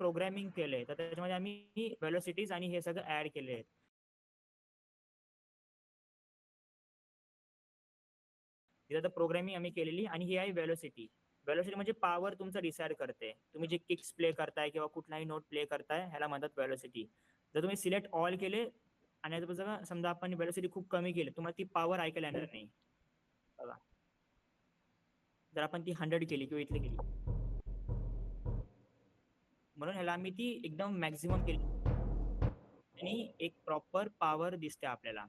Programming केलंय तर त्याच्यामध्ये आम्ही व्हेलोसिटीज आणि हे सगळं ऍड केले. तिथं प्रोग्रामिंग आम्ही केलेली आणि ही आहे व्हेलोसिटी. व्हेलोसिटी म्हणजे पॉवर तुमचं डिसाईड करते. तुम्ही जे किक्स प्ले करताय किंवा कुठलाही नोट प्ले करताय ह्याला म्हणतात व्हेलोसिटी. जर तुम्ही सिलेक्ट ऑल केले आणि समजा आपण व्हेलोसिटी खूप कमी केली तुम्हाला ती पॉवर ऐकायला येणार नाही बघा. जर आपण ती 100 केली किंवा इथली केली म्हणून ह्याला आम्ही ती एकदम मॅक्झिमम केली आणि एक प्रॉपर पॉवर दिसते आपल्याला.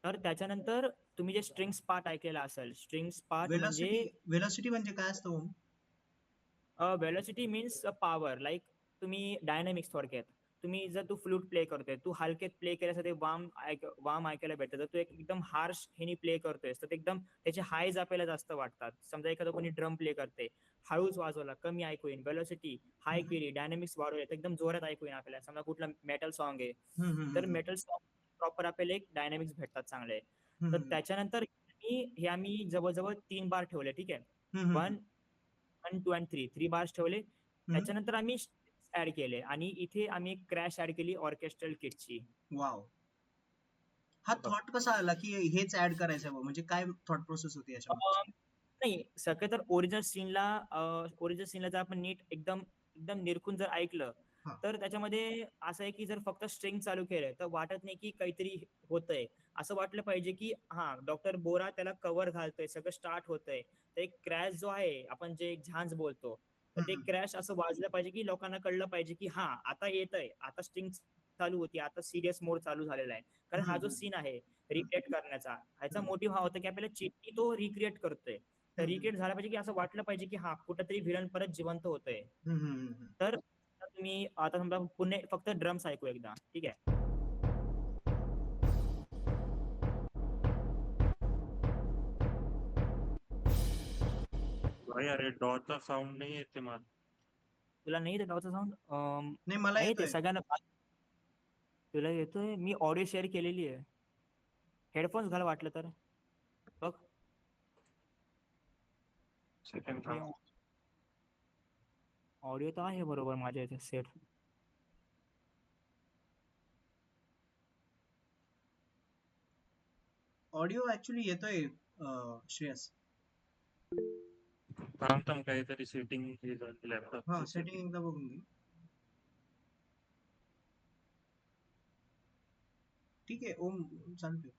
तर त्याच्यानंतर तुम्ही जे स्ट्रिंग्स पार्ट ऐकलेला असेल, स्ट्रिंग्स पार्ट म्हणजे वेलोसिटी म्हणजे काय असतं Om? Velocity means power. Like तुम्ही डायनॅमिक्स थोडक्यात. तुम्ही जर तू फ्लूट प्ले करतोय, तू हलक्यात प्ले केल्यास ते वाम ऐकायला भेटतं. जर तू एकदम हार्श हेनी प्ले करतोय तर ते एकदम त्याचे हायज आपल्याला जास्त वाटतात. समजा एखादं कोणी ड्रम प्ले करते, हळूच वाजवला कमी ऐकू येईल, वेलोसिटी हाय केली, डायनॅमिक्स वाढवले तर एकदम जोरात ऐकू येईल आपल्याला. समजा कुठला मेटल सॉन्ग आहे तर मेटल सॉन्ग प्रॉपर आपल्याला एक डायनॅमिक्स भेटतात चांगले. तर त्याच्यानंतर आम्ही जवळजवळ 3 बार ठेवले. ठीक आहे, 1 2 आणि 3 बार्स ठेवले. त्याच्यानंतर आम्ही ऍड केले आणि इथे आम्ही एक क्रॅश ऍड केली ऑर्केस्ट्रल किटची. वाव. हा थॉट कसा आला की हेच ऍड करायचं म्हणजे काय थॉट प्रोसेस होती याच्यामध्ये? नाही सगळं तर ओरिजिनल सीनला जर आपण नीट एकदम एकदम निरखून जर ऐकलं तर त्याच्यामध्ये असं आहे की जर फक्त स्ट्रिंग चालू केलं तर वाटत नाही की काहीतरी होतंय. असं वाटलं पाहिजे की हा डॉक्टर बोरा त्याला कव्हर घालतोय, सगळं स्टार्ट होतंय. तर एक क्रॅश जो आहे आपण जे झांज बोलतो तर ते क्रॅश असं वाजलं पाहिजे की लोकांना कळलं पाहिजे की हा आता येतंय, आता स्ट्रिंग चालू होती, आता सिरियस मोड चालू झालेला आहे. कारण हा जो सीन आहे रिक्रिएट करण्याचा ह्याचा मोटिव्ह हा होता की आपल्याला चिट्टी तो रिक्रिएट करतोय. तर रिक्रिएट झाला पाहिजे की असं वाटलं पाहिजे की हा कुठंतरी व्हिलन परत जिवंत होतोय. तर तुम्ही आता समजा पुणे फक्त ड्रम्स ऐकू एकदा. ठीक आहे, भाई अरे डॉटचा साऊंड नाही येते मला. तुला नाही येते गावचा साऊंड? नाही, मला नाही येते येतोय. सगळ्यांना. तुला येतोय? मी ऑडिओ शेअर केलेली आहे. हेडफोन्स घाल वाटलं तर बघ. सेकंड ऑडिओ तर आहे बरोबर माझ्या इथे सेट. ऑडिओ ऍक्च्युली येतोय श्रेयस. थांब काहीतरी सेटिंग लॅपटॉप. हा, सेटिंग एकदा बघून घे. ठीक आहे ओम, चालतंय.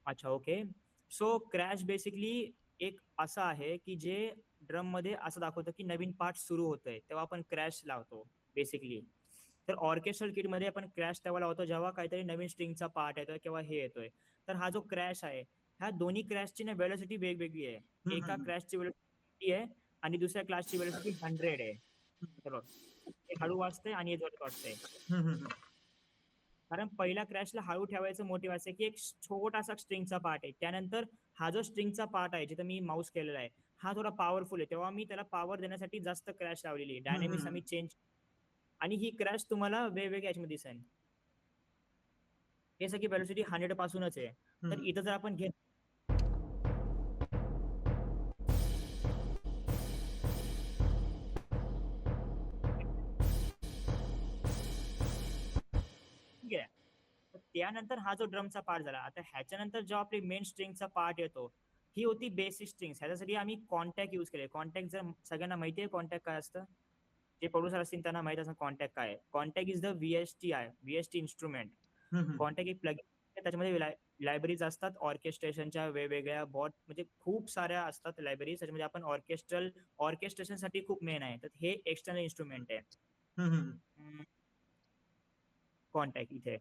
अच्छा ओके. सो क्रॅश बेसिकली एक असं आहे की जे ड्रम मध्ये असं दाखवतं की नवीन पार्ट सुरू होतोय तेव्हा आपण क्रॅश लावतो बेसिकली. तर ऑर्केस्ट्रल किट मध्ये आपण क्रॅश तेव्हा लावतो जेव्हा काहीतरी नवीन स्ट्रिंगचा पार्ट येतोय किंवा हे येतोय. तर हा जो क्रॅश आहे ह्या दोन्ही क्रॅशची ना वेलोसिटी वेगवेगळी आहे. एका क्रॅशची वेलोसिटी आहे आणि दुसऱ्या क्लासची वेलोसिटी 100 आहे. हे हळू वाजतंय आणि हे जोरात वाजतंय. कारण पहिल्या क्रॅशला हळू ठेवायचं मोटिव्ह असं की एक छोटासा स्ट्रिंगचा पार्ट आहे. त्यानंतर हा जो स्ट्रिंगचा पार्ट आहे जिथं मी माऊस केलेला आहे हा थोडा पॉवरफुल आहे तेव्हा मी त्याला पॉवर देण्यासाठी जास्त क्रॅश लावलेली आहे. डायनॅमिक्स आम्ही चेंज आणि ही क्रॅश तुम्हाला वेगवेगळ्या याच्यामध्ये दिसेल. हे सगळी वेलोसिटी 100 पासूनच आहे. तर इथं जर आपण घेत ठीक आहे, तर त्यानंतर हा जो ड्रमचा पार्ट झाला. आता ह्याच्यानंतर जो आपली मेन स्ट्रिंगचा पार्ट येतो ही होती बेसिक स्ट्रिंग. ह्याच्यासाठी आम्ही कॉन्टॅक्ट युज केले. कॉन्टॅक्ट जर सगळ्यांना माहिती आहे कॉन्टॅक्ट काय असतं, जे प्रोड्युसर असतील त्यांना माहिती असं कॉन्टॅक्ट काय आहे. कॉन्टॅक्ट इज द VST आहे, VST इन्स्ट्रुमेंट. कॉन्टॅक्ट एक प्लगइन त्याच्यामध्ये लायब्ररीज असतात ऑर्केस्ट्रेशनच्या वेगवेगळ्या बॉट म्हणजे खूप साऱ्या असतात लायब्ररीज. त्याच्यामध्ये आपण ऑर्केस्ट्रेशनसाठी खूप मेन आहे. तर हे एक्सटर्नल इन्स्ट्रुमेंट आहे. कॉन्टॅक्ट इथे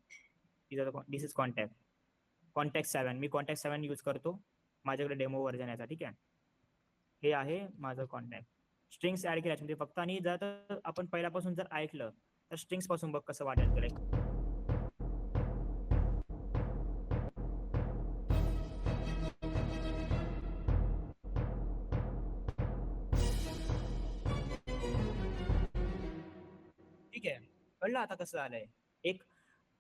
दिस इज कॉन्टॅक्ट 7. मी कॉन्टॅक्ट 7 यूज करतो. माझ्याकडे डेमो व्हर्जन याचा. ठीक आहे, हे आहे माझं कॉन्टॅक्ट. स्ट्रिंग्स ऍड केल्या म्हणजे फक्त. आणि जर आपण पहिल्यापासून जर ऐकलं तर स्ट्रिंग्स पासून बघ कसं वाटेल तुला. ठीक आहे, कळलं आता कसं आलंय.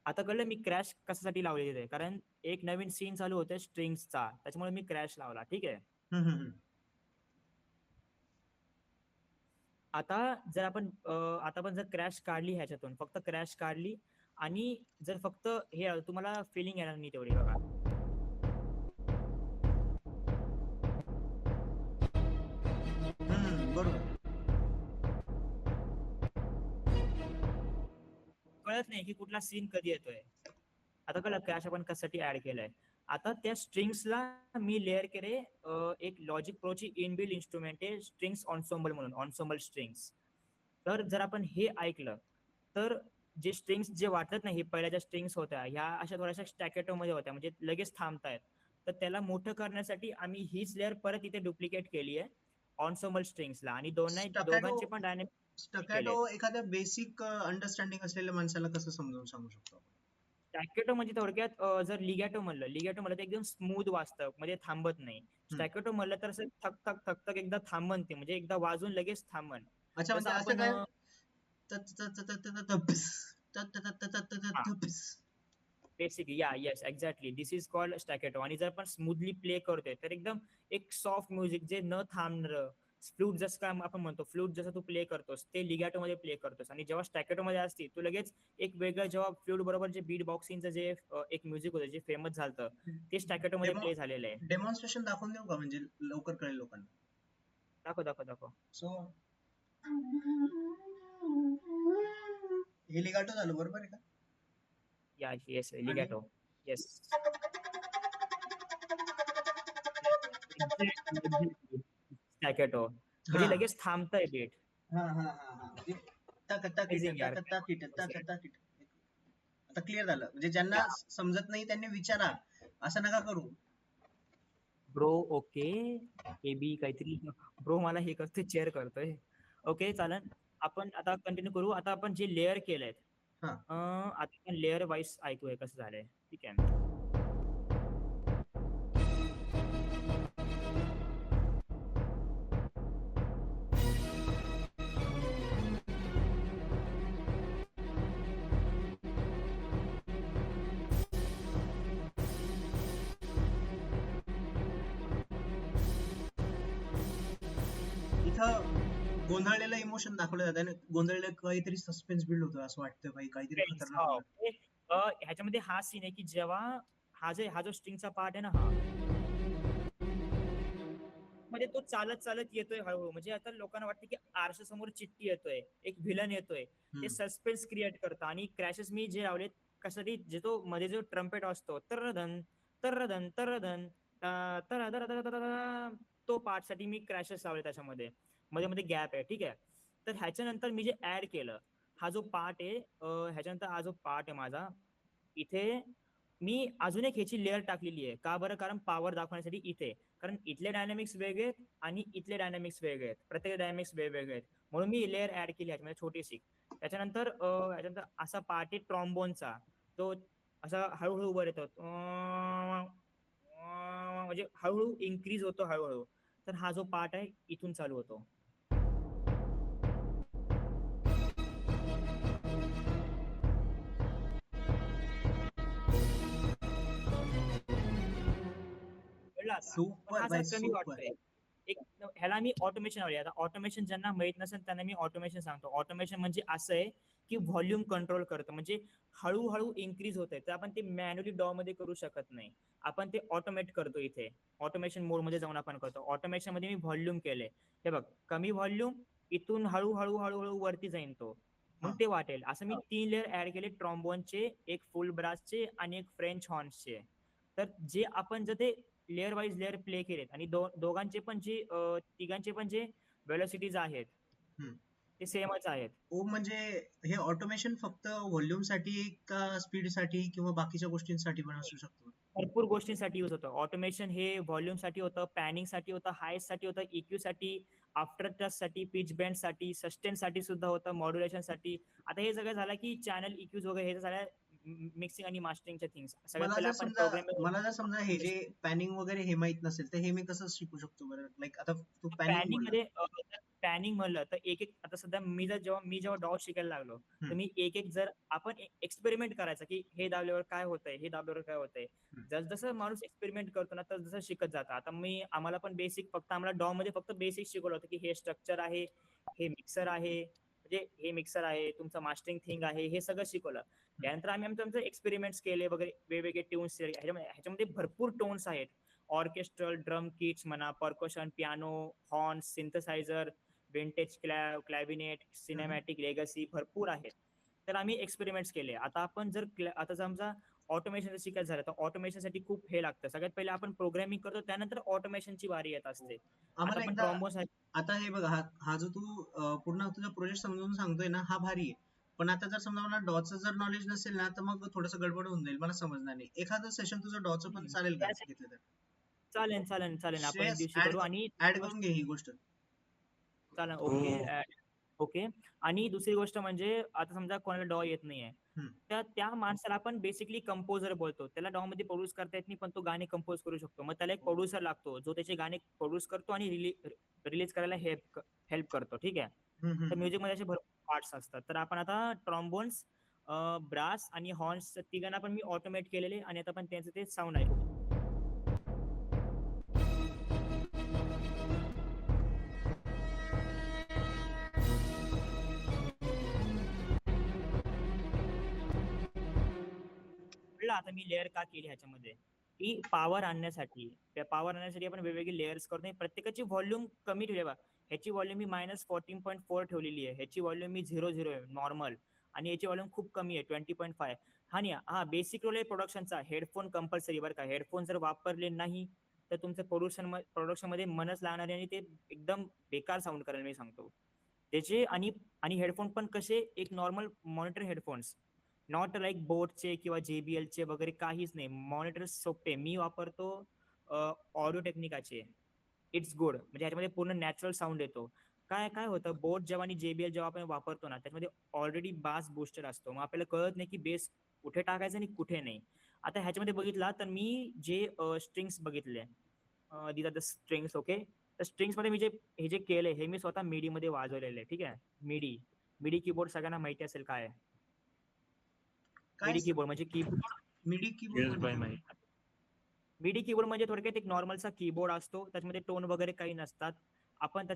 आता कळलं मी क्रॅश कशासाठी लावलेली आहे. कारण एक नवीन सीन चालू होते स्ट्रिंग्सचा त्याच्यामुळे मी क्रॅश लावला. ठीक आहे, आता जर आपण जर क्रॅश काढली ह्याच्यातून, फक्त क्रॅश काढली आणि जर फक्त हे आलं, तुम्हाला फिलिंग येणार नाही तेवढी बघा. बरोबर. कळत नाही की कुठला सीन कधी येतोय. आता कळलं क्रॅश आपण कशासाठी ऍड केलाय. आता त्या स्ट्रिंग्सला मी लेअर केले एक लॉजिक प्रोची इनबिल्ड इन्स्ट्रुमेंट आहे स्ट्रिंग्स ऑन्सोम्बल म्हणून, ऑन्सोम्बल स्ट्रिंग्स. तर जर आपण हे ऐकलं तर जे स्ट्रिंग्स जे वाटत नाही पहिल्या ज्या स्ट्रिंग्स होत्या ह्या अशा थोड्याशा स्टॅकेटो मध्ये होत्या म्हणजे लगेच थांबतायत. तर त्याला मोठं करण्यासाठी आम्ही हीच लेअर परत इथे डुप्लिकेट केली आहे ऑन्सोम्बल स्ट्रिंग्सला आणि स्टकॅटो दोघांचे पण डायनेमिक स्टकॅटो केलेत. एखाद्या बेसिक अंडरस्टँडिंग असलेल्या माणसाला कसं समजावून सांगू शकतो आपण? स्टॅकेटो म्हणजे थोडक्यात जर लिगॅटो म्हणलं तर एकदम स्मूथ वाजतं म्हणजे थांबत नाही. हम्म. स्टॅकेटो म्हणलं तर असं थक थक थक थक एकदा थांबन ते म्हणजे एकदा वाजून लगेच थांबन. अच्छा, जसं म्हणजे असं आपण काय तपिस, हा तपिस. Basically yes exactly this is called staccato. आणि जर आपण स्मूथली प्ले करतोय तर एकदम एक सॉफ्ट म्युझिक जे न थांबणार फ्लूट जसं काय आपण म्हणतो फ्लूट जसं तू प्ले करतोस ते लिगॅटो मध्ये प्ले करतोस. आणि जेव्हा स्टॅकेटो मध्ये असते तू लगेच एक वेगळं जेव्हा फ्लूट बरोबर जे बीट बॉक्सिंगचं जे एक म्युझिक होतं जे फेमस झालं ते स्टॅकेटो मध्ये डेमो प्ले झालेलं आहे. डेमॉन्स्ट्रेशन दाखवून देऊ का, म्हणजे लवकर कळेल लोकांना? दाखव दाखव दाखव. सो हे लिगाटो झालं, बरोबर आहे का? या येस आणि लिगॅटो येस स्टॅकेटो हा म्हणजे लगेच थांबतंय बीट. हा हा हा हा म्हणजे टक टक इट अमेझिंग यार. टक टक इट टक टक इट. आता क्लिअर झालं. म्हणजे ज्यांना समजत नाही त्यांनी विचारा, असं नका करू. ब्रो ओके ए बी काहीतरी ब्रो मला हे करतोय चेअर करतोय. ओके चालेल आपण आता कंटिन्यू करू. आता आपण जे लेअर केलंय हा आता आपण लेअर वाईज ऐकूया कसं झालंय. ठीक आहे. इथं गोंधळलेलं इमोशन दाखवलं जातं आणि गोंधळलेलं काहीतरी सस्पेन्स बिल्ड होतं, असं वाटतं भाई काहीतरी खतरनाक होणार. ह्याच्यामध्ये हा सीन आहे की जेव्हा हा जो स्ट्रिंगचा पार्ट आहे ना हा म्हणजे तो चालत चालत येतोय हळूहळू म्हणजे आता लोकांना वाटतं की आरशासमोर चिठ्ठी येतोय एक व्हिलन येतोय. ते सस्पेन्स क्रिएट करतं आणि क्रॅशेस मी जे लावलेत कशासाठी जे तो मध्ये जो ट्रम्पेट असतो तरधन तरधन तरधन तो पार्ट साठी मी क्रॅशेस लावले त्याच्यामध्ये मध्ये मध्ये गॅप आहे. ठीक आहे. तर ह्याच्यानंतर मी जे ऍड केलं हा जो पार्ट आहे ह्याच्यानंतर हा जो पार्ट आहे माझा इथे मी अजून एक ह्याची लेअर टाकलेली आहे. का बरं? कारण पॉवर दाखवण्यासाठी इथे. कारण इथले डायनामिक्स वेगळे आहेत आणि इथले डायनामिक्स वेगळे आहेत. प्रत्येक डायनामिक्स वेगवेगळे आहेत म्हणून मी लेअर ऍड केली आहे म्हणजे छोटीशी. त्याच्यानंतर असा पार्ट आहे ट्रॉम्बोनचा. तो असा हळूहळू वर येतो म्हणजे हळूहळू इन्क्रीज होतो हळूहळू. तर हा जो पार्ट आहे इथून चालू होतो. कळलं आता? पण सुपर हा जरा भाई कमी सुपर. वाटतोय. एक ह्याला मी ऑटोमेशन लावले. आता ऑटोमेशन ज्यांना माहित नसेल त्यांना मी ऑटोमेशन सांगतो. ऑटोमेशन म्हणजे असं आहे की व्हॉल्यूम कंट्रोल करतं म्हणजे हळूहळू इन्क्रीज होत आहे तर आपण ते मॅन्युअली डॉ मध्ये करू शकत नाही. आपण ते ऑटोमेट करतो इथे ऑटोमेशन मोड मध्ये जाऊन आपण करतो. ऑटोमेशन मध्ये मी व्हॉल्यूम केले. हे बघ कमी व्हॉल्यूम इथून हळूहळू हळूहळू वरती जाईन तो मग हा ते वाटेल. असं मी 3 लेअर ऍड केले ट्रॉम्बोनचे, एक फुल ब्रासचे आणि एक फ्रेंच हॉर्न्सचे. तर जे आपण जर ते लेअर वाईज लेअर प्ले केलेत आणि दोघांचे पण जे तिघांचे पण जे वेलोसिटीज आहेत हम्म. ते सेमच आहेत. ओ म्हणजे हे ऑटोमेशन फक्त व्हॉल्यूम साठी का स्पीड साठी किंवा बाकीच्या गोष्टींसाठी पण असू शकतो? भरपूर गोष्टींसाठी यूज होतं. ऑटोमेशन हे व्हॉल्यूम साठी होतं, पॅनिंग साठी होतं, हाय साठी होतं, EQ साठी, आफ्टर टच साठी, पिच बेंड साठी, सस्टेन साठी सुद्धा होतं, मॉड्युलेशन साठी. आता हे सगळं झालं की चॅनल इक्यूज वगैरे हे झालं मिक्सिंग आणि मास्टरिंगच्या थिंग्स. सगळ्यात पहिला आपण मला जर समजा हे जे पॅनिंग वगैरे हे माहित नसेल तर हे मी कसं शिकू शकतो बरं? लाईक आता तू पॅनिंग पॅनिंग बोलला. मध्ये पॅनिंग म्हणलं तर एक एक आता सध्या जेव्हा डॉट शिकायला लागलो तर हम्म, मी एक एक जर आपण एक्सपेरिमेंट करायचं की हे दाबल्यावर काय होतंय हे दाबल्यावर काय होतंय. हम्म. जसं माणूस एक्सपेरिमेंट करतो ना तर जसं शिकत जातं. आता आम्हाला पण बेसिक फक्त आम्हाला डॉ मध्ये फक्त बेसिक शिकवलं होतं की हे स्ट्रक्चर आहे हे मिक्सर आहे, म्हणजे हे मिक्सर आहे, तुमचं मास्टरिंग थिंग आहे, हे सगळं शिकवलं. त्यानंतर आम्ही आमचे एक्सपेरिमेंट्स केले वगैरे, वेगवेगळे ट्यून्स ह्याच्यामध्ये भरपूर टोन्स आहेत. ऑर्केस्ट्रल, ड्रम किट्स म्हणा, percussion, piano, horns, synthesiser, vintage clavinet, cinematic, legacy भरपूर आहेत. तर आम्ही एक्सपेरिमेंट्स केले. आता आपण जर आता समजा ऑटोमेशन शिकायचं झालं तर ऑटोमेशनसाठी खूप हे लागतं. सगळ्यात पहिले आपण प्रोग्रामिंग करतो, त्यानंतर ऑटोमेशनची वारी येत असते. आता आम्हाला आपण एकदा ट्रॉम्बोस आता हे बघा, हा जो तू पूर्ण तुझा प्रोजेक्ट समजून सांगतोय ना, हा भारी आहे. पण आता जर समजा मला डॉचं जर नॉलेज नसेल ना, तर मग थोडंसं गडबड होऊन जाईल, मला समजणार नाही. एखादं सेशन तुझं डॉचं पण चालेल का घेतलं तर? चालेल चालेल चालेल, आपण एक श्रेयस दिवशी करू. आणि ऍड करून घे ही गोष्ट. चालेल, हो. Okay okay. आणि दुसरी गोष्ट म्हणजे आता समजा कोणाला डॉ येत नाहीये, हम्म. तर त्या माणसाला आपण बेसिकली कंपोजर बोलतो. त्याला डॉ मध्ये प्रोड्यूस करता येत नाही, पण तो गाणे कंपोज करू शकतो. मग त्याला एक प्रोड्युसर लागतो, जो त्याचे गाणे प्रोड्यूस करतो आणि रिलीज करायला हेल्प करतो. ठीक आहे. हम्म, तर हम्म. म्युझिक मध्ये असे भरपूर पार्ट्स असतात. तर आपण आता ट्रॉम्बोन्स, ब्रास आणि हॉर्न्स तिघांना पण मी ऑटोमेट केलेले, आणि आता पण त्यांचं ते साऊंड आहे. कळलं आता मी लेअर का केली ह्याच्यामध्ये, की पॉवर आणण्यासाठी. त्या पॉवर आणण्यासाठी आपण वेगवेगळे लेअर्स करतो आणि प्रत्येकाची व्हॉल्यूम कमी ठेवा. ह्याची व्हॉल्यूम मी -14.4 ठेवलेली आहे, ह्याची व्हॉल्यूम मी 0.0 आहे नॉर्मल, आणि याची व्हॉल्यूम खूप कमी आहे 20.5. हा बेसिक रोल आहे प्रोडक्शनचा. हेडफोन कंपल्सरी बरं का. हेडफोन जर वापरले नाही तर तुमचं प्रोडक्शन मध्ये मनच लागणार आहे, आणि ते एकदम बेकार साऊंड करेल मी सांगतो त्याचे. आणि हेडफोन पण कसे, एक normal monitor headphones, not like बोटचे किंवा JBL चे वगैरे, काहीच नाही. मॉनिटर सोपे मी वापरतो, ऑडिओ टेक्निकाचे. इट्स गुड, म्हणजे ह्याच्यामध्ये पूर्ण नॅचरल साऊंड येतो. काय काय होतं, बोट जेव्हा आणि JBL जेव्हा आपण वापरतो ना, त्याच्यामध्ये ऑलरेडी बास बूस्टर असतो. मग आपल्याला कळत नाही की बेस कुठे टाकायचं आणि कुठे नाही. आता ह्याच्यामध्ये बघितला तर मी जे स्ट्रिंग्स बघितले, these are the strings. Okay. तर स्ट्रिंग्स मध्ये मी हे जे केले, हे मी स्वतः मिडी मध्ये वाजवलेले. ठीक आहे. मिडी कीबोर्ड सगळ्यांना माहिती असेल काय आहे. काय मिडी कीबोर्ड म्हणजे कीबोर्ड. मिडी कीबोर्ड येस म्हणजे बाय काय? माहिती. मिडी कीबोर्ड म्हणजे थोडक्यात एक नॉर्मलचा कीबोर्ड असतो, त्याच्यामध्ये टोन वगैरे काही नसतात. आपण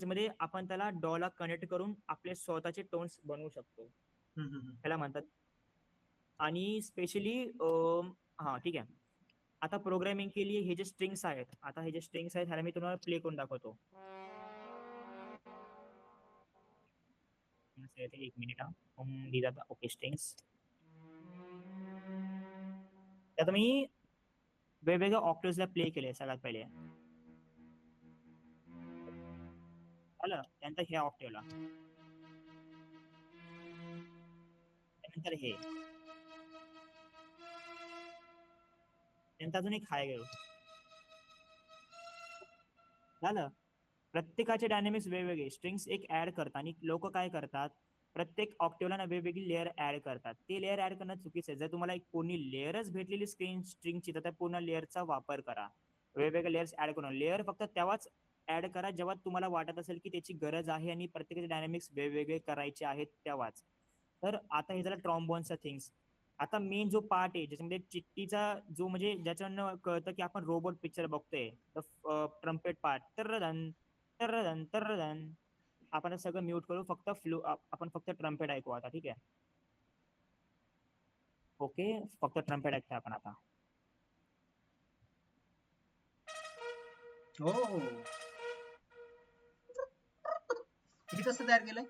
त्याला डॉला कनेक्ट करून आपले स्वतःचे टोन्स बनवू शकतो, हम्म, हम्म, हम्म. त्याला म्हणतात. आणि स्पेशली हा ठीक आहे. आता प्रोग्रामिंग केली, हे जे स्ट्रिंग्स आहेत, आता हे जे स्ट्रिंग्स आहेत ह्याला मी तुम्हाला प्ले करून दाखवतो. एक मिनिट हा. Okay, strings. आता मी वेगवेगळ्या ऑक्टेव्हला प्ले केले सगळ्यात पहिले. आलं, त्यानंतर ह्या ऑक्टेव्हला, त्यानंतर हे, त्यानंतर अजून एक हाय गेलो. झालं. प्रत्येकाचे डायनामिक्स वेगवेगळे. स्ट्रिंग्स एक ऍड करतात, आणि लोक काय करतात, प्रत्येक ऑक्टेव्हला ना वेगवेगळी लेअर ऍड करतात. ते लेअर ऍड करणं चुकीचं आहे. जर तुम्हाला एक पूर्ण लेअरच भेटलेली स्ट्रिंगची, तर त्या पूर्ण लेअरचा वापर करा. वेगवेगळे लेअर्स ऍड करून लेअर फक्त तेव्हाच ऍड करा जेव्हा तुम्हाला वाटत असेल की त्याची गरज आहे, आणि प्रत्येकाचे डायनामिक्स वेगवेगळे करायचे आहेत तेव्हाच. तर आता हे झालं ट्रॉम्बोनचा थिंग्स. आता मेन जो पार्ट आहे, ज्याच्यामध्ये चिट्टीचा जो, म्हणजे ज्याच्यानं कळतं की आपण रोबोट पिक्चर बघतोय, ट्रम्पेट पार्ट, टर्रदन टर्रदन टर्रदन. आपण सगळं म्यूट करू, फक्त आपण फक्त ट्रम्पेट ऐकू आता. ठीक आहे. ओके, फक्त ट्रम्पेट ऐकतो आपण आता. हो, हे कसं तयार केलंय?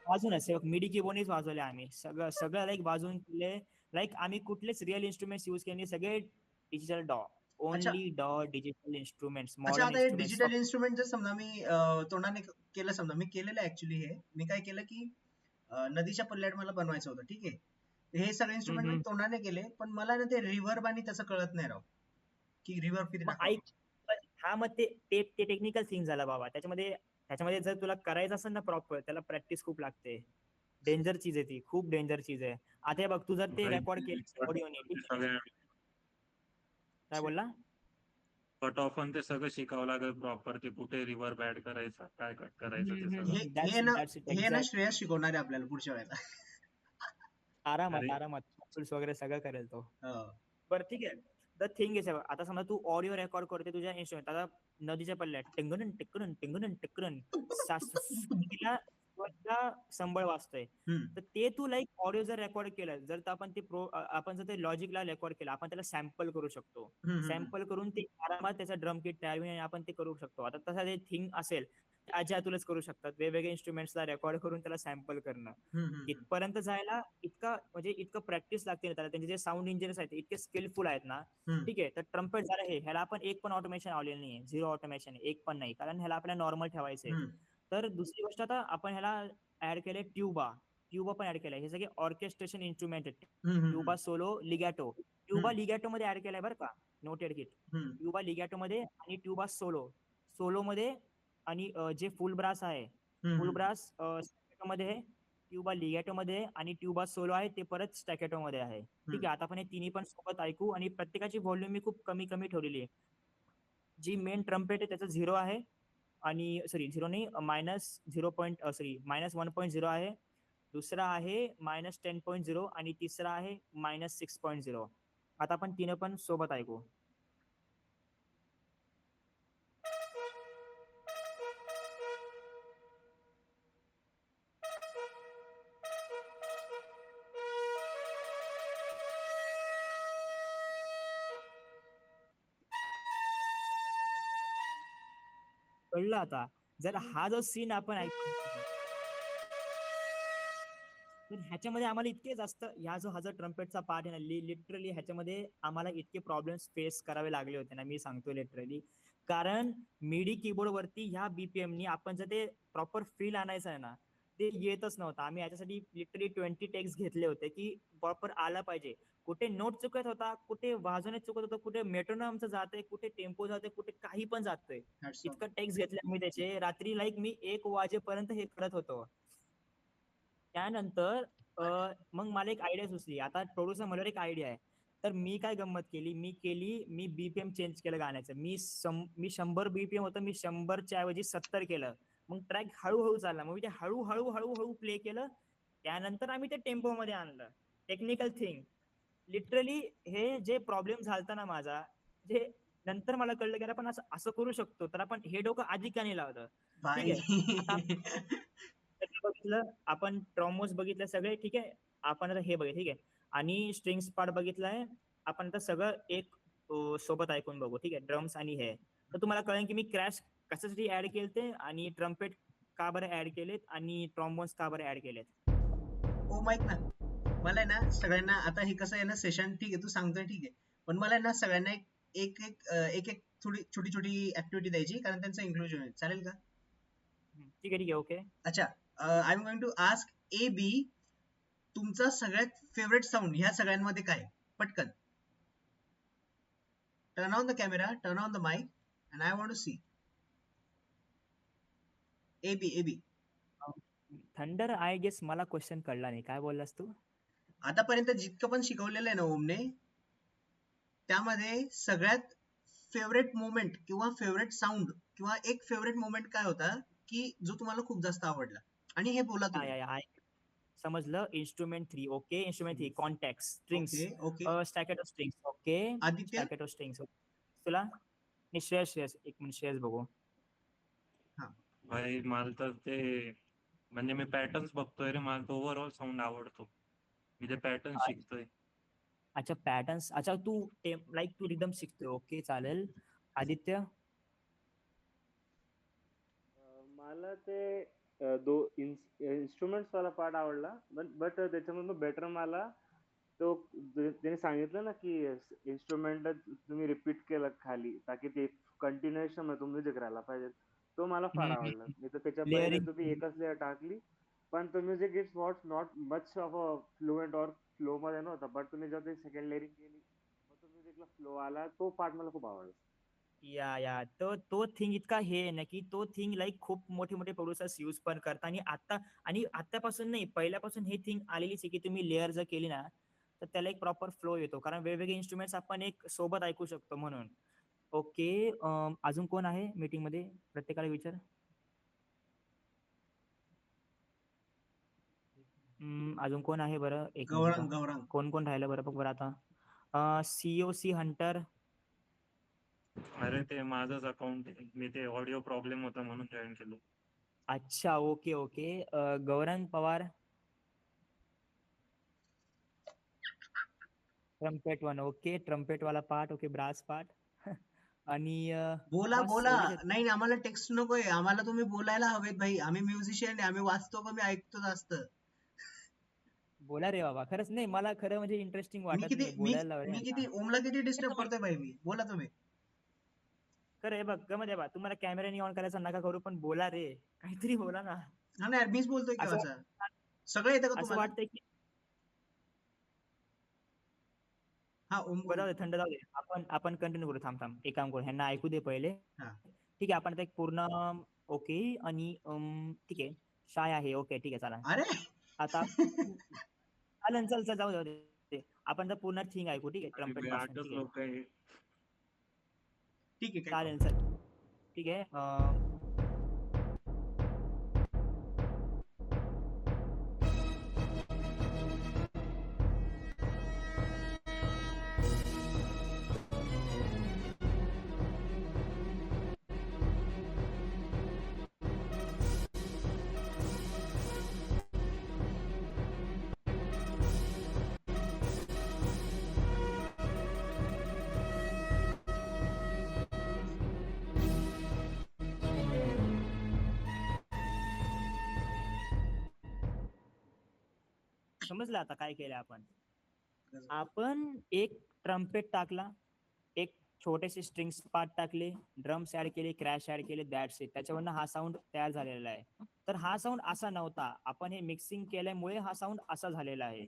वाजूनच मिडी कीबोर्डनेच वाजवले आम्ही. सगळं लाईक वाजवून केले. लाईक आम्ही कुठलेच रिअल इन्स्ट्रुमेंट्स यूज केले, सगळे डिजिटल डॉ. अच्छा. ओनली डॉ, डिजिटल इन्स्ट्रुमेंट्स, अच्छा, मॉडर्न आता हे इन्स्ट्रुमेंट्स. डिजिटल इन्स्ट्रुमेंट जर समजा मी तोंडाने केलं, समजा मी केलेलं ऍक्च्युली, हे मी काय केलं की नदीच्या पल्ल्यात मला बनवायचं होतं. ठीक आहे. हे सगळे इन्स्ट्रुमेंट मी तोंडाने केले, पण मला ना ते रिव्हर्ब आणि त्याचं कळत नाही राव, की रिव्हर्ब किती मग टाकावं. ऐक, हा मग ते टेक्निकल थिंग झाला बाबा. त्याच्यामध्ये जर तुला करायचं असेल ना प्रॉपर, त्याला प्रॅक्टिस खूप लागते. डेंजर चीज आहे ती, खूप डेंजर चीज आहे. आता हे बघ, तू जर ते रेकॉर्ड केलं ऑडिओने, ठीक आहे. सगळ्या काय बोलला? कट ऑफ ते सगळं शिकावं लागेल प्रॉपर, ते कुठे रिव्हर्ब ऍड करायचा, काय कट करायचं ते सगळं. हे ना हे ना श्रेयस शिकवणार आहे आपल्याला पुढच्या वेळेला. आरामात अरे आरामात, टूल्स वगैरे सगळं करेल तो. हो. बरं ठीक आहे. द थिंग इज आता समजा तू ऑडिओ रेकॉर्ड करते तुझ्या इन्स्ट्रुमेंट, आता नदीच्या पल्ल्यात टिंगरन टिकरन टिंगरन टिकरन तिला संबळ वाजतोय. हम्म, तर ते तू लाईक ऑडिओ जर रेकॉर्ड केलं, जर आपण ते आपण जर ते लॉजिकला रेकॉर्ड केलं, आपण त्याला सॅम्पल करू शकतो. हम्म, हम्म, सॅम्पल करून ते आरामात त्याचा ड्रम किट तयार होईल आणि आपण ते करू शकतो. आता तसा ते थिंग असेल आजी आतुलच करू शकतात, वेगवेगळे इंस्ट्रुमेंट्सला रेकॉर्ड करून त्याला सॅम्पल करणं. हम्म, हम्म, इथपर्यंत जायला इतकं प्रॅक्टिस लागते ना त्याला. त्यांचे जे साऊंड इंजिनियर्स आहेत ते इतके स्किलफुल आहेत ना. हम्म, ठीक आहे, तर ट्रम्पेट झालं हे, ह्याला आपण एक पण ऑटोमेशन लावलेलं नाहीये, झिरो ऑटोमेशन एक पण नाही, कारण ह्याला आपल्याला नॉर्मल ठेवायचंय. हम्म, तर दुसरी गोष्ट, आता आपण ह्याला ऍड केले ट्युबा. ट्युबा पण ऍड केलाय. हे सगळे ऑर्केस्ट्रेशन इन्स्ट्रुमेंट आहेत. हम्म, हम्म, ट्युबा सोलो लिगॅटो. ट्युबा हम्म, लिगॅटो मध्ये ऍड केलाय बरं का, नोटेड किट. हम्म, ट्युबा लिगॅटो मध्ये आणि ट्युबा सोलो सोलो मध्ये. आणि जे फुल ब्रास आहे, हम्म, फुल हम्म, ब्रास स्टॅकेटो मध्ये आहे, ट्युबा लिगॅटो मध्ये आहे, आणि ट्युबा सोलो आहे ते परत स्टॅकेटो मध्ये आहे. ठीक हम्म. आहे, आता आपण हे तिन्ही पण सोबत ऐकू, आणि प्रत्येकाची व्हॉल्यूम मी खूप कमी कमी ठेवलेली आहे. जी मेन ट्रम्पेट आहे त्याचं 0 आहे, आणि सॉरी 0 नाही, -1.0 आहे. दुसरा आहे -10.0, आणि तिसरा आहे -6.0. आता आपण तिनं पण सोबत ऐकू. कळलं आता? जर हा जो सीन आपण ऐकतो, तर ह्याच्यामध्ये आम्हाला इतके जास्त हा जो ट्रम्पेटचा पार्ट आहे ना, लिटरली ह्याच्यामध्ये आम्हाला इतके प्रॉब्लेम्स फेस करावे लागले होते ना, मी सांगतो लिटरली. कारण मिडी कीबोर्ड वरती ह्या बीपीएम नी आपण जर ते प्रॉपर फील आणायचं आहे ना, ते येतच नव्हतं. आम्ही याच्यासाठी लिटरली 20 टेक्स घेतले होते की प्रॉपर आला पाहिजे. कुठे नोट चुकत होता, कुठे वाजवणे चुकत होतं, कुठे मेट्रोनॉमचं जातंय, कुठे टेम्पो जातोय, कुठे काही पण जातंय. Hats off. इतकं टेक्स घेतले आम्ही त्याचे. रात्री लाईक मी 1 वाजेपर्यंत हे करत होतो. त्यानंतर मग मला एक आयडिया सुचली. आता प्रोड्युसर म्हणल्यावर एक आयडिया आहे. तर मी काय गंमत केली, मी बीपीएम चेंज केलं गाण्याचं. मी 100 बीपीएम होतं, मी 100 च्या ऐवजी 70 केलं. मग ट्रॅक हळूहळू चालला, मग मी ते हळूहळू हळूहळू प्ले केलं. त्यानंतर आम्ही ते टेम्पो मध्ये आणलं. Technical thing. लिटरली हे जे प्रॉब्लेम झालता ना माझा, जे नंतर मला कळलं की आपण असं असं करू शकतो, तर आपण हे डोकं आधी का नाही लावलं. ठीक भाई. आहे, आता बघितलं आपण, ट्रॉमोस बघितलं सगळे, ठीक आहे. आपण आता हे बघू, ठीक आहे. आणि स्ट्रिंग्स पार्ट बघितलाय. आपण आता सगळं एक सोबत ऐकून बघू, ठीक आहे. ड्रम्स आणि हे, तर तुम्हाला कळेल की मी क्रॅश कशासाठी ऍड केलते, आणि ट्रम्पेट का बरं ऍड केलेत, आणि ट्रॉम्बोन्स का बरं ऍड केलेत. ओ माहित ना, मला आहे ना सगळ्यांना, आता हे कसं आहे ना सेशन, ठीक आहे तू सांगतोय ठीक आहे, पण मला आहे ना सगळ्यांना एक एक एक एक थोडी छोटी छोटी ऍक्टिव्हिटी द्यायची, कारण त्यांचं इन्क्लुजन होईल. चालेल का? ठीक आहे, ठीक आहे, ओके. अच्छा, I am going to ask A B, तुमचा सगळ्यात फेवरेट साऊंड ह्या सगळ्यांमध्ये काय? पटकन. Turn on the camera, turn on the mic, and I want to see. A B, A B. Thunder, I guess मला क्वेश्चन कळला नाही, काय बोललास तू. आतापर्यंत जितकं पण शिकवलेलं आहे ना ओमने, त्यामध्ये सगळ्यात फेवरेट मोमेंट किंवा फेवरेट साऊंड किंवा एक फेवरेट मोमेंट काय होता, की जो तुम्हाला खूप जास्त आवडला, आणि हे बोला या तुम्ही. या या समजलं. Instrument 3, okay. Instrument 3 Kontakt strings, okay, okay. Staccato strings, okay. Aditya. Staccato strings तुला. नाही, श्रेयस एक मिनिट, श्रेयस बघू. हा. भाई मला तर ते, म्हणजे मी पॅटर्न्स बघतोय रे, मला तो ओव्हरऑल साऊंड आवडतो. मी ते पॅटर्न शिकतोय. अच्छा, पॅटर्न्स. अच्छा, तू लाईक तू रिदम शिकतोय, ओके, चालेल. आदित्य. मला ते इन्स्ट्रुमेंट्स वाला पार्ट आवडला, बट त्याच्यामधून बेटर मला तो त्याने सांगितलं ना की इन्स्ट्रुमेंट तुम्ही रिपीट केलं खाली, ताकी ते कंटिन्युएशन मध्ये तुम्ही म्युझिक राहायला पाहिजे. तो मला फार आवडला. नाही तर त्याच्या पहिले लेअरिंग. तुम्ही एकच लेअर टाकली, पण तो music it's not much of a fluent और फ्लो मध्ये नव्हता. बट तुम्ही जर ते सेकंड लेअरिंग केली, मग तो म्युझिकला फ्लो आला. तो पार्ट मला खूप आवडला. या तो थिंग इतका हे आहे ना, की तो थिंग लाईक खूप मोठे मोठे प्रोड्युसर्स यूज पण करतात. आणि आतापासून नाही, पहिल्यापासून हे थिंग आलेलीच आहे, की तुम्ही लेअर जर केली ना, तर त्याला एक प्रॉपर फ्लो येतो, कारण वेगवेगळे इन्स्ट्रुमेंट्स आपण एक सोबत ऐकू शकतो म्हणून. ओके. अजून कोण आहे मीटिंग मध्ये, प्रत्येकाला विचार. अजून कोण आहे बरं, एक मिनिट. गौरांग, गौरांग. कोण कोण राहिलं बरं बघ बरं आता. COC Hunter. अरे ते माझंच अकाउंट आहे, मी ते ऑडिओ प्रॉब्लेम होता म्हणून जॉईन केलो. अच्छा, okay okay. Gaurang Pawar. Trumpet one, okay. Trumpet वाला पार्ट, ओके. Brass part. आणि बोला बस बोला. एवढेच आहेत. नाही आम्हाला टेक्स्ट नकोय, आम्हाला तुम्ही बोलायला हवेत भाई. आम्ही म्युझिशियन आहे, आम्ही वाचतो कमी ऐकतो जास्त. बोला रे बाबा. खरंच नाही, मला खरं म्हणजे इंटरेस्टिंग मी वाटत किती नाही मी बोलायला लावलंय मी यांना. किती ओमला किती डिस्टर्ब तुम्ही- करतोय भाई मी. बोला तुम्ही. खरं हे बघ गमत आहे बा, तुम्हाला कॅमेरा नाही ऑन करायचा नका करू, पण बोला रे, काहीतरी बोला ना. हा नाही मीच बोलतोय असं केव्हाचा. सगळं येतं का असं तुम्हाला? वाटतंय की हा ओम बरं बोल. जाऊ दे, थंड जाऊ दे. आपण कंटिन्यू करू. थांब थांब, एक काम करू, ह्यांना ऐकू दे पहिले. हा. ठीक आहे, आपण आता एक पूर्ण ओके आणि ठीक आहे, शाय आहे, ओके ठीक आहे, चला. अरे आता चालेल, चल चल, जाऊ दे. आपण तर पूर्ण थिंग ऐकू, ठीक आहे, अरे ट्रम्पेट मी पासून. 8च ठीक आहे, लोक आहे. ठीक आहे काय चालेल, चल. ठीक आहे. समजलं आता काय केलं आपण. आपण एक ट्रम्पेट टाकला, एक छोटेसे स्ट्रिंग्स पार्ट टाकले, ड्रम्स ऍड केले, क्रॅश ऍड केले, दॅट्स इट. त्याच्यावरनं हा साऊंड तयार झालेला आहे. तर हा साऊंड असा नव्हता, आपण हे मिक्सिंग केल्यामुळे हा साऊंड असा झालेला आहे.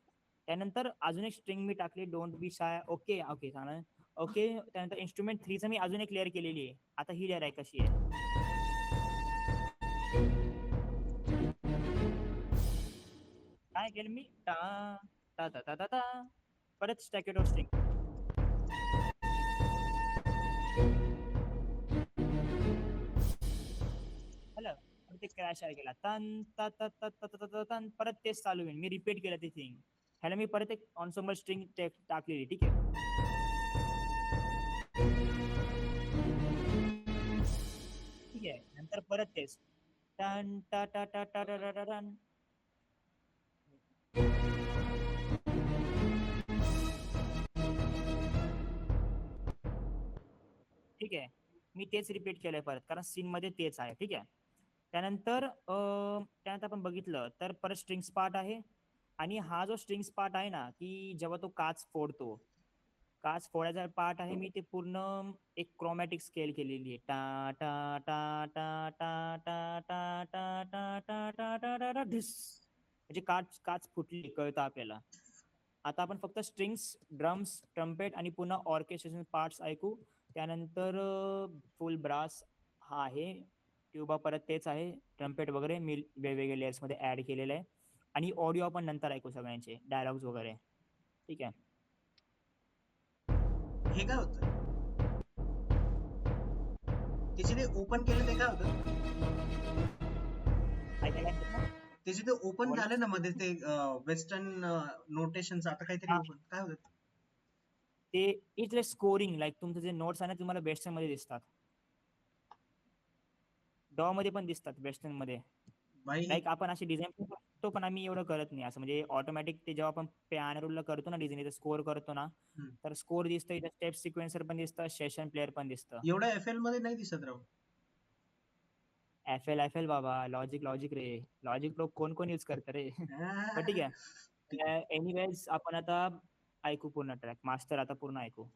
त्यानंतर अजून एक स्ट्रिंग मी टाकली, don't be shy, okay okay चालेल, ओके. त्यानंतर इन्स्ट्रुमेंट 3चं मी अजून एक लेअर केलेली आहे. आता ही लेअर आहे कशी आहे. काय केलं मी, टा टा टा टा टा टा, परत स्टॅकेटो स्ट्रिंग. ते क्रॅश आहे गेला, तन ता ता ता ता ता ता तन, परत तेच चालू होईल. मी रिपीट केलं ते थिंग. ह्याला मी परत एक ऑन्सम्बल स्ट्रिंग टाकलेली, ठीक आहे. ठीक आहे, नंतर परत तेच टन टा टा टा टा टा टा टन. ठीक आहे, मी तेच रिपीट केलंय परत, कारण सीन मध्ये तेच आहे. ठीक आहे. त्यानंतर आपण बघितलं तर परत स्ट्रिंग्स पार्ट आहे. आणि हा जो स्ट्रिंग्स पार्ट आहे ना, की जेव्हा तो काच फोडतो, काच फोडायचा पार्ट आहे, मी ते पूर्ण एक क्रोमॅटिक स्केल केलेली आहे. टा टा टा टा टा टा टा टा टा टा टा टा टा टा ढिस. म्हणजे काच काच फुटली कळतं आपल्याला. आता आपण फक्त स्ट्रिंग्स, ड्रम्स, ट्रम्पेट आणि पुन्हा ऑर्केस्ट्रेशन पार्ट्स ऐकू. त्यानंतर फुल ब्रास हा आहे, ट्यूबा परत तेच आहे, ट्रम्पेट वगैरे मी वेगवेगळ्या लेयर्स मध्ये ऍड केलेलं आहे. आणि ऑडिओ आपण नंतर ऐकू सगळ्यांचे, डायलॉग्स वगैरे. ठीक आहे. हे काय होतं? त्याचे ते ओपन केलं ते काय होतं? त्याचे ते ओपन झालं ना मध्ये ते वेस्टर्न नोटेशनचं, आता काहीतरी ओपन काय होतं? ते इट्स स्कोरिंग, लाईक तुमचे जे नोट्स आहे ना, तुम्हाला वेस्टर्न मध्ये दिसतात, डॉ मध्ये पण दिसतात, वेस्टर्न मध्ये. लाईक आपण अशी डिझाईन करतो, पण आम्ही एवढं करत नाही असं. म्हणजे ऑटोमॅटिक ते जेव्हा आपण पियानो रोलला करतो ना डिझाईन, स्कोर करतो ना, तर स्कोर दिसतं, इथं स्टेप सिक्वेन्सर पण दिसतं, सेशन प्लेअर पण दिसतं. एवढं एफएल मध्ये नाही दिसत राव. एफएल बाबा, लॉजिक रे. लॉजिक प्रो कोण युज करतं रे. पण ठीक आहे. एनिवेज आपण आता ऐकू पूर्ण ट्रॅक, मास्टर आता पूर्ण ऐकू.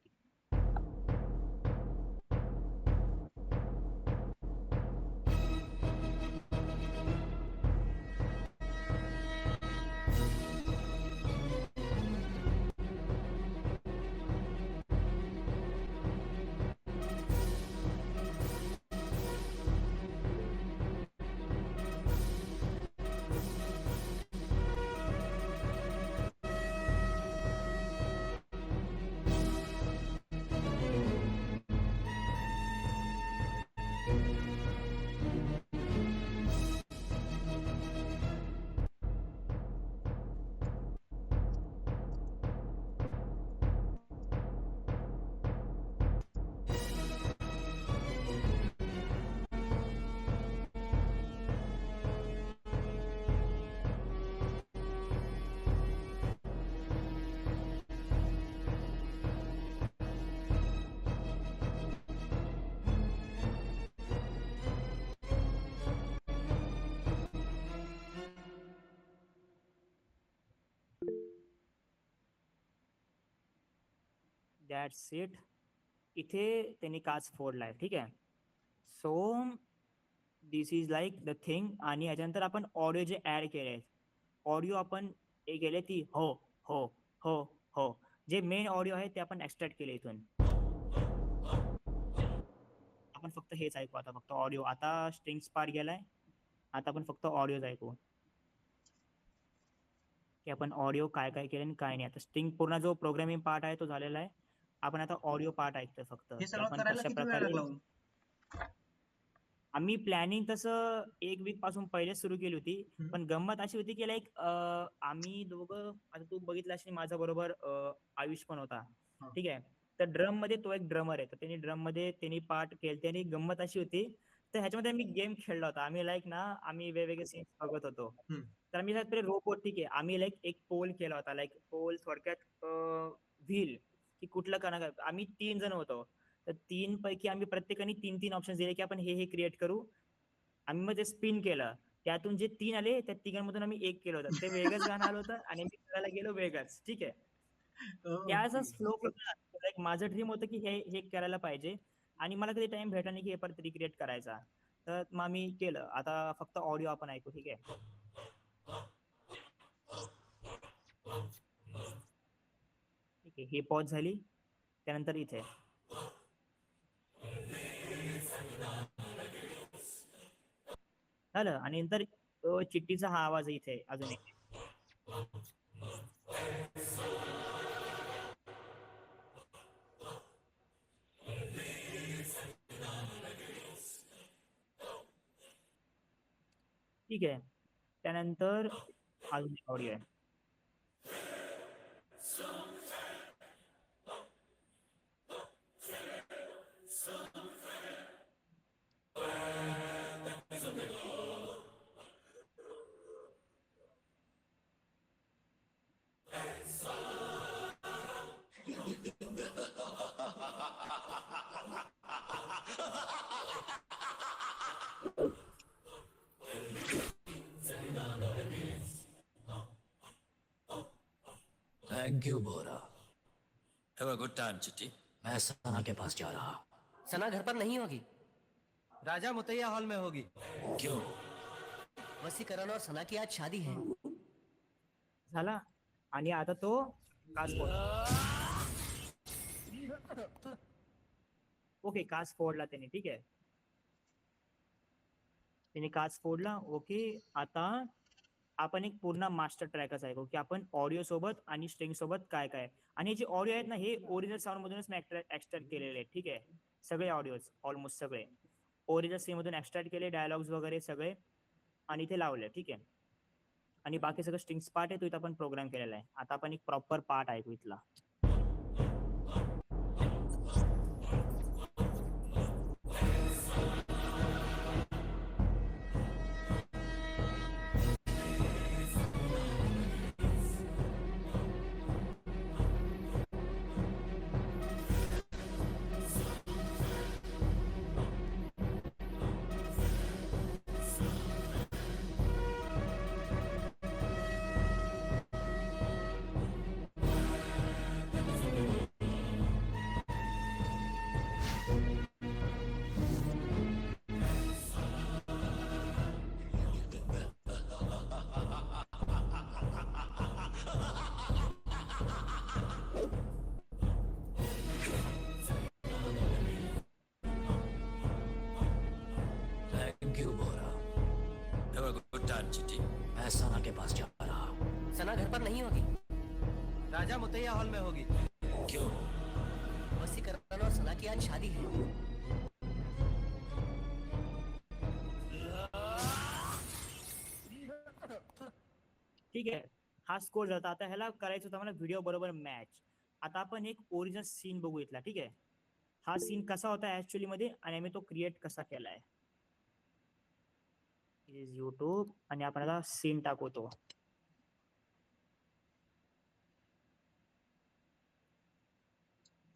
That's it. इथे त्यांनी काच फोडलाय, ठीक आहे. So this is like the thing. आणि याच्यानंतर आपण ऑडिओ जे ऍड केले, ऑडिओ आपण हे केले ती हो हो हो हो, जे मेन ऑडिओ आहे ते आपण एक्स्ट्रॅक्ट केले इथून. आपण फक्त हेच ऐकू आता, फक्त ऑडिओ. आता स्ट्रिंग्स पार्ट गेलाय, आता आपण फक्त ऑडिओ ऐकू की आपण ऑडिओ काय काय केलं आणि काय नाही. आता स्ट्रिंग पूर्ण जो प्रोग्रामिंग पार्ट आहे तो झालेला आहे. आपण आता ऑडिओ पार्ट ऐकतोय फक्त, हे की सगळं आपण करायला कशा किती वेळ प्रकारे. लागला हो? आम्ही प्लॅनिंग तसं 1 वीक पासून पहिले सुरू केली होती. हम्म. पण गंमत अशी होती की लाईक आम्ही दोघं, आता तू बघितलं असेल माझा बरोबर आयुष पण होता, हा. ठीक आहे. तर ड्रम मध्ये तो एक ड्रमर आहे, तर त्यांनी ड्रम मध्ये त्यांनी पार्ट केले. आणि गंमत अशी होती, तर ह्याच्यामध्ये आम्ही गेम खेळला होता. आम्ही लाईक ना, आम्ही वेगवेगळे सीन्स बघत होतो. हम्म. तर आम्ही पहिले रोबोट, ठीक आहे, आम्ही लाईक एक पोल केला होता, लाईक पोल थोडक्यात व्हील, की कुठलं करणार. आम्ही 3 जण होतो, तर 3 पैकी आम्ही प्रत्येकाने 3-3 ऑप्शन दिले की आपण हे क्रिएट करू. आम्ही मग ते स्पिन केलं, त्यातून जे 3 आले त्या तिघांमधून आम्ही 1 केलं होतं. ते वेगळंच गाणं आलं होतं आणि मी करायला गेलो वेगळंच, ठीक आहे. ओके. त्याचाच फ्लो लाईक माझं ड्रीम होतं की हे करायला पाहिजे. आणि मला कधी टाइम भेटला नाही की हे परत रिक्रिएट करायचा. तर मग आम्ही केलं. आता फक्त ऑडिओ आपण ऐकू, ठीक आहे. ठीक आहे, ही पॉज झाली. त्यानंतर इथे झालं. आणि नंतर चिट्टीचा हा आवाज इथे अजून एक. ठीक आहे. त्यानंतर अजून एक ऑडिओ आहे. Thank you Bora. Have a good time, Chitti. मैं सना के पास जा रहा। सना घर पर नहीं होगी। राजा मुतैया हॉल में होगी। क्यों? वसीकरण और सना की आज शादी है। झाला. आणि आता तो काच फोडला. ओके, काच फोडला त्याने, ठीक आहे. त्याने काच फोडला. ओके, आता आपण एक पूर्ण मास्टर ट्रॅकच ऐकू की आपण ऑडिओ सोबत आणि स्ट्रिंग सोबत काय काय. आणि हे जे ऑडिओ आहेत ना, हे ओरिजिनल साऊंड मधूनच मी एक्स्ट्रॅक्ट केलेले आहेत, ठीक आहे. सगळे ऑडिओज ऑलमोस्ट सगळे ओरिजिनल सीन मधून एक्स्ट्रॅक्ट केले, डायलॉग्स वगैरे सगळे, आणि इथे लावले, ठीक आहे. आणि बाकी सगळं स्ट्रिंग्स पार्ट आहे तो इथं आपण प्रोग्राम केलेला आहे. आता आपण एक प्रॉपर पार्ट ऐकू इथला. Thank you Bora. Have a good time, Chitti. मैं सना के पास जा रहा। सना घर पर नहीं होगी। राजा मुतैया हॉल में होगी। क्यों? वसीकरण और सना की आज शादी है। ठीक आहे. हा स्कोर झाला. आता ह्याला करायचं होतं मला व्हिडिओ बरोबर मॅच. आता आपण एक ओरिजिनल सीन बघू इथला, ठीक आहे. हा सीन कसा होता ऍक्च्युअली मध्ये आणि आम्ही तो क्रिएट कसा केलाय. इज युट्यूब आणि आपण आता सीन टाकवतो.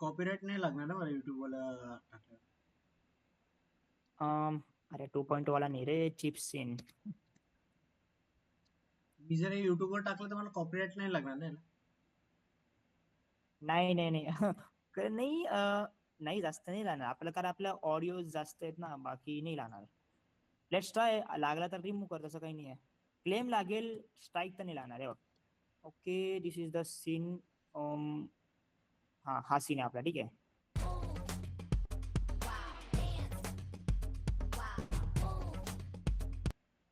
कॉपीराइट नाही लागणार ना मला युट्यूब वाला टाकलं. अरे 2.0 वाला नाही रे, चिप सीन. मी जर हे युट्यूब वर टाकलं तर मला कॉपीराइट नाही लागणार ना याला? नाही नाही नाही नाही नाही जास्त नाही राहणार आपलं, कारण आपल्या ऑडिओ जास्त आहेत ना, बाकी नाही लागणार. लेट्स ट्राय, लागला तर रिमूव्ह कर, तसं काही नाही आहे. क्लेम लागेल, स्ट्राईक तर नाही लागणार आहे. Okay, this is the scene. हा सीन आहे आपला, ठीक आहे.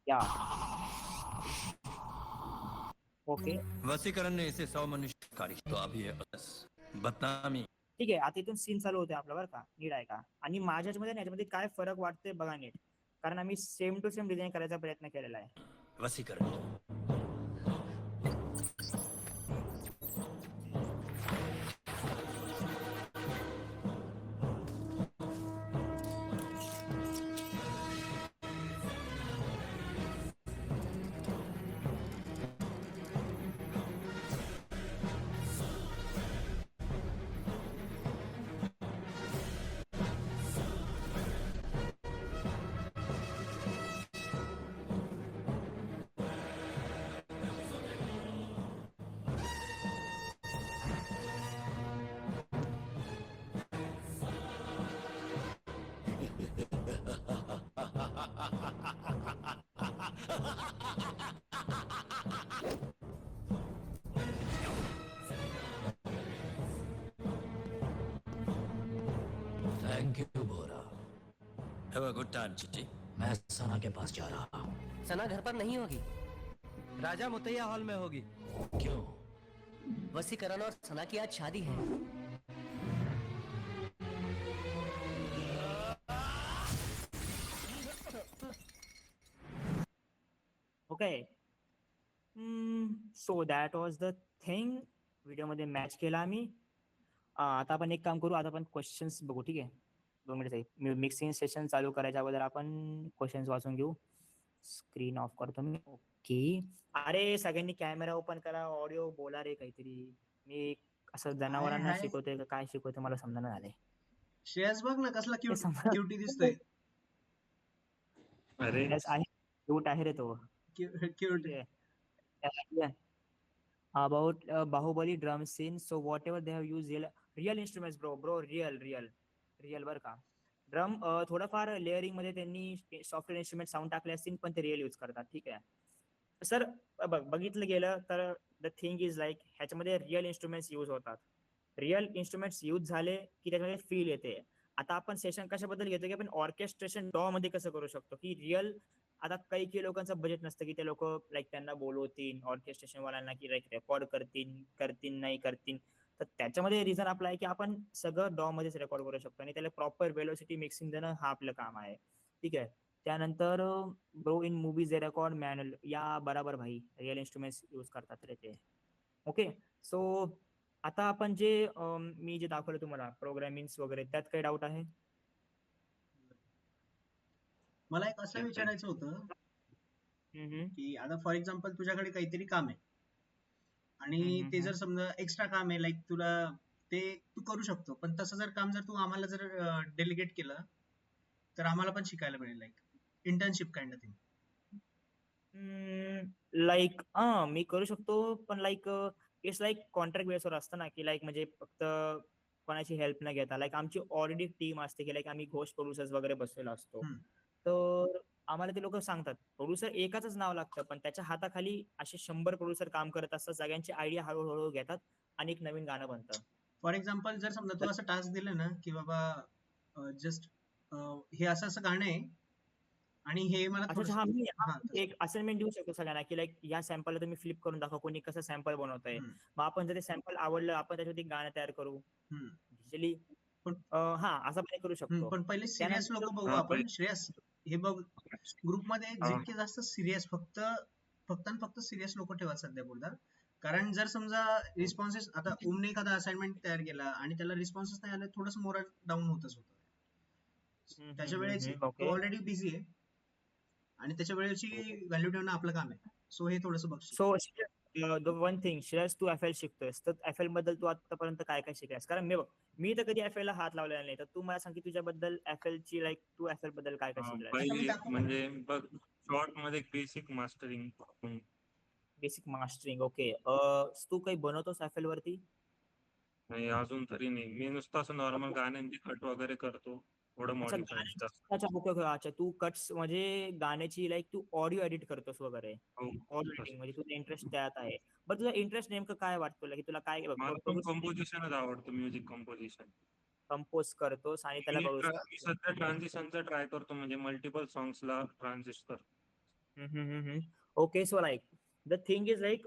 या ओके वसीकरण ने इसे 100 मनुष्य काढ़ी तो अभी है बस बदनामी. ठीक आहे. आता इथून सीन चालू होते आपलं, बरं का, नीट आहे का. आणि माझ्या ह्याच्यामध्ये आणि याच्यामध्ये काय फरक वाटतोय बघा नीट, कारण आम्ही सेम टू सेम डिझाईन करायचा प्रयत्न केलेला आहे. वसीकरण thank you Bora. Have a good time, Chitti. मैं सना के पास जा रहा हूँ. सना घर पर नहीं होगी. राजा मुतैया हॉल में होगी. क्यों? वसीकरण और सना की आज शादी है. Okay, so that was the thing. व्हिडिओमध्ये मॅच केला आम्ही. आता आपण एक काम करू, आता आपण क्वेश्चन्स बघू, ठीक आहे. 2 मिनिट मिक्सिंग सेशन चालू करायच्या अगोदर आपण क्वेश्चन्स वाचून घेऊ. स्क्रीन ऑफ करतो मी. ओके, अरे सगळ्यांनी कॅमेरा ओपन करा, ऑडिओ बोला रे काहीतरी. मी असं जनावरांना हाय. शिकवतोय का काय शिकवतोय मला समजणं झालंय. श्रेयस बघ ना कसला ते समजा- क्युटी दिसतोय. अरे Yes, आहे, क्यूट आहे रे तो. Cute. Yeah. About Bahubali drum scene. So whatever they have used real instruments, bro, real बरं का. ड्रम थोडंफार लेअरिंग मध्ये त्यांनी सॉफ्टवेअर इन्स्ट्रुमेंट साऊंड टाकले असतील, पण ते रिअल यूज करतात, ठीक आहे. सर बघितलं गेलं तर द थिंग इज लाईक ह्याच्यामध्ये रिअल इन्स्ट्रुमेंट्स यूज होतात. रिअल इन्स्ट्रुमेंट्स यूज झाले की त्याच्यामध्ये फील येते. आता आपण सेशन कशाबद्दल घेतो की आपण ऑर्केस्ट्रेशन डॉ मध्ये कसं करू शकतो, की रिअल. आता काही लोकांचं बजेट नसतं की ते लोक लाईक त्यांना बोलवतील ऑर्केस्ट्रेशन वाल्यांना की लाईक रेकॉर्ड करतील नाही करतील. तर त्याच्यामध्ये रिझन आपला आहे की आपण सगळं डॉ मध्येच रेकॉर्ड करू शकतो आणि त्याला प्रॉपर वेलोसिटी मिक्सिंग देणं हा आपलं काम आहे, ठीक आहे. त्यानंतर bro in movies record manual, या बराबर भाई, रिअल इन्स्ट्रुमेंट्स यूज करतात रे ते. ओके, सो आता आपण जे मी जे दाखवलं तुम्हाला प्रोग्रामिंग वगैरे, त्यात काही डाऊट आहे? मला एक असं विचारायचं होतं की आता फॉर एक्झाम्पल तुझ्याकडे काहीतरी काम आहे आणि ते जर समजा एक्स्ट्रा काम आहे, लाईक तुला ते तू करू शकतो, पण तसं जर काम जर तू आम्हाला जर डेलिगेट केलं तर आम्हाला पण शिकायला मिळेल, like internship kind of thing. Like मी करू शकतो, पण लाईक इट्स लाईक कॉन्ट्रॅक्ट बेसवर असतं ना, की लाईक म्हणजे फक्त कोणाची हेल्प न घेता, लाईक आमची ऑलरेडी टीम असते की लाईक आम्ही घोस्ट प्रोड्युसर्स वगैरे बसलेलो असतो. तर आम्हाला ते लोक सांगतात प्रोड्युसर एकाच नाव लागतं, पण त्याच्या हाताखाली असे 100 प्रोड्युसर काम करत असतात, सगळ्यांची आयडिया हळूहळू घेतात आणि एक नवीन गाणं बनतं. फॉर एक्झाम्पल जर समजा तू असं टास्क दिलं ना की बाबा जस्ट हे असं असं गाणं आहे आणि हे मला अच्छा, हा मी तसं. एक असाइनमेंट देऊ शकतो सगळ्यांना की लाईक या सॅम्पलला तुम्ही फ्लिप करून दाखवा, कोणी कसं सॅम्पल बनवतंय. मग आपण जर ते सॅम्पल आवडलं, आपण त्याच्यावरती गाणं तयार करू डिजिटली. हा, असं पण करू शकतो. पण पहिले सिरियस लोक बघू हा, आपण. श्रेयस, हे बघ, ग्रुपमध्ये जितके जास्त सिरियस, फक्त सिरियस लोक ठेवा सध्या पुरता. कारण जर समजा रिस्पॉन्सेस, आता ओमने एखादा असाइनमेंट तयार केला आणि त्याला रिस्पॉन्सेस नाही आले, थोडस मोरल डाऊन होतच होतं. त्याच्या वेळेस तो ऑलरेडी बिझी आहे आणि त्याच्या वेळेची व्हॅल्यू ठेवणं आपलं काम आहे. सो हे थोडस बघशील. So the one thing, Shreyas, तू एफएल शिकतोयस, तर एफएल बद्दल तू आतापर्यंत काय काय शिकलास? कारण मी तर कधी एफएल ला हात लावलेला नाही, तर तू मला सांग की तुझ्याबद्दल एफएल ची लाईक तू एफएल बद्दल काय काय शिकलास? पहिली म्हणजे बघ, शॉर्ट मध्ये basic mastering. Basic mastering, okay. तू काही बनवतोस एफएल वरती? नाही अजून तरी नाही. मी नुसतं असं नॉर्मल गाण्यांची कट वगैरे करतो. थोडं अच्छा मॉडिफाय जास्त. अच्छा ओके ओके अच्छा तू कट्स म्हणजे गाण्याची लाईक तू ऑडिओ एडिट करतोस वगैरे हो ऑडिओ एडिटिंग तसं. म्हणजे तुझा इंटरेस्ट त्यात आहे. बट तुझा इंटरेस्ट नेमकं काय वाटतं तुला की तुला काय मला पण कंपोजिशनच आवडतं, म्युझिक कंपोजिशन. कंपोज करतोस आणि त्याला बघूस मी सध्या ट्रान्झिशनचा ट्राय करतो, म्हणजे मल्टिपल सॉंग्सला ट्रान्झिस्ट करतो. Okay so like the thing is like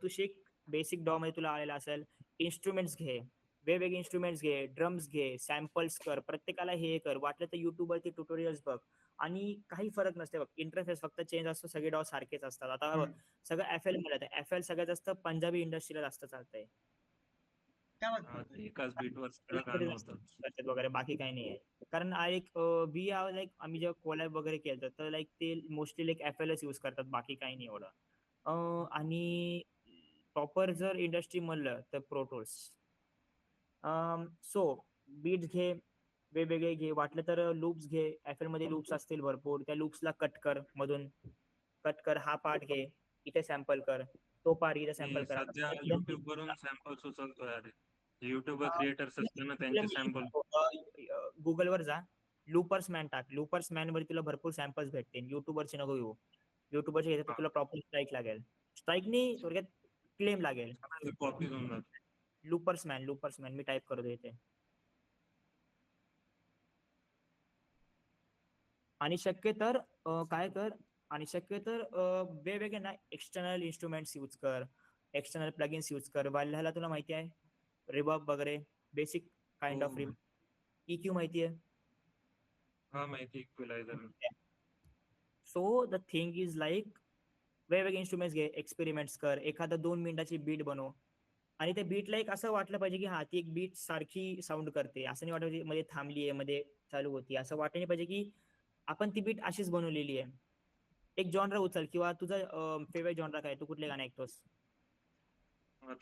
तू शिक बेसिक डॉ मध्ये तुला आलेला असेल इन्स्ट्रुमेंट्स घे वेगवेगळे इन्स्ट्रुमेंट्स घे ड्रम्स घे सॅम्पल्स कर प्रत्येकाला हे कर वाटलं तर युट्यूब वरती ट्युटोरियल्स बघ आणि काही फरक नसते बघ इंटरफेस फक्त चेंज असतो सगळे डॉ सारखेच असतात आता बघ, सगळं एफएल मिळत आहे एफएल सगळ्यात जास्त पंजाबी इंडस्ट्रीला जास्त चालतंय काय वाटतं? ते एकाच बीटवर सगळं गाणं होतं. करतात वगैरे बाकी काही नाही आहे कारण एक वी आर लाईक आम्ही जेव्हा कोलॅब वगैरे केलं तर लाईक ते मोस्टली लाईक एफएलच यूज करतात बाकी काही नाही एवढं आणि प्रॉपर जर इंडस्ट्री म्हणलं तर प्रोटोल्स सो बीट्स घे वेगवेगळे घे वाटलं तर लूप्स घे एफएल मध्ये लूप्स असतील भरपूर त्या लूप्सला कट कर मधून कट कर हा पार्ट घे इथे सॅम्पल कर तो पार्ट इथे सॅम्पल मी कर सध्या युट्यूब वरून सॅम्पल सुचवतोय. अरे युट्यूबवर क्रिएटर्स असतात ना, त्यांचे सॅम्पल. गुगलवर जा लूपर्स मॅन टाक लूपर्स मॅन वर तुला भरपूर सॅम्पल्स भेटतील युट्यूबरचे नको येऊ युट्यूबरचे घेतलं तर तुला प्रॉपर स्ट्राईक लागेल स्ट्राईक नाही थोडक्यात क्लेम लागेल कॉपी होऊन जाते. लूपर्स मॅन मी टाईप करतो इथे आणि शक्य तर काय कर आणि शक्य तर वेगवेगळे ना एक्सटर्नल इन्स्ट्रुमेंट्स यूज कर एक्सटर्नल प्लगइन्स यूज कर वाल्याला तुला माहिती आहे रिवर्ब वगैरे बेसिक काइंड ऑफ हो. EQ माहिती आहे हा माहिती equaliser. So the thing is like वेगवेगळे इन्स्ट्रुमेंट्स घे एक्सपेरिमेंट्स कर एखादा 2 मिनिटाची बीट बनव आणि त्या बीटला एक असं वाटलं पाहिजे की हा ती एक बीट सारखी साऊंड करते असं नाही वाटत पाहिजे मध्ये थांबली आहे मध्ये चालू होती असं वाटलं नाही पाहिजे की आपण ती बीट अशीच बनवलेली आहे एक जॉनरा उचल किंवा तुझा फेवरेट जॉनरा काय तू कुठले गाणे ऐकतोस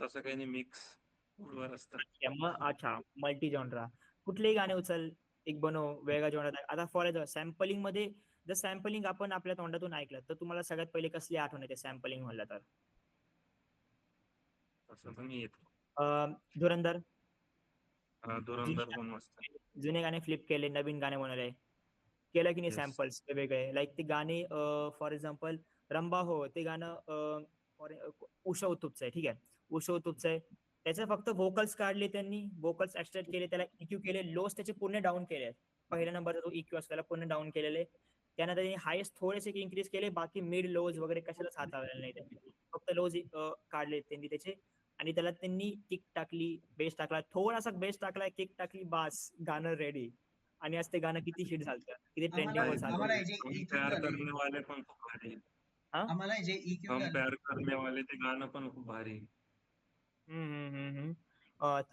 तसं काही नाही, मिक्स वर असतं. अच्छा मल्टी जॉनरा कुठलेही गाणे उचल एक बनव वेगळा जॉनरा आता फॉर एक्झाम्पल सॅम्पलिंग मध्ये जर सॅम्पलिंग आपण आपल्या तोंडातून ऐकलं तर तुम्हाला सगळ्यात पहिले कसली आठवण येते सॅम्पलिंग म्हणलं तर तसं पण येतो. धुरंधर धुरंधर पण मस्त. जुने गाणे फ्लिप केले नवीन गाणे बनवले केलं की नाही Yes. सॅम्पल्स वेगवेगळे लाईक ते गाणे फॉर एक्झाम्पल रंबा हो ते गाणं उषा उत्तुपचं आहे ठीक आहे उषा उत्तुपचं आहे त्याचे फक्त व्होकल्स काढले त्यांनी व्होकल्स एक्सट्रॅक्ट केले त्याला EQ केले लोस त्याचे पूर्ण डाऊन केले पहिल्या नंबरचा जो EQ असतो त्याला पूर्ण डाऊन केलेले त्यानंतर त्यांनी हायेस्ट थोडेसे इन्क्रीज केले बाकी मिड लोज वगैरे कशालाच हाताळलेलं नाही त्यांनी फक्त लोज काढले त्यांनी त्याचे आणि त्याला त्यांनी किक टाकली बेस टाकला थोडासा बेस टाकला किक टाकली बास गाणं रेडी आणि आज ते गाणं किती हिट झालं किती ट्रेंडिंग वर आम्हाला हे जे EQ कम्पेअर झाले करणे वाले पण खूप भारी. आम्हाला हे जे EQ झाले कम्पेअर करणे वाले ते गाणं पण खूप भारी.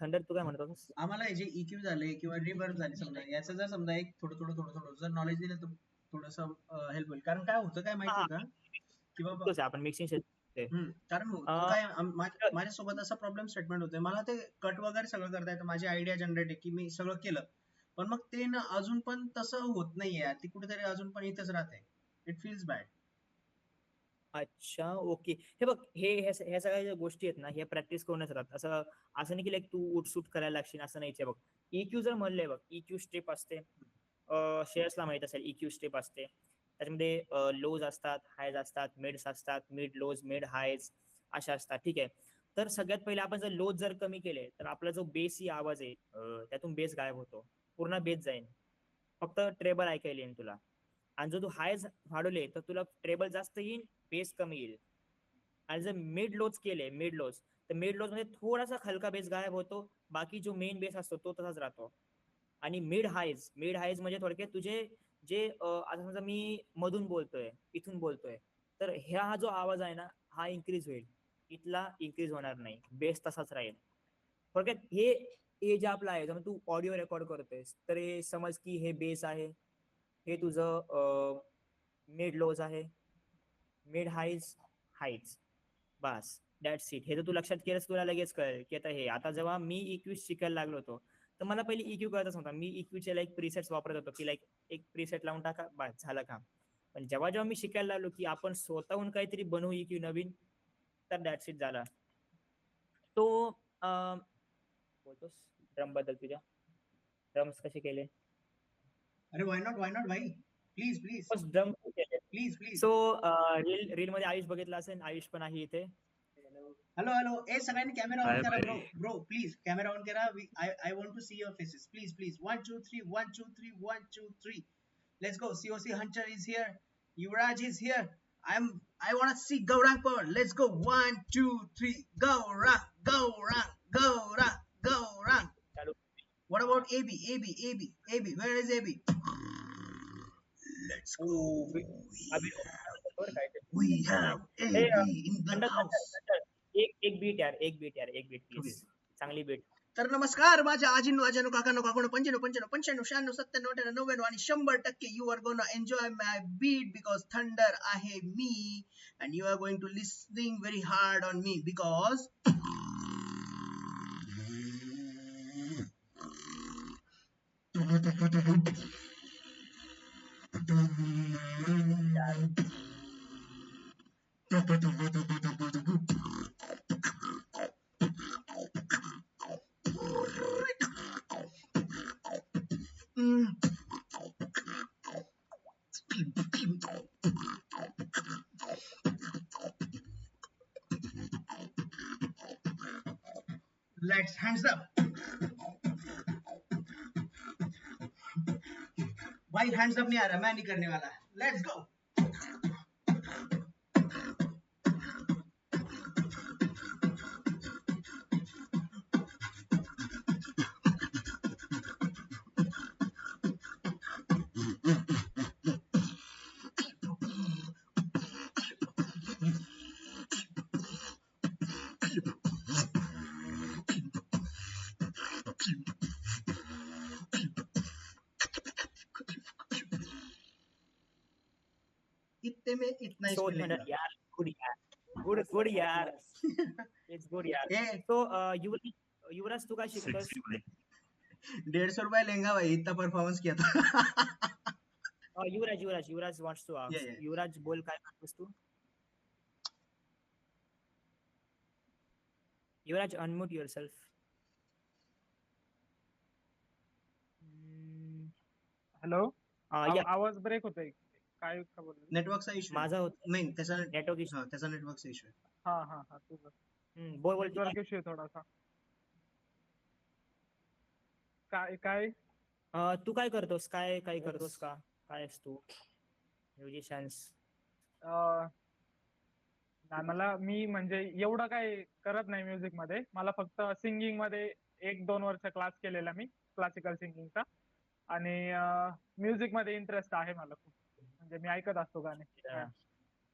थंडर तू काय म्हणत होतास आम्हाला हे जे EQ झाले किंवा रिवर्ब झाले समजा याचं जर समजा एक थोडं जर नॉलेज दिलं तर थोडस हेल्प होईल कारण काय होतं काय माहितीये का की बाबा तोच आहे, आपण मिक्सिंग कारण होतं काय माझ्यासोबत असा प्रॉब्लेम स्टेटमेंट होते मला ते कट वगैरे सगळं करता येतं माझी आयडिया जनरेट आहे की मी सगळं केलं पण मग ते ना अजून पण तसं होत नाहीये ती कुठेतरी अजून पण इथेच राहते इट फील्स बॅड अच्छा ओके हे बघ ह्या सगळ्या ज्या गोष्टी आहेत ना हे प्रॅक्टिस करूनच राहत असं असं नाही की लाईक तू उठसूट करायला लागशील असं नाहीच आहे बघ EQ जर म्हणलंय बघ EQ स्टेप असते शेअर्सला माहित असेल EQ स्टेप असते त्याच्यामध्ये लोज असतात हायज असतात मिड्स असतात मिड लोज मिड हायज अशा असतात ठीक आहे तर सगळ्यात पहिले आपण जर लोज जर कमी केले तर आपला जो बेसी आवाज आहे त्यातून बेस गायब होतो पूर्ण बेस जाईल फक्त ट्रेबल ऐकायला येईल तुला आणि जर तू हायज वाढवले तर तुला ट्रेबल जास्त येईल बेस कमी येईल आणि जर मिड लोज केले तर मिड लोज मध्ये थोडासा हलका बेस गायब होतो बाकी जो मेन बेस असतो तो तसाच राहतो आणि मिड हायज म्हणजे थोडक्यात तुझे जे आता समजा मी मधून बोलतोय इथून बोलतोय तर हा जो आवाज आहे ना हा इन्क्रीज होईल इथला इन्क्रीज होणार नाही बेस तसाच राहील थोडक्यात हे जे आपलं आहे तू ऑडिओ रेकॉर्ड करतोयस तर हे समज की हे बेस आहे हे तुझं मिड लोज आहे mid highs bus that's it हे जर तू लक्षात केलंस तुला लगेच कळेल की आता हे आता जेव्हा मी EQ शिकायला लागलो होतो तर मला पहिले EQ कळतच नव्हता मी EQ चे लाईक प्रीसेट्स वापरत होतो की लाईक एक प्रीसेट लावून टाका बस झालं काम पण जेव्हा मी शिकायला लागलो की आपण स्वतःहून काहीतरी बनवू EQ नवीन तर दॅट्स इट झाला तो बोलतोस ड्रम बद्दल तुझ्या ड्रम्स कसे केले अरे वाय नॉट भाई, प्लीज प्लीज बस ड्रम केले प्लीज प्लीज. सो रील मध्ये आयुष बघितला असेल आयुष पण आहे इथे हॅलो ए सगळ्यांनी कॅमेरा ऑन हाय करा भाई. ब्रो प्लीज कॅमेरा ऑन करा. I want to see your faces please please. 1 2 3 1 2 3 1 2 3 let's go. COC Hunter is here, Yuvraj is here. I want to see Gaurang power. Let's go. 1 2 3 Gaurang. चालू What about AB? Where is AB? Let's go. अभि बरं काय ते. We have Hey, AB in the thunder, house. एक bit please चांगली bit तर नमस्कार माझ्या आजीनो आजानो काकानो काकानो 95 95 95 96 97 99 आणि 100% you are gonna enjoy my beat because thunder आहे मी and you are going to listening very hard on me because Let's hands up. भाई hands up नहीं आ रहा, मैं नहीं करने वाला. Let's go. इतने में इतना ही सो मिलेगा. थंडर यार गुड यार इट्स गुड यार ए सो युवराज तू काय शिकतोस 60 भाई. 150 रुपए लेंगा भाई, इतना परफॉर्मेंस किया था. Yuvraj wants to Yeah, ask yeah. Yuvraj बोल काय करतोस तू युवराज अनम्यूट युअरसेल्फ हॅलो या आवाज ब्रेक होतोय काय का बोल नेटवर्कचा इश्यू माझा होत नाही त्याचा नेटवर्क इश्यू हा त्याचा नेटवर्कचा इश्यू आहे. हा तुझं बोल बोल नेटवर्क इश्यू आहे थोडासा. काय तू काय करतोस काय करतोस का काय आहेस तू म्युझिशियन्स मला मी म्हणजे एवढं काय करत नाही म्युझिक मध्ये. मला फक्त सिंगिंग मध्ये 1-2 वर्ष क्लास केलेला मी क्लासिकल सिंगिंगचा आणि म्युझिक मध्ये इंटरेस्ट आहे मला खूप. म्हणजे मी ऐकत असतो गाणे.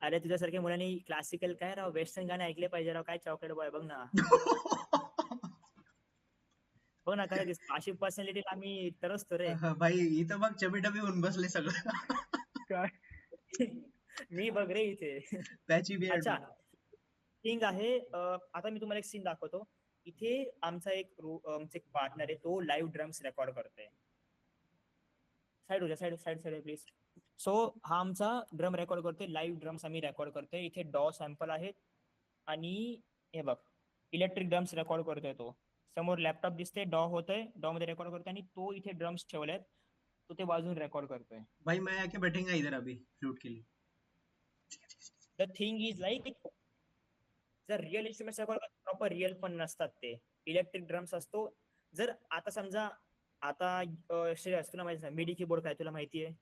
अरे तुझ्यासारख्या मुलांनी क्लासिकल काय राव वेस्टर्न गाणे ऐकले पाहिजे राव काय चॉकलेट बॉय बघ ना बघ ना काय अशी पर्सनॅलिटी आम्ही तरसतो रे भाई इथं बघ चबीडबी होऊन बसले सगळं. काय मी बघ रे इथे पॅची बियर्ड. अच्छा थिंग आहे आता मी तुम्हाला एक सीन दाखवतो इथे आमचा एक पार्टनर आहे तो लाईव्ह ड्रम्स रेकॉर्ड करतोय साईड हो साईड प्लीज सो हा आमचा ड्रम रेकॉर्ड करतोय लाईव्ह ड्रम्स आम्ही रेकॉर्ड करतोय इथे डॉ सॅम्पल आहेत आणि हे बघ इलेक्ट्रिक ड्रम्स रेकॉर्ड करतोय तो समोर लॅपटॉप दिसते डॉ होतोय डॉ मध्ये रेकॉर्ड करतोय आणि तो इथे ड्रम्स ठेवलेत तो ते वाजून रेकॉर्ड करतोय भाई मैं आके बैठेगा इधर अभी फ्लूट के लिए. द थिंग इज लाईक जर real instruments record proper real पण नसतात ते इलेक्ट्रिक ड्रम्स असतो जर आता समजा आता श्रेयस तुला माहिती मिडी कीबोर्ड काय तुला माहिती आहे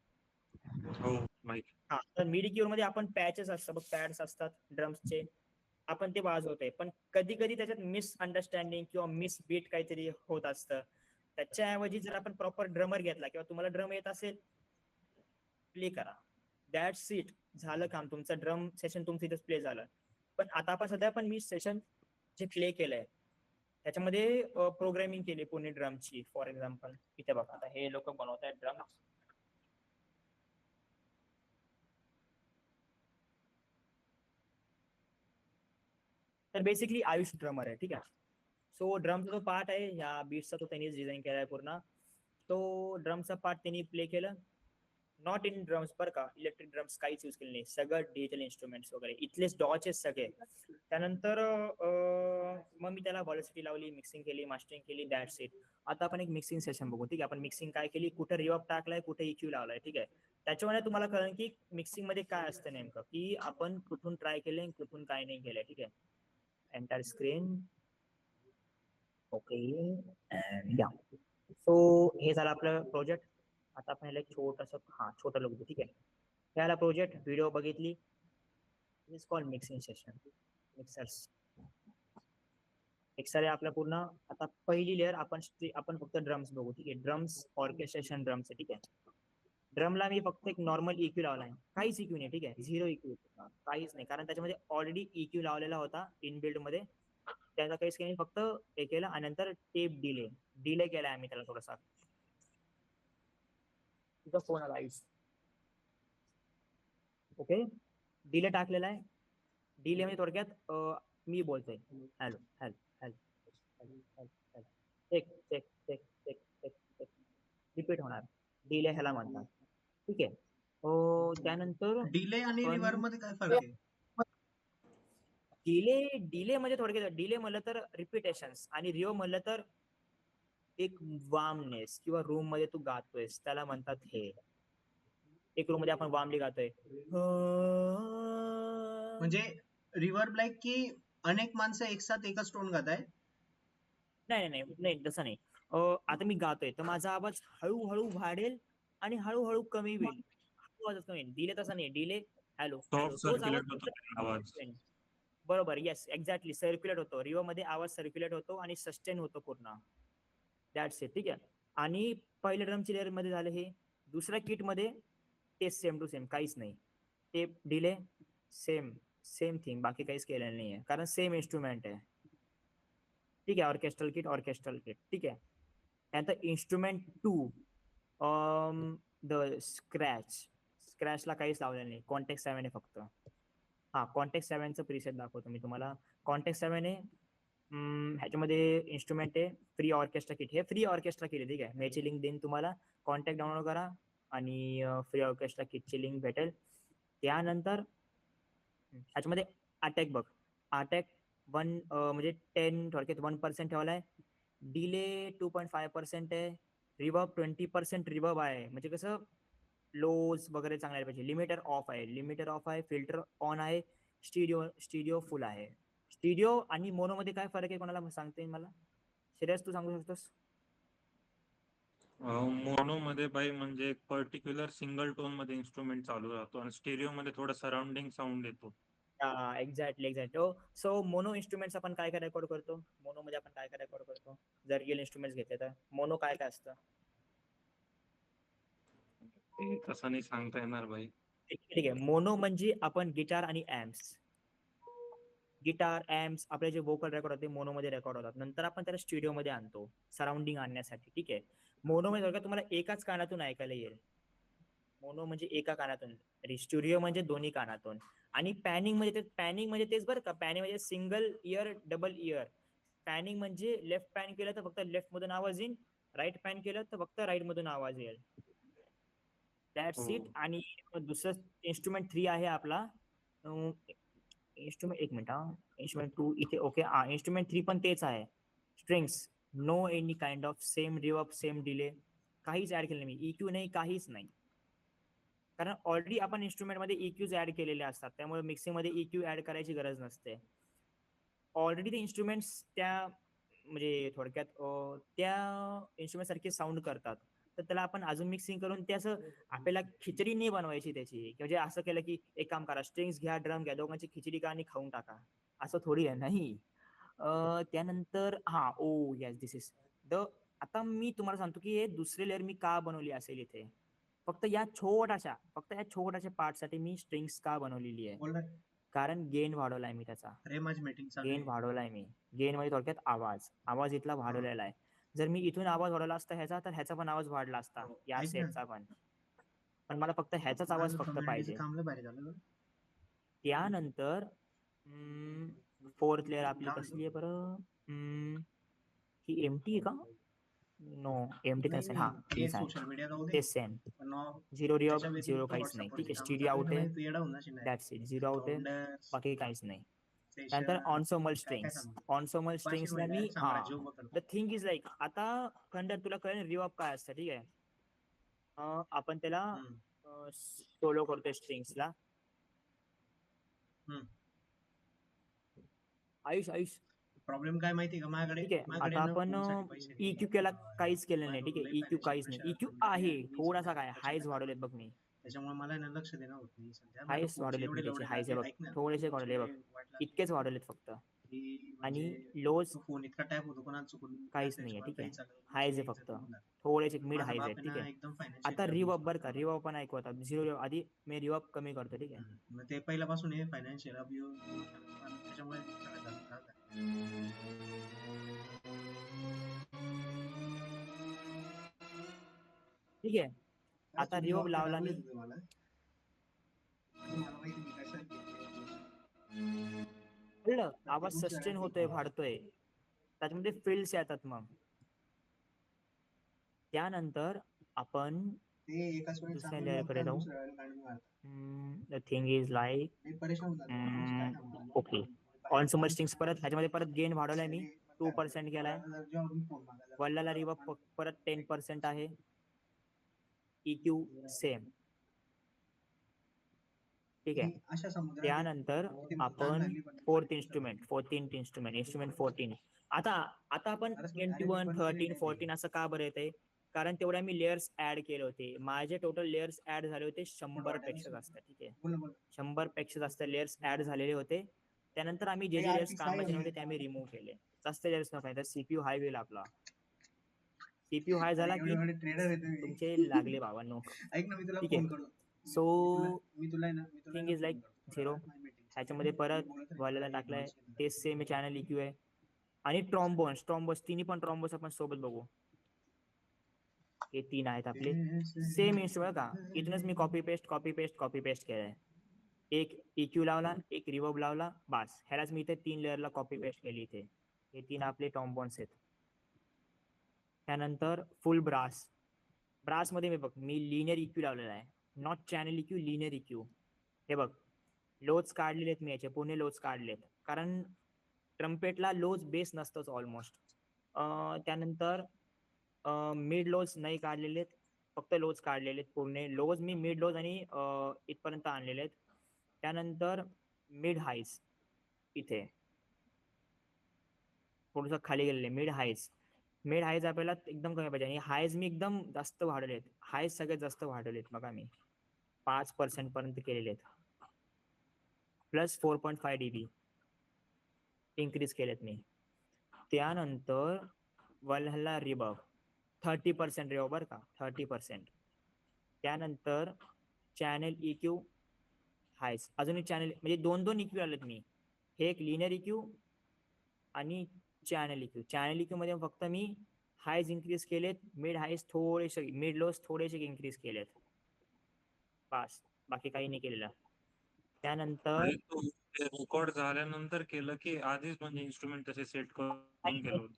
हो माहिती. हा तर मिडी कीबोर्ड मध्ये आपण पॅचेस असतात बघ पॅड्स असतात ड्रम्सचे आपण ते वाजवतोय पण कधी कधी त्याच्यात मिसअंडरस्टँडिंग किंवा मिस बीट काहीतरी होत असतं त्याच्याऐवजी जर आपण प्रॉपर ड्रमर घेतला किंवा तुम्हाला ड्रम येत असेल प्ले करा दॅट्स इट झालं काम तुमचं ड्रम सेशन तुमचं इथेच प्ले झालं पण आता आपण सध्या पण मी सेशन जे प्ले केलंय त्याच्यामध्ये प्रोग्रामिंग केली पुणे ड्रमची फॉर एक्झाम्पल इथे बघा आता हे लोक बनवत आहेत ड्रम तर बेसिकली आयुष ड्रमर आहे ठीक आहे सो ड्रमचा जो पार्ट आहे ह्या बीट्सचा तो त्यांनीच डिझाईन केलाय पूर्ण तो ड्रमचा पार्ट त्यांनी प्ले केलं नॉट इन ड्रम्स बरं का, इलेक्ट्रिक ड्रम्स काहीच यूज केले नाही, सगळं डिजिटल इन्स्ट्रुमेंट्स वगैरे इथलेच डॉचे सगळे. त्यानंतर मग मी त्याला व्हॉलसिटी लावली, मिक्सिंग केली, मास्टरिंग केली, दॅट्स इट. आता आपण एक मिक्सिंग सेशन बघू. ठीक आहे, आपण मिक्सिंग काय केली, कुठे रिवर्ब टाकलाय, कुठे इक्यू लावलाय. ठीक आहे, त्याच्यामुळे तुम्हाला कळेल की मिक्सिंग मध्ये काय असतं नेमकं, की आपण कुठून ट्राय केलंय, कुठून काय नाही केलंय. ठीक आहे, एंटायर स्क्रीन. ओके, या. सो हे झालं आपलं प्रोजेक्ट. आता आपण ह्याला एक छोटं लोक. ठीक आहे, ह्याला प्रोजेक्ट व्हिडिओ बघितली. Is called mixing session. Mixer आहे आपला पूर्ण. आता पहिली लेअर आपण फक्त ड्रम्स बघू. ठीक आहे, ड्रम्स ऑर्केस्ट्रेशन ड्रम्स आहे. ठीक आहे, ड्रमला मी फक्त एक नॉर्मल इक्यू लावलाय, काहीच इक्यू नाही. ठीक आहे, 0 इक्यू, काहीच नाही, कारण त्याच्यामध्ये ऑलरेडी इक्यू लावलेला होता इनबिल्ड मध्ये. त्याचा काहीच काही फक्त हे केलं आणि नंतर टेप डिले केलाय आम्ही त्याला थोडासा. तुझा फोन आला. ओके, डिले टाकलेला आहे. डिले म्हणजे थोडक्यात मी बोलतोय hello hello hello hello hello, check check check check check check, repeat होणार. डिले ह्याला म्हणतात. ठीक आहे, त्यानंतर डिले आणि रिव्हर्ब मध्ये काय फरक आहे? डिले म्हणजे थोडक्यात डिले म्हणलं तर रिपिटेशन्स, आणि रिओ म्हणलं तर एक वार्मनेस, किंवा रूम मध्ये तू गातोयस त्याला म्हणतात हे. एक रूम मध्ये आपण वार्मली गातोय, म्हणजे रिव्हर्ब लाईक की अनेक माणसं एकसाथ एकच टोन गात आहे? नाही नाही नाही, तसं नाही. आता मी गातोय तर माझा आवाज हळूहळू वाढेल आणि हळूहळू कमी होईल. आवाज कमी होईल. डिले तसा नाही. डिले हॅलो हॅलो, सॉफ्ट तोच सर्क्युलेट होतो आवाज. आवाज बरोबर. येस, एक्झॅक्टली, सर्क्युलेट होतो. रिओ मध्ये आवाज सर्क्युलेट होतो आणि सस्टेन होतो पूर्ण. That's it. ठीक आहे, आणि पहिल्या ड्रमची लेअर मध्ये झालं हे. दुसऱ्या किट मध्ये ते सेम टू सेम, काहीच नाही. ते डिले सेम सेम थिंग, बाकी काहीच केलेलं नाहीये, कारण सेम इन्स्ट्रुमेंट आहे. ठीक आहे, ऑर्केस्ट्रल किट. ठीक आहे, त्यानंतर इन्स्ट्रुमेंट 2, द स्क्रॅचला काहीच लावलेलं नाही. कॉन्टेक्ट 7 आहे फक्त. हा, कॉन्टेक्ट 7चं प्रीसेट दाखवतो मी तुम्हाला. कॉन्टेक्ट 7 आहे. ह्याच्यामध्ये इन्स्ट्रुमेंट आहे फ्री ऑर्केस्ट्रा किट. हे फ्री ऑर्केस्ट्रा किट आहे. ठीक आहे, मी लिंक देईन तुम्हाला. कॉन्टॅक्ट डाउनलोड करा आणि फ्री ऑर्केस्ट्रा किटची लिंक भेटेल. त्यानंतर ह्याच्यामध्ये अटॅक बघ. अटॅक 1 म्हणजे 10, थोडक्यात 1% ठेवलाय. डिले 2.5% आहे. रिवर्ब 20% रिवर्ब आहे. म्हणजे कसं लोज वगैरे चांगल्या पाहिजे. लिमिटर ऑफ आहे. फिल्टर ऑन आहे. स्टिडिओ फुल आहे. स्टिडिओ आणि मोनो मध्ये काय फरक आहे, कोणाला सांगता येईल मला? श्रेयस, तू सांगू शकतोस? मोनो मध्ये बाई म्हणजे एक पर्टिक्युलर सिंगल टोन मध्ये इन्स्ट्रुमेंट चालू राहतो, आणि स्टेरिओ मध्ये थोडा सराउंडिंग साऊंड येतो. एक्झॅक्टली. सो मोनो इन्स्ट्रुमेंट्स आपण काय काय रेकॉर्ड करतो? मोनो मध्ये आपण काय काय रेकॉर्ड करतो जर रिअल इन्स्ट्रुमेंट्स घेतले तर? मोनो काय काय असतं? तसं नाही सांगता येणार भाई. ठीक आहे, मोनो म्हणजे आपण गिटार आणि ऍम्प्स. गिटार ऍम्प्स आपले जे वोकल रेकॉर्ड होते मोनो मध्ये रेकॉर्ड होतात. नंतर आपण त्याला स्टुडिओ मध्ये आणतो सराउंडिंग आणण्यासाठी. ठीक आहे, मोनो मध्ये तुम्हाला एकाच कानातून ऐकायला येईल. मोनो म्हणजे एका कानातून, स्टुडिओ म्हणजे दोन्ही कानातून. आणि पॅनिंग म्हणजे तेच बरं का. पॅनिंग म्हणजे single year, double year. Panning म्हणजे लेफ्ट पॅन केलं तर फक्त लेफ्ट मधून आवाज येईल, राईट पॅन केलं तर फक्त राईट मधून आवाज येईल. That's it. आणि दुसरं इन्स्ट्रुमेंट 3 आहे आपला. इन्स्ट्रुमेंट, एक मिनिट हा. इन्स्ट्रुमेंट 2 इथे. ओके, इन्स्ट्रुमेंट 3 पण तेच आहे. Strings, no any kind of, same reverb, same delay, काहीच ऍड केलं नाही. इक्यू नाही, काहीच नाही, कारण ऑलरेडी आपण इन्स्ट्रुमेंट मध्ये इक्यूज ऍड केलेले असतात. त्यामुळे मिक्सिंग मध्ये इक्यू ऍड करायची गरज नसते. ऑलरेडी ते इन्स्ट्रुमेंट्स त्या म्हणजे थोडक्यात त्या इन्स्ट्रुमेंट सारखे साऊंड करतात. तर त्याला आपण अजून मिक्सिंग करून ते असं आपल्याला खिचडी नाही बनवायची त्याची. म्हणजे असं केलं की एक काम करा, स्ट्रिंग्स घ्या, ड्रम घ्या, दोघांची खिचडी का आणि खाऊन टाका, असं थोडी आहे. नाही. त्यानंतर येस, दिस इज द. आता मी तुम्हाला सांगतो की हे दुसरी लेअर मी का बनवली असेल इथे. फक्त या छोट्याशा पार्ट साठी मी स्ट्रिंग्स का बनवलेली आहे, कारण गेन वाढवलाय मी त्याचा. गेन वाढवलाय मी. गेन म्हणजे थोडक्यात आवाज इथला वाढवलेला आहे. जर मी इथून आवाज वाढवला असता ह्याचा, तर ह्याचा पण आवाज वाढला असता, या सेटचा पण मला फक्त ह्याचाच आवाज फक्त पाहिजे. त्यानंतर फोर्थ लेअर आपली कसली आहे बरं? ही एमटी आहे का? नो एमटी नाही नसेल, हा नाही ते तीच आहे, सोशल मीडिया राहू दे तेच सेम. पण झिरो रिअप, त्याच्या झिरो व्यतिरिक्त काहीच नाही, ठीक व्हॉट्सअपवरती आहे. काम स्टुडिओ चालू आउट आहे, तू येडा होऊन जाशील direct. That's it. Zero out आहे, Founders, बाकी काहीच नाही. session, त्यानंतर ऑनसोमल काय काय स्ट्रिंग्स. सांगू ऑनसोमल पाचशे स्ट्रिंग्सला मिनिट मी direct साम्राज्य उभं करतो. द थिंग इज लाईक, आता खंडर तुला कळेल रिवर्ब काय असतं, ठीक आहे. आपण त्याला हम्म. सोलो करतोय स्ट्रिंग्सला. हम्म. आयुष प्रॉब्लेम काय माहिती का माझ्याकडे ठीक आहे. माझ्याकडे आता ना आपण फोनसाठी पैसे नाही. EQ केला, काहीच केलं नाही, ठीक आहे. लय EQ काहीच financial नाही. EQ pressure आहे मी थोडासा, सध्या काय त्याच्यात हायच आहे. वाढवलेत बघ मी. त्याच्यामुळे मला ना लक्ष देणं होत नाही सध्या. माझ्या हायच फोनचे वाढवलेत मी एवढे त्याचे, load हायच येतात. बघ, ऐक ना, थोडेसे वाढवले बघ, तुझे वाटलं इतकेच वाढवलेत फक्त. की आणि म्हणजे लोज तो फोन इतका टॅप होतो कोणाला चुकून काहीच नाहीये, ठीक आहे. हायच आहे फक्त, थोडेसे मिड माझा हायज बाप आहेत, आहे ठीक ना आहे. एकदम आता फायनान्शियल रिवर्ब बरं का, रिवर्ब पण ऐकू आता. झिरो आधी मी रिवर्ब कमी करतो, ठीक आहे. मग ते पहिल्यापासून हे फायनान्शियल अब्यूज त्याच्यामुळे सगळ्यात जास्त त्रास झाला. ठीक आहे. आता तुम्ही रिवर्ब वाक्य लावला दाखवले मी, होते मला. आणि मला माहिती मी कशाला केलं. कळलं आवाज खूप सस्टेन साऱ्या होतोय, वाढतोय, त्याच्यामध्ये फिल्ड्स येतात. मग त्यानंतर आपण ते एकाच वेळेस दुसऱ्या चांगलं लेअरकडे बोलतात, जाऊ. दुसऱ्या वेळेला काढून मारतात. द थिंग इज लाईक, मी परेशान होऊन जातो ना, रोज काय सांगू तुला. ओके. ऑन स्ट्रिंग्स परत ह्याच्यामध्ये परत गेन वाढवलाय मी, 2% केलाय. मला जेव्हा मी फोन मागायला वल्लाला रिवर्ब परत 10% आहे. EQ सेम, ठीक आहे. मी अशा समुद्रात त्यानंतर किती आपण ताण लागली पण फोर्थ इन्स्ट्रुमेंट 14. आता आपण खरंच मी- अरे 21, मी पण 13, केलेलं आहे 14 असं का बरं येते? कारण तेवढ्या मी लेयर्स ऍड केले होते. माझे टोटल लेयर्स ऍड झाले होते 100 पेक्षा जास्त, ठीक आहे. बोल ना, बोल. 100 पेक्षा जास्त लेयर्स ऍड झालेले होते. त्यानंतर आम्ही जे हे जे लेयर्स आर्टिस्ट कामाचे आहे नव्हते ते आम्ही रिमूव्ह केले. जास्त लेयर्स नको, तर CPU हाय होईल आपला. CPU हाय झाला की एवढे ट्रेडर आहे तुम्ही. तुमचे लागले बाबांनो. ऐक ना, मी तुला ठीक फोन आहे. करतो. सो मी तुला आहे ना, मी तुला थिंग ना इज लाईक फोन करतो. झिरो. माझी meeting आहे. ह्याच्यामध्ये परत मी बोलत राहीन. वॉलेला एक टाकलाय, noise येतो. ते सेम चॅनल EQ आहे. आणि ट्रॉम्बोन्स तिन्ही पण ट्रॉम्बोन्स आपण सोबत बघू. हे 3 आहेत आपले सेम इन्स्ट्रुमेंट का. इथूनच मी कॉपी पेस्ट केलंय. एक EQ लावला, एक रिवर्ब लावला, बस. ह्यालाच मी इथे 3 लेअरला कॉपी पेस्ट केली इथे. हे 3 आपले ट्रॉम्बोन्स आहेत. त्यानंतर फुल ब्रास मध्ये मी लिनियर EQ लावलेला आहे, not channel EQ, linear EQ. हे बघ, लोज काढलेले आहेत मी याचे, पुणे लोज काढलेत, कारण ट्रम्पेटला लोज बेस नसतोच ऑलमोस्ट. त्यानंतर मिड लोज नाही काढलेले आहेत, फक्त लोज काढलेले आहेत पूर्ण. लोज मी मिड लोज आणि इथपर्यंत आणलेले आहेत. त्यानंतर मिड हाईज इथे थोडंसं खाली गेलेले. मिड हाईज आपल्याला एकदम कमी पाहिजे, आणि हाईज मी एकदम जास्त वाढवलेत. हाईज सगळ्यात जास्त वाढवलेत बघा, मी 5% पर्यंत केलेले आहेत. प्लस 4.5 dB इन्क्रीज केलेत मी. त्यानंतर वल्हला रिवर्ब 30% रिवर्ब बरं का, 30%. त्यानंतर चॅनल EQ हायस, अजून एक चॅनल, म्हणजे 2 EQ आलेत मी. हे एक लिनियर EQ आणि चॅनल EQ मध्ये फक्त मी हायज इन्क्रीज केलेत, मिड हायज थोडेसे, मिड लोज थोडेसे इन्क्रीज केलेत, बस. बाकी काही नाही केलेलं. त्यानंतर रेकॉर्ड झाल्यानंतर केलं की आधीच म्हणजे इन्स्ट्रुमेंट तसे सेट करून केलं होतं?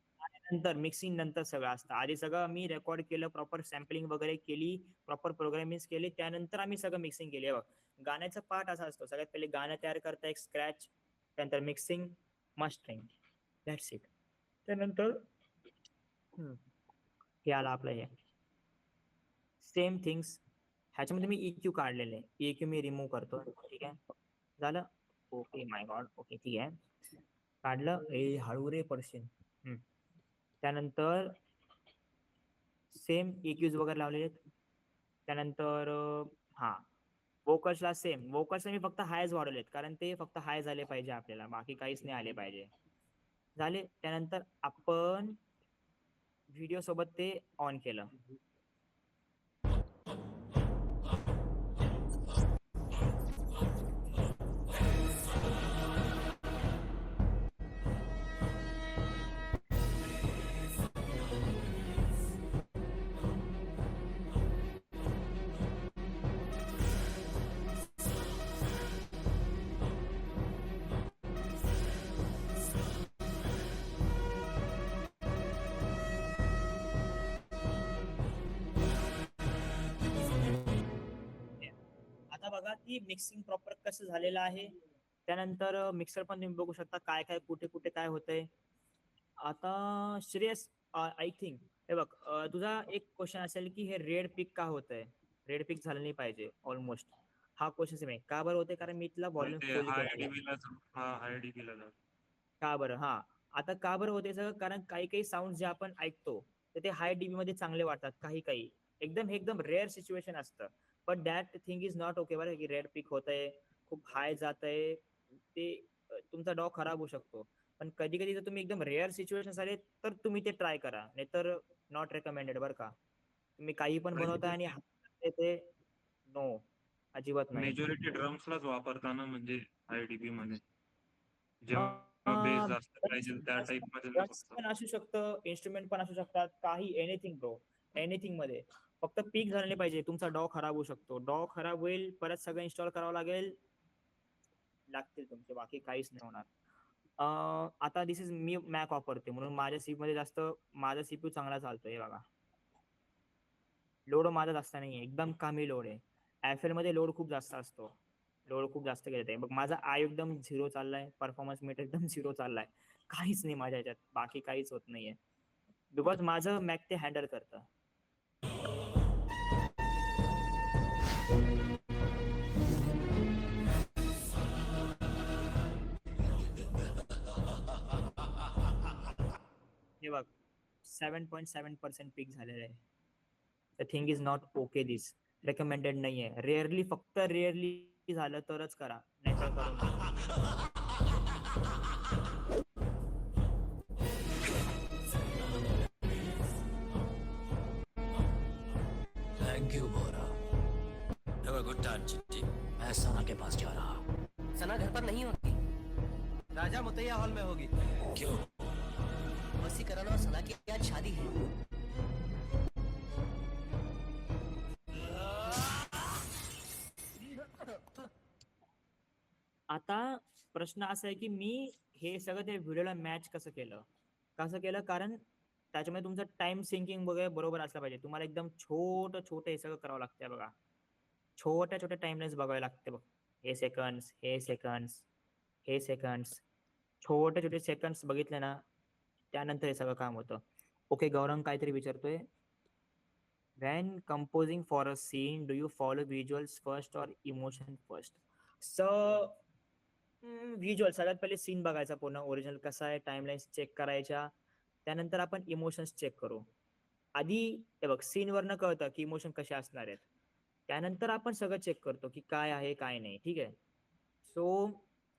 नंतर मिक्सिंग नंतर सगळं असतं. आधी सगळं मी रेकॉर्ड केलं, प्रॉपर सॅम्पलिंग वगैरे केली, प्रॉपर प्रोग्रामिंग केली, त्यानंतर आम्ही सगळं मिक्सिंग केली. बघ, गाण्याचा पार्ट असा असतो, सगळ्यात पहिले गाणं तयार करता, एक स्क्रॅच, त्यानंतर मिक्सिंग, मास्टरिंग, दॅट्स इट. त्यानंतर हे आलं आपलं, हे सेम थिंग्स. ह्याच्यामध्ये मी EQ काढलेले, EQ मी रिमूव्ह करतो, ठीक आहे. झालं, ओके माय गॉड, ओके ठीक आहे, काढलं. हळू रे पर्सेंट. त्यानंतर सेम EQs वगैरे लावलेले आहेत. त्यानंतर वोकल्सला सेम, वोकल्सला मी फक्त हायज वाढवलेत, कारण ते फक्त हाय झाले पाहिजे आपल्याला, बाकी काहीच नाही आले पाहिजे. झाले. त्यानंतर आपण व्हिडिओ सोबत ते ऑन केलं. की मिक्सिंग प्रॉपर कसं झालेलं आहे. त्यानंतर मिक्सर पण तुम्ही बघू शकता काय काय कुठे कुठे काय होतंय. आता श्रेयस, आय थिंक हे बघ, तुझा एक क्वेश्चन असेल की हे रेड पिक का होतंय, रेड पिक झालं नाही पाहिजे ऑलमोस्ट. हा क्वेश्चन आहे का बरं होते, कारण मी तुला व्हॉल्यूम ते फुल हाय केलेला आहे. डीबीला हाय डीबीला जातो. का बरं? हा, आता का बरं होते सगळं, कारण काही काही साऊंड जे आपण ऐकतो तर ते हाय डीबी मध्ये चांगले वाटतात, काही काही एकदम एकदम रेअर सिच्युएशन असतं. But that thing is not okay बरं, की रेड पिक होत आहे, खूप हाय जात आहे, ते तुमचा डॉग खराब होऊ शकतो. पण कधी कधी जर तुम्ही एकदम रेअर सिच्युएशन आले तर तुम्ही ते ट्राय करा, नाहीतर नॉट रेकमेंडेड बरं का. तुम्ही काही पण बनवता आणि ते नो, अजिबात नाही. मेजॉरिटी ड्रम्सलाच वापरताना म्हणजे हाय डीबी मध्ये जेव्हा बेस अं, जास्त पाहिजे त्या टाइप मध्ये नाही ड्रम्स फक्त. पण असू शकतं, इन्स्ट्रुमेंट पण असू शकतात, काही एनिथिंग ब्रो, एनिथिंग मध्ये फक्त पीक झालं नाही पाहिजे. तुमचा डॉग खराब होऊ शकतो, डॉग खराब होईल, परत सगळं इन्स्टॉल करावं लागतील तुमचे, बाकी काहीच नाही होणार. आता दिस इज मी मॅक वापरते म्हणून माझ्या सीप मध्ये जास्त माझा सीपीयू चांगला चालतोय. हे बघा, लोड माझा जास्त नाहीये, एकदम कमी लोड आहे. ऍफेल मध्ये लोड खूप जास्त असतो, लोड खूप जास्त घेत आहे. बघ माझा आय एकदम झिरो चाललाय, परफॉर्मन्स मीटर एकदम झिरो चाललाय, काहीच नाही माझ्या ह्याच्यात, बाकी काहीच होत नाहीये, बिकॉज माझं मॅक ते हँडल करतं. हे बघ 7.7% पीक झालेलं आहे. The thing is not okay, this recommended नाहीये. रेअरली, फक्त रेअरली झालं तरच करा, नाहीतर करू नका. Thank you Bora. Have a good time चिट्टी। मैं सना के पास जा रहा। सना घर पर नहीं होगी। राजा मुतैया हॉल में होगी। क्यों? वसीकरण और सना की आज शादी है। आता प्रश्न असा आहे की मी हे सगळं त्या व्हिडिओला मॅच कसं केलं, कारण त्याच्यामध्ये तुमचं टाइम सिंकिंग वगैरे बरोबर असलं पाहिजे. तुम्हाला एकदम छोटं हे सगळं करावं लागतं. बघा, छोट्या छोट्या टाइमलाईन्स बघावे लागते. बघ, हे सेकंड्स, हे सेकंड्स, हे सेकंड्स, छोटे छोटे सेकंड्स बघितले ना, त्यानंतर हे सगळं काम होतं. ओके, गौरंग काहीतरी विचारतोय, when composing for a scene do you follow visuals first or emotion first? So visual सगळ्यात पहिले सीन बघायचा, पूर्ण ओरिजिनल कसा आहे, टाइमलाईन्स चेक करायच्या, त्यानंतर आपण इमोशन्स चेक करू. आधी हे बघ, सीन वरनं कळतं की इमोशन कसे असणार आहेत, त्यानंतर आपण सगळं चेक करतो की काय आहे काय नाही. ठीक आहे, सो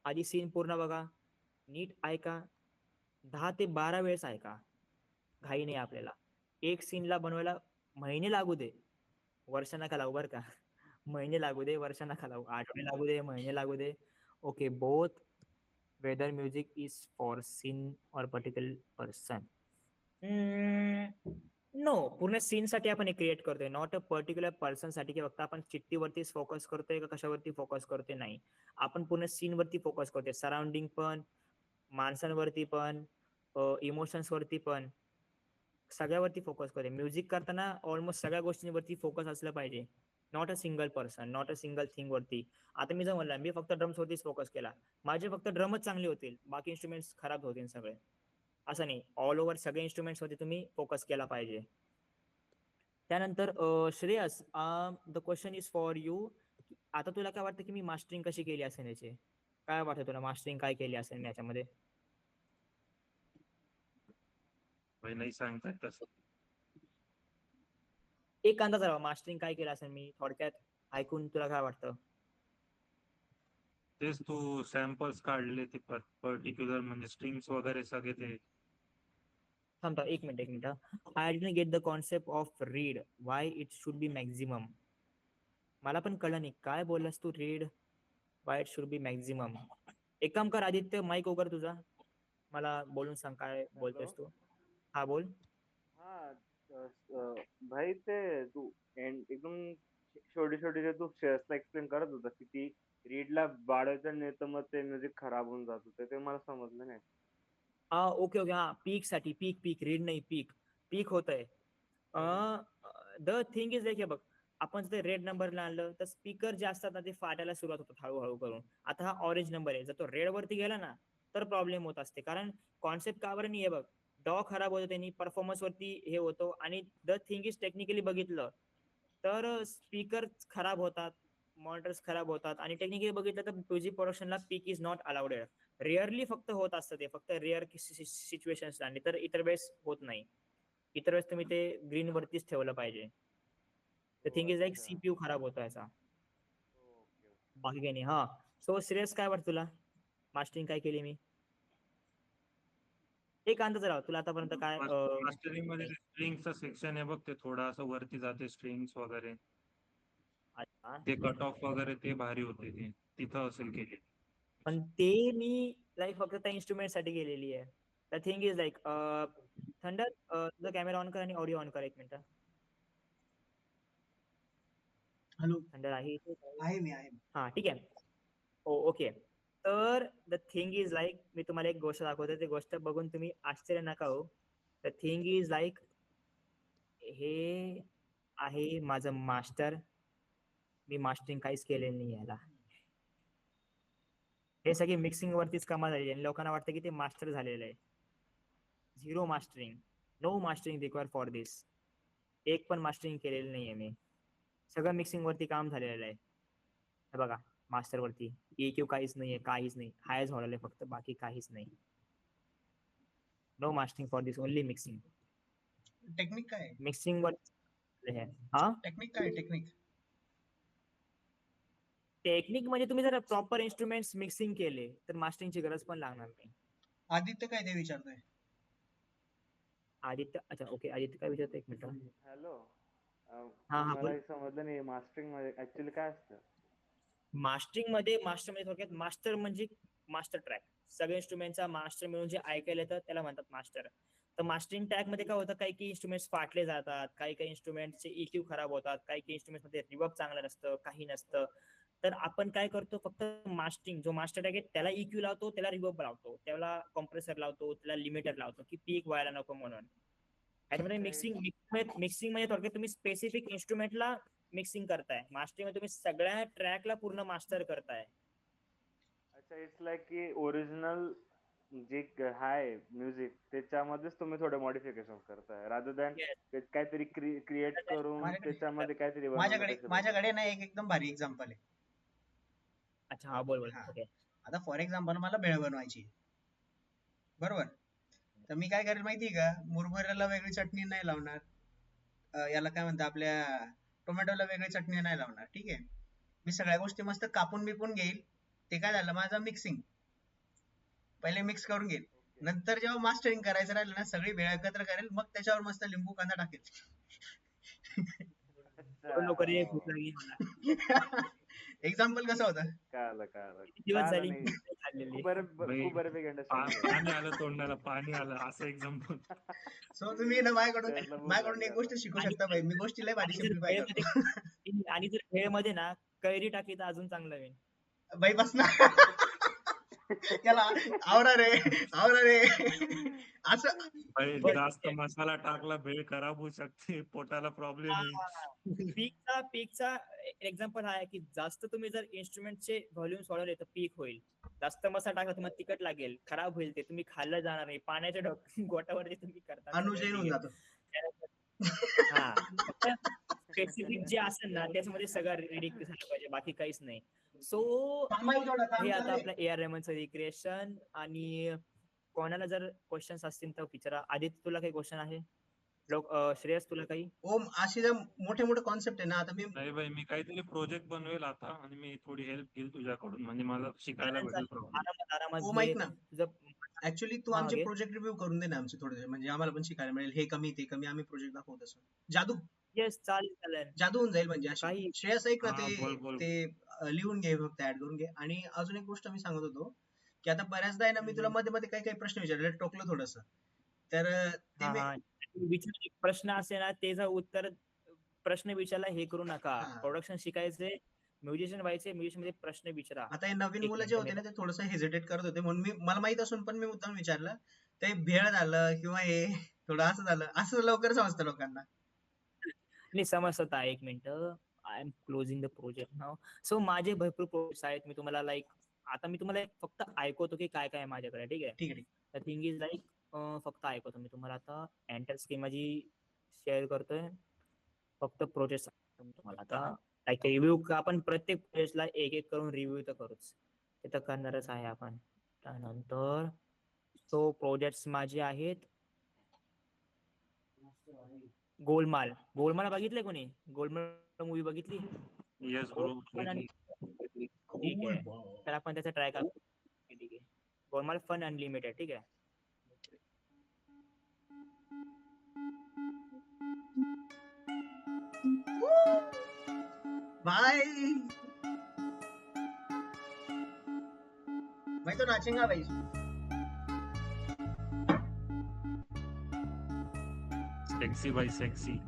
आधी सीन पूर्ण बघा, नीट ऐका, 10 ते 12 वेळेस ऐका, घाई नाही आपल्याला. एक सीनला बनवायला महिने लागू दे, वर्ष नका लागू बरं का. महिने लागू दे, वर्ष नका लागू, आठवडे लागू दे, महिने लागू दे. Okay, both whether music is for scene or particular person. No, पूर्ण सीन साठी आपण हे क्रिएट करतोय, नॉट अ पर्टिक्युलर पर्सन साठी, की फक्त आपण चिठ्ठीवरतीच फोकस करतोय का कशावरती फोकस करतोय, नाही. आपण पूर्ण सीन वरती फोकस करतोय, सराउंडिंग पण, माणसांवरती पण, इमोशन्स वरती पण, सगळ्यावरती फोकस करतोय. म्युझिक करताना ऑलमोस्ट सगळ्या गोष्टींवरती फोकस असलं पाहिजे, not a single person, not a single thing वरती. आता मी जर म्हणलं मी फक्त ड्रम्स वरतीच फोकस केला, माझे फक्त ड्रमच चांगले होतील, बाकी इन्स्ट्रुमेंट्स खराब होतील सगळे, असं नाही. ऑल ओव्हर सगळे इन्स्ट्रुमेंट्स वरती तुम्ही फोकस केला पाहिजे. त्यानंतर Shreyas, the question is for you. आता तुला काय वाटतं की मी मास्टरिंग कशी केली असेल याची, काय वाटतं तुला, मास्टरिंग काय केली असेल मी याच्यामध्ये? भाई नाही सांगता येत तसं. एक अंदाज राहा, मास्टरिंग काय केलं असेल मी थोडक्यात ऐकून, तुला काय वाटतं? तेच तू सॅम्पल्स काढले ते पर्टिक्युलर म्हणजे स्ट्रिंग्स वगैरे सगळे ते. थांब थांब, एक minute. I didn't get the concept of read, why it should be maximum. मला पण कळलं नाही काय बोललास तू, read why it should be maximum. एक काम कर आदित्य, माईक वगैरे तुझा, मला बोलून सांग काय बोलतोयस तू. हा बोल. हा भाई ते तू एकदम छोटी छोटी जे तू शेअर्सला एक्सप्लेन करत होता की ती रीडला वाढवायचं नाही तर मग ते म्युझिक खराब होऊन जात होते, ते मला समजलं नाही. ओके ओके, हा पीक साठी, पीक रीड नाही, पीक होत आहे. द थिंग इज लाईक, हे बघ, आपण जर रेड नंबरला आणलं तर स्पीकर जे असतात ना ते फाटायला सुरुवात होतात हळूहळू करून. आता हा ऑरेंज नंबर आहे, जर तो रेड वरती गेला ना तर प्रॉब्लेम होत असते. कारण कॉन्सेप्ट का बरं नाही आहे बघ, डॉ खराब होतो त्यांनी, परफॉर्मन्स वरती हे होतो. आणि द थिंग इज टेक्निकली बघितलं तर स्पीकर खराब होतात, मॉनिटर्स खराब होतात. आणि टेक्निकली बघितलं तर म्युझिक प्रोडक्शनला peak is not allowed. Rarely फक्त होत असतं ते, फक्त रेअर सिच्युएशन्स आणि तर इतर वेळेस होत नाही. इतर वेळेस तुम्ही ते ग्रीन वरतीच ठेवलं पाहिजे. The thing is like CPU खराब होतो याचा, बाकी काही नाही. हा, सो श्रेयस काय वाटतं तुला, मास्टरिंग काय केली मी? एक अंदाज राव तुला आतापर्यंत काय मास्टरिंग मध्ये स्ट्रिंगचं सेक्शन आहे बघ, ते थोडं असं वरती जाते स्ट्रिंग्स वगैरे, अच्छा. ते कट ऑफ वगैरे ते भारी होते, ते तिथं असेल केली. पण ते मी लाईक फक्त त्या इन्स्ट्रुमेंट साठी गेलेली आहे. The thing is like thunder, तुझा कॅमेरा ऑन कर आणि ऑडिओ ऑन कर. एक मिनिट. हॅलो, थंडर आहे इथे? आहे मी आहे. हा ठीक आहे. ओके. तर द थिंग इज लाईक मी तुम्हाला एक गोष्ट दाखवतो, ती गोष्ट बघून तुम्ही आश्चर्य नका हो. द थिंग इज लाईक हे आहे माझं मास्टर. मी मास्टरिंग काहीच केलेलं नाही याला. हे सगळे मिक्सिंग वरतीच कमाल झाली आणि लोकांना वाटतं की ते मास्टर झालेलं आहे. Zero mastering, no mastering require for this. एक पण मास्टरिंग केलेलं नाहीये मी, सगळं मिक्सिंग वरती काम झालेलं आहे. हे बघा, मास्टर वरती EQ काहीच नाहीये, काहीच नाही. हायच होणार फक्त, बाकी काहीच नाही. No mastering for this, only mixing. Technique काय आहे? मिक्सिंग वर हा टेक्निक काय आहे? टेक्निक टेक्निक म्हणजे तुम्ही जर प्रॉपर इन्स्ट्रुमेंट्स मिक्सिंग केले तर मास्टरिंगची गरज पण लागणार नाही. आदित्य काय ते विचारतोय? आदित्य, अच्छा ओके, आदित्य काय विचारतो, एक मिनिट. हॅलो. हा, मला बोल. एक समजलं नाही, मास्टरिंग मध्ये ऍक्च्युली काय असतं? मास्टर मध्ये थोडक्यात मास्टर म्हणजे मास्टर ट्रॅक. सगळ्या इन्स्ट्रुमेंटचा मास्टर मिळून जे ऐकायला येतं त्याला म्हणतात मास्टर. तर मास्टरिंग ट्रॅक मध्ये काय होतं, काही इन्स्ट्रुमेंट्स फाटले जातात, काही इन्स्ट्रुमेंटचे EQ खराब होतात, काही इन्स्ट्रुमेंट मध्ये रिवर्ब चांगलं नसतं, काही नसतं. तर आपण काय करतो, फक्त मास्टरिंग जो मास्टर ट्रॅक आहे त्याला EQ लावतो, त्याला रिवर्ब लावतो, त्याला कॉम्प्रेसर लावतो, त्याला लिमिटर लावतो की पीक व्हायला नको म्हणून. त्याच्यामध्ये मिक्सिंग मध्ये थोडक्यात तुम्ही स्पेसिफिक इन्स्ट्रुमेंटला मिक्सिंग करताय. मास्टरिंग मध्ये तुम्ही सगळ्या ट्रॅकला पूर्ण मास्टर करताय. अच्छा, इट्स लाईक की ओरिजिनल जे आहे म्युझिक त्याच्यामध्येच तुम्ही थोडे मॉडिफिकेशन करताय, रादर दॅन काहीतरी क्रिएट करून त्याच्यामध्ये काहीतरी माझ्याकडे ना एक एकदम भारी एक्झाम्पल आहे. अच्छा, हा बोल. हा. ओके. आता फॉर एक्झाम्पल मला भेळ बनवायची आहे. बरोबर. तर मी काय करेल माहितीये का, मुरमुऱ्याला वेगळी चटणी नाही लावणार, याला काय म्हणतात आपल्या टोमॅटोला वेगळी चटणी नाही लावणार. ठीक आहे, मी सगळ्या गोष्टी मस्त कापून बिपून घेईल. ते काय झालं, माझं मिक्सिंग पहिले मिक्स करून घेईल. नंतर जेव्हा मास्टरिंग करायचं राहिलं ना, सगळी भेळ एकत्र करेल, मग त्याच्यावर मस्त लिंबू कांदा टाकेल. एक्झाम्पल कसं होतं? दिवस झाली खूप बऱ्यापैकी पाणी आलं तोंडाला, पाणी आलं, असं एक्झाम्पल. सो तुम्ही ना माझ्याकडून एक गोष्ट शिकू शकता भाई. मी गोष्टी लय भारी सिम्प्लिफाय करतो. आणि जर भेळमध्ये ना कैरी टाकली तर अजून चांगलं होईल. बाई बस ना. याला आवडा रे असं. जास्त मसाला टाकला भेळ खराब होऊ शकते, पोटाला प्रॉब्लेम येईल. पीकचा एक्झाम्पल हा आहे की जास्त तुम्ही जर इन्स्ट्रुमेंटचे व्हॉल्यूम सोडवले तर पीक होईल. जास्त मसाला टाकला तुम्हाला तिखट लागेल, खराब होईल, ते तुम्ही खाल्लं जाणार नाही. पाण्याच्या गोटावरती तुम्ही करता अनुजैन होऊन जातो. हा, स्पेसिफिक जे असेल ना त्याच्यामध्ये सगळं रिडिक झालं पाहिजे, बाकी काहीच नाही. सो हे आता आपलं AR रेहमानचं रिक्रिएशन. आणि कोणाला जर क्वेश्चन्स असतील तर विचारा. आदित्य तुला काही क्वेश्चन आहे? श्रेयस तुला काही? ओम, असे जर मोठे मोठे कॉन्सेप्ट आहे ना, आता मी नाही भाई, मी काहीतरी प्रोजेक्ट बनवेल आता आणि मी थोडी हेल्प घेईल तुझ्याकडून, म्हणजे मला शिकायला भेटेल. आरामात ओम ऐक ना, ऍक्च्युली तू आमचे प्रोजेक्ट रिव्ह्यू करून दे ना आमचे थोडे, म्हणजे आम्हाला पण शिकायला मिळेल. हे कमी ते कमी आम्ही प्रोजेक्ट दाखवू तसं. जादू येस, चालेल. जादू होऊन जाईल म्हणजे अशी. काही श्रेयस ऐक ना, बोल. ते लिहून घे, फक्त ऍड करून घे. आणि अजून एक गोष्ट मी सांगत होतो की आता बऱ्याचदा आहे ना, मी तुला मध्ये मध्ये काही प्रश्न विचारले, टोकलं थोडस. तर प्रश्न असे ना, त्याचं उत्तर प्रश्न विचारला हे करू नका. प्रोडक्शन शिकायचे, म्युझिशियन व्हायचे, म्युझिशियन मध्ये प्रश्न विचारा. आता हे नवीन मुलं जे होते ना, ते थोडस हेजिटेट करत होते, म्हणून मला माहित असून पण मी मुद्दाम विचारलं. ते भेळ झालं किंवा हे थोडं असं झालं, असं लवकर समजतं लोकांना. नाही समजत. एक minute, I am closing the project now. So माझे भरपूर प्रोजेक्ट्स आहेत. मी तुम्हाला आता मी तुम्हाला फक्त ऐकवतो की काय काय आहे माझ्याकडे. ठीक आहे. ठीक आहे. द थिंग इज फक्त ऐकवतो मी तुम्हाला. आता एंटर स्क्रीन माझी शेअर करतोय. फक्त प्रोजेक्ट सांगतो मी तुम्हाला आता. रिव्ह्यू आपण प्रत्येक प्रोजेक्टला एक एक करून रिव्ह्यू तर करूच, ते तर करणारच आहे आपण. त्यानंतर सो प्रोजेक्ट्स माझे आहेत गोलमाल. गोलमाल बघितले कोणी? गोलमाल मूवी बघितली? Yes bro. ठीक आहे, तर आपण त्याचा ट्राय करू. ठीक आहे. गोलमाल फन अनलिमिटेड. ठीक आहे. भाई मैं तो नाचूंगा भाई. सेक्सी भाई सेक्सी.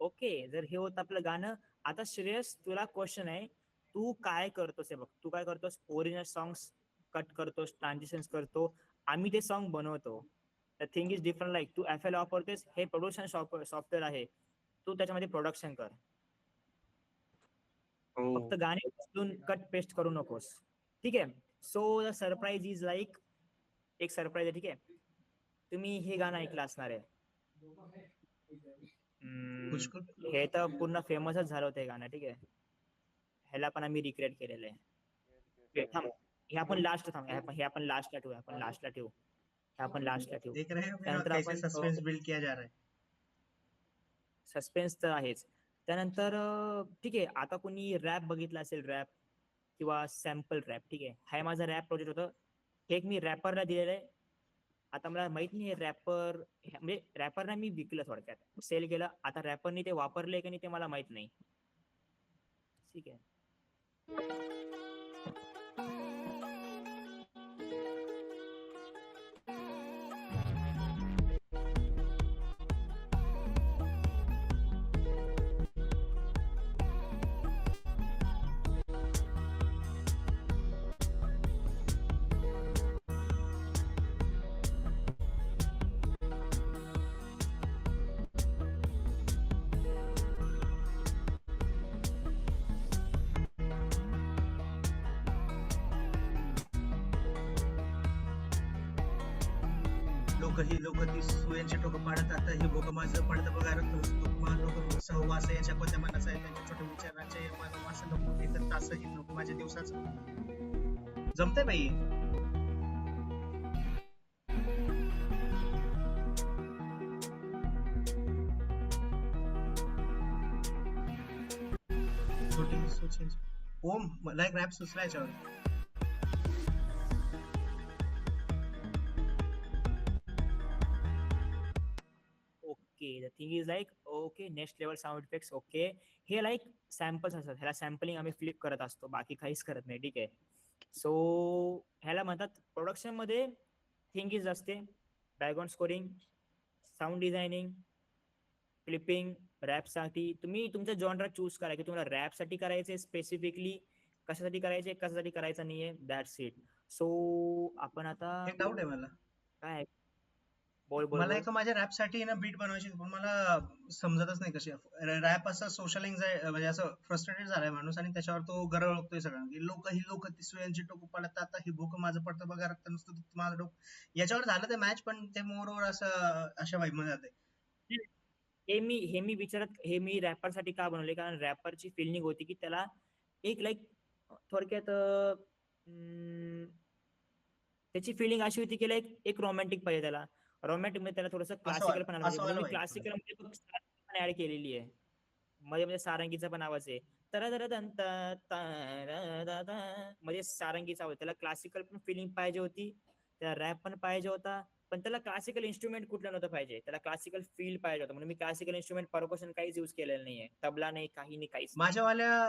ओके, जर हे होतं आपलं गाणं. आता श्रेयस, तुला क्वेश्चन आहे. तू काय करतोस हे बघ. तू काय करतोस? ओरिजिनल सॉंग्स कट करतोस, ट्रान्झिशन्स करतो. आम्ही ते सॉन्ग बनवतो. The thing is different. Like तू FL वापरतेस, हे प्रोडक्शन सॉफ्टवेअर आहे. तू त्याच्यामध्ये प्रोडक्शन कर. हो. फक्त गाणे उचलून कट पेस्ट करू नकोस. ठीक आहे. So the surprise is like, एक सरप्राईज आहे. ठीक आहे. तुम्ही हे गाणं ऐकलं असणार आहे. हे तर पूर्ण फेमसच झालं होतं हे गाणं. ठीक आहे. ह्याला पण आम्ही रिक्रिएट केलेलं आहे. थांब, हे आपण लास्ट हे आपण लास्टला ठेवू. देख रहे हो त्यानंतर कैसे आपण सस्पेंस बिल्ड किया जा रहा है. सस्पेन्स तर आहेच. त्यानंतर ठीक आहे, आता कोणी रॅप बघितला असेल, रॅप किंवा सॅम्पल रॅप. ठीक आहे. हा माझा रॅप प्रोजेक्ट होतं. हे एक मी रॅपरला दिलेलं आहे. आता मला माहित नाही रॅपर, म्हणजे रॅपरना मी विकलं, थोडक्यात सेल केलं. आता रॅपरनी ते वापरले की नाही ते मला माहित नाही. ठीक आहे. लोक ती सुयांचे टोकं पाडत. आता हे भोग माझं पडतं बघा लोक सहवास याच्या कोणत्या मनाचा आहे, त्यांच्या छोट्या विचाराचे मानवास नको. हे तर तासही नको माझ्या दिवसाचं. जमतंय बाई. छोटी सोचेंज. ओम, मला एक रॅप सुचला याच्यावर. Okay, the thing is like, okay, next level sound effects. Okay, हे लाईक सॅम्पल्स असतात. ह्याला सॅम्पलिंग आम्ही फ्लिप करत असतो, बाकी काहीच करत नाही. ठीक आहे. सो ह्याला म्हणतात प्रोडक्शन मध्ये थिंग इज असते background scoring, sound designing, clipping. रॅपसाठी तुम्ही तुमचा जॉनरा चूज करा की तुम्हाला रॅपसाठी करायचे, स्पेसिफिकली कशासाठी करायचे, कशासाठी करायचं नाहीये. That's it. सो आपण आता एक डाऊट आहे मला. काय बोल बोल मला बोल. एक माझ्या रॅप साठी ना बीट बनवायची, पण मला समजतच नाही कशी. रॅप असं सोशल म्हणजे असं फ्रस्ट्रेटेड झालाय माणूस, आणि त्याच्यावर तो गरळ ओळखतोय सगळं की लोक ती सुयांची टोकं पडत. आता ही भूक माझं पडतं बघा रक्त नुसतं माझं डोकं. याच्यावर झालं ते मॅच, पण ते मोर ओव्हर असं अशा वाईब मध्ये जाते. हे मी रॅपरसाठी का बनवले, कारण रॅपरची फिलिंग होती की त्याला एक लाईक थोडक्यात त्याची फिलिंग अशी होती की लाईक एक रोमॅन्टिक पाहिजे त्याला. रोमॅन्टिक मध्ये त्याला थोडंसं क्लासिकल पण आलं असं पाहिजे. आलं मी पाहिजे. क्लासिकल मध्ये पण ऍड केलेली आहे. मध्ये मध्ये सारंगीचा पण आवाज आहे. म्हणजे सारंगीचा आवाज, त्याला क्लासिकल पण फिलिंग पाहिजे होती, त्याला रॅप पण पाहिजे होता, पण त्याला क्लासिकल इन्स्ट्रुमेंट कुठलं नव्हतं पाहिजे, त्याला क्लासिकल फील पाहिजे होतं. म्हणून मी क्लासिकल इन्स्ट्रुमेंट परकशन काहीच युज केलेलं नाहीये, तबला नाही, काही नाही, काहीच नाही.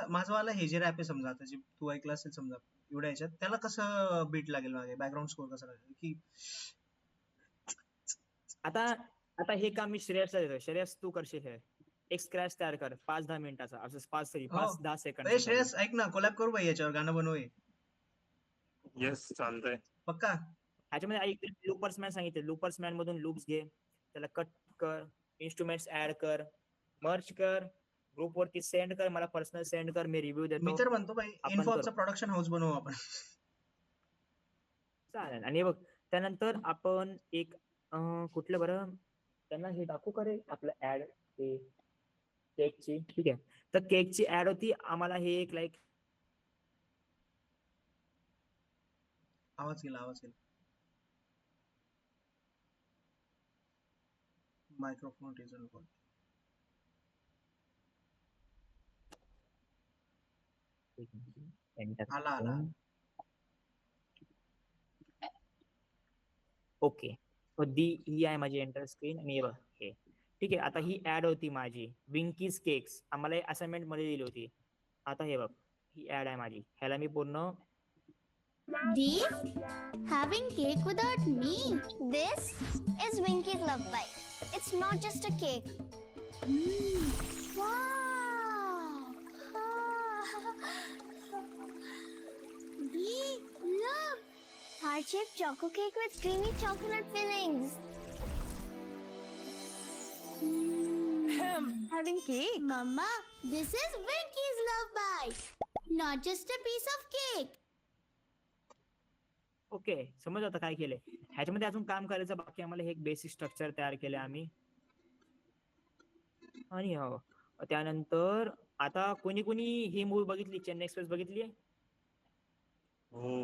माझंवाला हे जे रॅप आहे समजा, आता जे तू ऐकलं असेल समजा एवढ्या ह्याच्यात, त्याला कसं बीट लागेल मागे, बॅकग्राऊंड स्कोर कसा लागेल की आता आता हे काम मी श्रेयसला देतो. श्रेयस तू करशील हे, एक स्क्रॅच तयार कर 5-10 मिनिटाचा, असं 5-10 ए सेकंड. श्रेयस ऐक ना, कोलॅब करू भाई याच्यावर, गाणं बनवू हे. येस चालतंय. पक्का? ह्याच्यामध्ये ऐक, लूपर्स मॅन सांगितले, लूपर्स मॅन मधून लूप्स घे, त्याला कट कर, इन्स्ट्रुमेंट्स ऍड कर, मर्ज कर, ग्रुप वरती सेंड कर, मला पर्सनल सेंड कर, मी रिव्ह्यू मी देतो. तर म्हणतो भाई आपण इन्फॉक्सचं करू. प्रोडक्शन हाऊस बनवू आपण. चालेल. आणि हे बघ, त्यानंतर आपण एक कुठलं बरं त्यांना हे दाखवू का रे, आपलं ऍड हे केकची. ठीक आहे, तर केकची ऍड होती आम्हाला, हे एक लाईक आवाज गेला. Microphone reason call. आला. ओके, ही आहे माझी एंटर स्क्रीन. आणि हे बघ हे, ठीक आहे. आता ही ऍड होती माझी विंकीज केक्स, आम्हाला असाइनमेंट मध्ये दिली होती. आता हे बघ, ही ऍड आहे माझी, ह्याला मी पूर्ण Deep? Having cake without me? This is Winky's Love Bite. It's not just a cake. Wow! Deep, look! Heart-shaped choco cake with creamy chocolate fillings. Having cake. Mama, this is Winky's Love Bite. Not just a piece of cake. Okay, समज आता काय केलंय. ह्याच्यामध्ये अजून काम करायचं बाकी आम्हाला. हे एक बेसिक स्ट्रक्चर तयार केले आम्ही. आणि हो, त्यानंतर आता कोणी कोणी ही मूवी बघितली, चेन्नई एक्सप्रेस बघितली आहे? हो,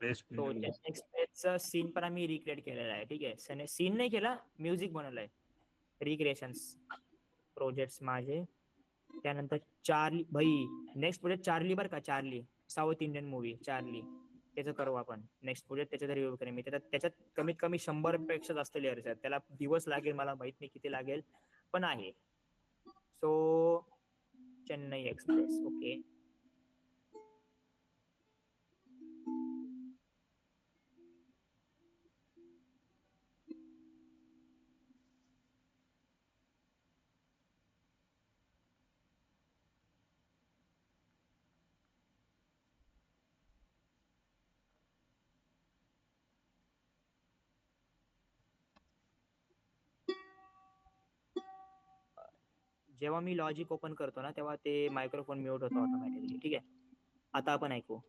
बेस्ट. तो चेन्नई एक्सप्रेसचा सीन पण आम्ही रिक्रिएट केलेला आहे. ठीक आहे, सीन नाही केला, म्युझिक बनवलंय, रिक्रिएशन्स प्रोजेक्ट्स माझे. त्यानंतर चार्ली भाई, नेक्स्ट प्रोजेक्ट चार्ली बरं का, Charlie south Indian movie Charlie, त्याचं करू आपण नेक्स्ट प्रोजेक्ट. त्याचा रिव्ह्यू करेन मी. त्याच्यात कमीत कमी 100 पेक्षा जास्त लेअर्स आहेत. त्याला दिवस लागेल, मला माहित नाही किती लागेल, पण आहे. So Chennai express. ओके, जेव्हा मी लॉजिक ओपन करतो ना, तेव्हा ते मायक्रोफोन म्यूट होतो ऑटोमॅटिकली. ठीक आहे, आता आपण ऐकू.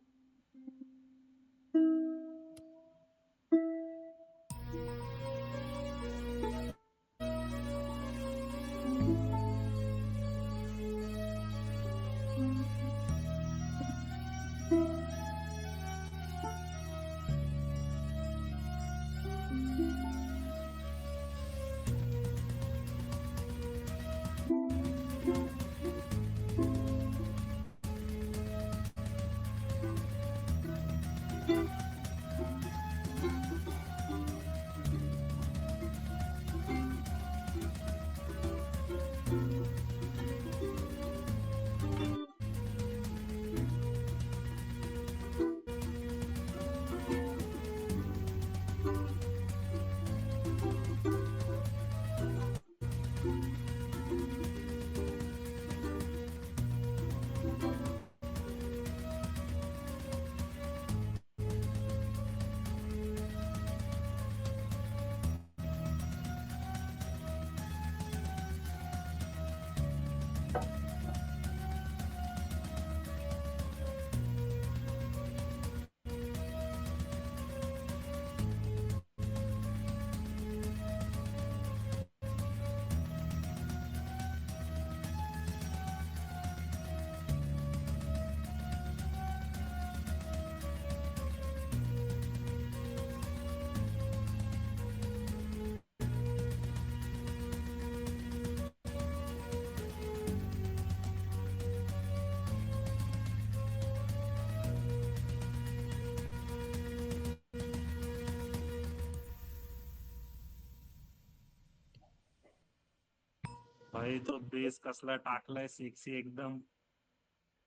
भाई तो बेस कसला टाकलाय सेक्सी एकदम.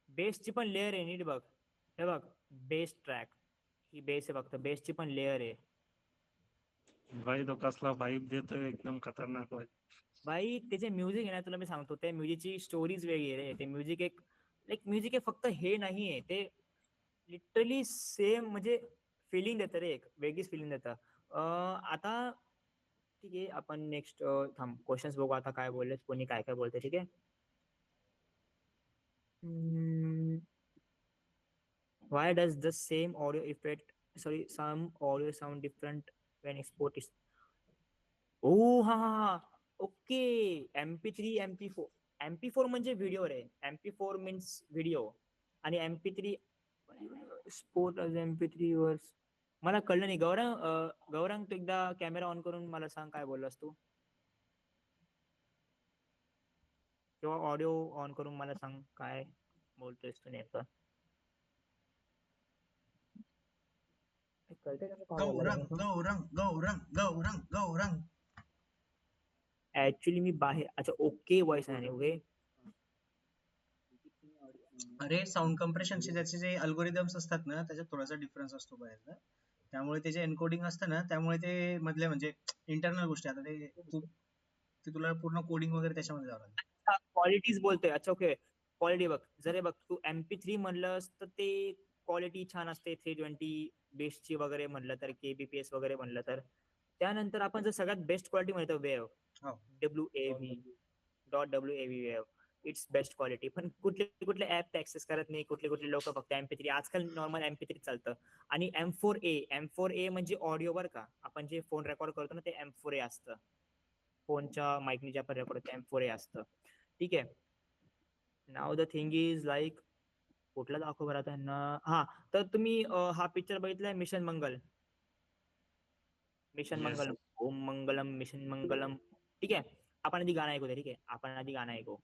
बेसची पण लेअर आहे, नीट बघ. हे बघ, बेस ट्रॅक, ही बेस आहे फक्त, बेसची पण लेअर आहे. भाई तो कसला वाईब देतोय एकदम खतरनाक भाई. भाई त्याचे म्युझिक आहे ना, तुला मी सांगतो, त्या म्युझिकची स्टोरीज वेगळी आहे रे. ते म्युझिक एक म्युझिक हे फक्त हे नाहीये, ते लिटरली सेम म्हणजे फिलिंग देतं रे, एक वेगळीच फिलिंग देतं. आता ठीक आहे, आपण नेक्स्ट थांब क्वेश्चन्स बघू आता काय बोललेत, कोणी काय काय बोलते. ठीक आहे. Why does the same audio effect, sorry, some audio sound different when export is? Oh, हा. ओके. MP3, MP4. MP4 म्हणजे व्हिडिओ रे. MP4 मीन्स व्हिडिओ आणि MP3 स्पोर्ट MP3 वर मला कळलं नाही. गौरंग तू एकदा कॅमेरा ऑन करून मला सांग काय बोललास तू, किंवा ऑडिओ ऑन करून मला सांग काय बोलतोयस तू नेमकं. कळतंय का मी काय बोलला गौरंग नेमकं? गौरंग गौरंग गौरंग गौरंग. ऍक्च्युली मी बाहेर, अच्छा ओके वॉइस आहे ओके. अरे साऊंड कम्प्रेशनचे त्याचे जे अल्गोरिदम्स असतात ना, त्याच्यात थोडासा डिफरन्स असतो बाहेरचा. त्यामुळे ते जे एन्कोडिंग असतं ना, त्यामुळे ते मधले म्हणजे इंटरनल गोष्टी, आता ते तुला पूर्ण कोडिंग वगैरे त्याच्यामध्ये जावं लागेल. क्वालिटीज बोलतोय, अच्छा ओके. क्वालिटी बघ, जर बघ तू MP3 म्हणलंस तर ते क्वालिटी छान असते, 320 बेसची वगैरे म्हणलं तर, KBPS वगैरे म्हणलं तर. त्यानंतर आपण जर सगळ्यात बेस्ट क्वालिटी म्हणतो वेव, हो. WAV wave, it's best quality. पण कुठले ऍप ऍक्सेस करत नाही, कुठले लोक फक्त MP3. आजकाल नॉर्मल MP3 चालतं. आणि M4A म्हणजे ऑडिओ वर का, आपण जे फोन रेकॉर्ड करतो ना, ते M4A असतं. फोनच्या माईकनी जे आपण रेकॉर्ड करतो M4A असतं. ठीक आहे. नाव द थिंग इज लाईक, कुठला दाखव बरं त्यांना. हा, तर तुम्ही हा पिक्चर बघितलाय mission Mangal? Mission Yes. Mangalam, Om Mangalam, mission Mangalam. ठीक आहे, आपण आधी गाणं ऐकू. ठीक आहे, आपण आधी गाणं ऐकू.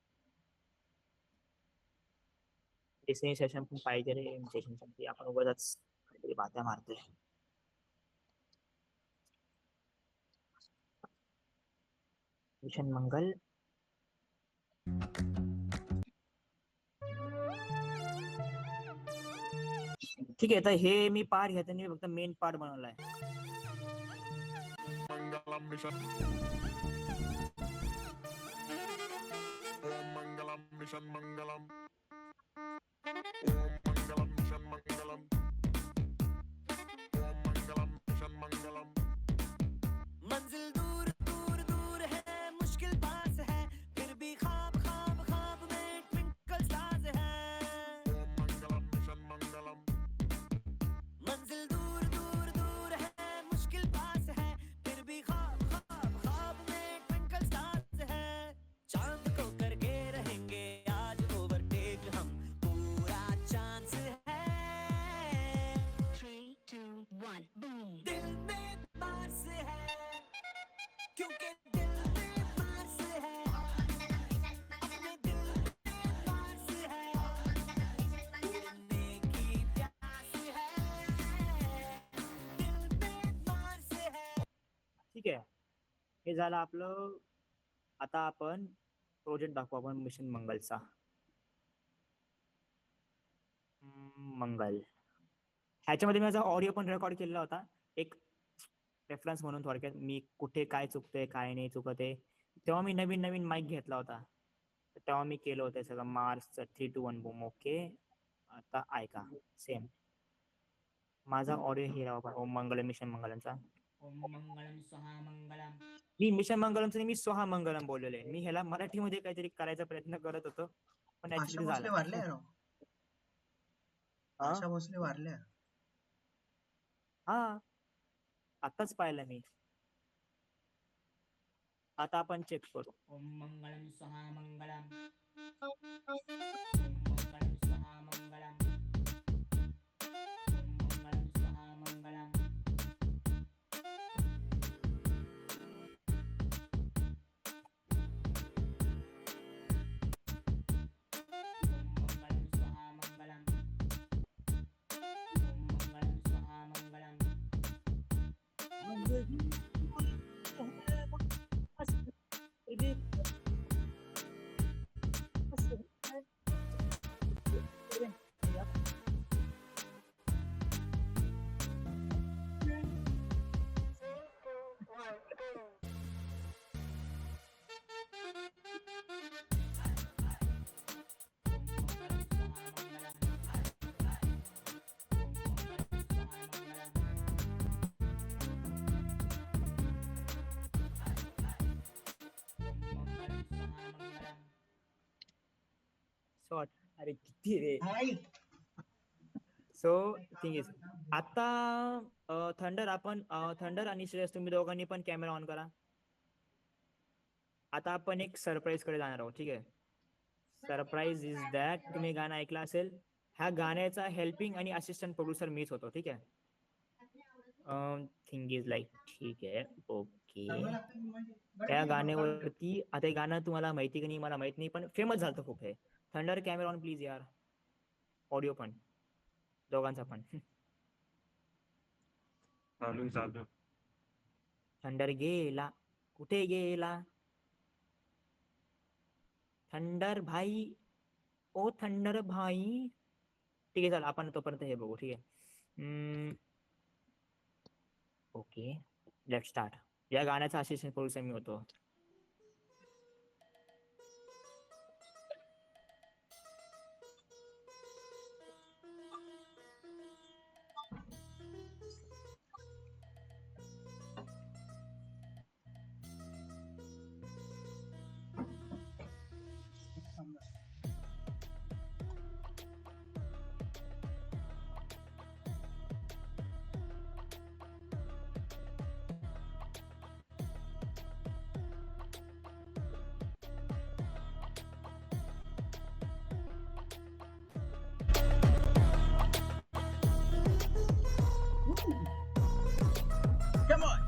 सेशन पण पाहिजे रे, सेशन साठी आपण उगाच काहीतरी बात्या मारतोय. मिशन मंगल. ठीक आहे, तर हे मी पार्ट घेतो, मी फक्त मेन पार्ट बनवलाय. मंगलम मिशन ओम मंगलम मिशन मंगलम ओम मंगलम मिशन मंगलम ओम मंगलम मिशन मंगलम. मंजिल दूर दूर दूर है, मुश्किल पास है, फिर भी ख्वाब ख्वाब ख्वाब में ट्विंकल स्टार्स है. ओम मंगलम मिशन मंगलम. मंजिल दूर दूर दूर है, मुश्किल पास है, फिर भी ख्वाब ख्वाब ख्वाब में ट्विंकल स्टार्स है. चांद को करके रहेंगे आज ओवरटेक हम, पूरा चांस है. 3, 2, 1 boom. दिल में पास है, क्योंकि दिल में पास है, अपने दिल में पास है, उड़ने की प्यास है, दिल में पास है. ठीक आहे, हे झालं आपलं. आता आपण प्रोजेक्ट दाखवू आपण मिशन मंगलचा. मंगल, ह्याच्यामध्ये मी माझा ऑडिओ पण रेकॉर्ड केलेला होता, एक रेफरन्स म्हणून. थोडक्यात मी कुठे काय चुकतंय काय नाही चुकत आहे, तेव्हा मी नवीन माईक घेतला होता, तेव्हा मी केलं होतं सगळं. मार्सचं 3, 2, 1 बूम. ओके, आता ऐका सेम माझा ऑडिओ हे राहा. ओम मंगलम मिशन मंगलमचा. ओम मंगलम स्वाहा मंगलम. मी मिशन मंगलमचं मी स्वाहा मंगलम बोललेले. मी ह्याला मराठीमध्ये काहीतरी करायचा प्रयत्न करत होतो, पण आशा ऍक्च्युली भोसले झालं. वारल्या राव. आशा भोसले वारल्या. हा, आताच पाहिलं मी. आता आपण चेक करू. ओम मंगलम स्वाहा मंगलम. ओम मंगलम स्वाहा मंगलम. ओम मंगलम स्वाहा मंगलम. शॉट. अरे किती रे. हाय. सो थिंग इज आता थंडर थंडर आणि श्रेयस तुम्ही दोघांनी पण कॅमेरा ऑन करा. आता आपण एक सरप्राईज कडे जाणार आहोत. ठीक आहे. सरप्राईज इज दॅट तुम्ही गाणं ऐकलं असेल. ह्या गाण्याचा हेल्पिंग आणि असिस्टंट प्रोड्युसर मीच होतो. ठीक आहे. थिंग इज लाईक ठीक आहे. ओके. त्या गाण्यावरती आता हे गाणं तुम्हाला माहिती की नाही मला माहित नाही पण फेमस झालं खूप हे. थंडर कॅमेरा ऑन प्लीज यार. ऑडिओ पण दोघांचा पण. चालू. थंडर गेला कुठे गेला. थंडर भाई ओ थंडर भाई. ठीक आहे चला आपण तोपर्यंत हे बघू. ठीक आहे. Okay let start. या गाण्याचा असिस्टंट प्रोड्युसर मी होतो. Come on.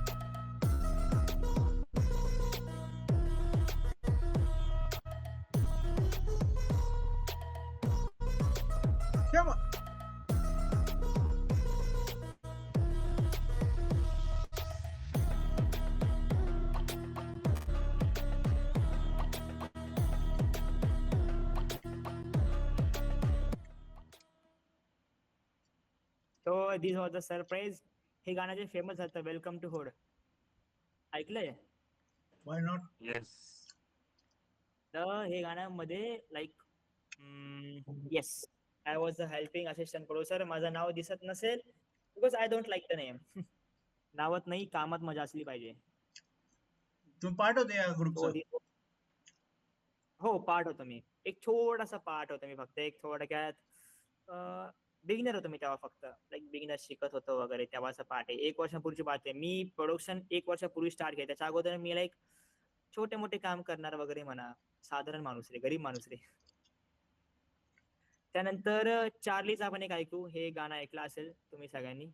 Come on. So this was the surprise. हे गाणं जे फेमस झालं वेलकम टू होड ऐकलंय. Why not? येस. तर हे गाण्यामध्ये like yes I was the helping assistant producer. माझं नाव दिसत नसेल because I don't like the name. नावात नाही कामात मजा असली पाहिजे. तुम्ही पार्ट होते या ग्रुपचा. हो पार्ट होतो मी. एक छोटासा पार्ट होतो मी फक्त. एक थोडक्यात बिगिनर होतो मी तेव्हा फक्त. लाईक बिगिनर शिकत होतो वगैरे तेव्हाचा पार्ट आहे. 1 वर्षापूर्वीची बात आहे. मी प्रोडक्शन 1 वर्षापूर्वी स्टार्ट केलं. त्याच्या अगोदर मी लाईक छोटे मोठे काम करणार वगैरे म्हणा. साधारण माणूस रे गरीब माणूस रे. त्यानंतर चार्लीचं आपण एक ऐकू. हे गाणं ऐकलं असेल तुम्ही सगळ्यांनी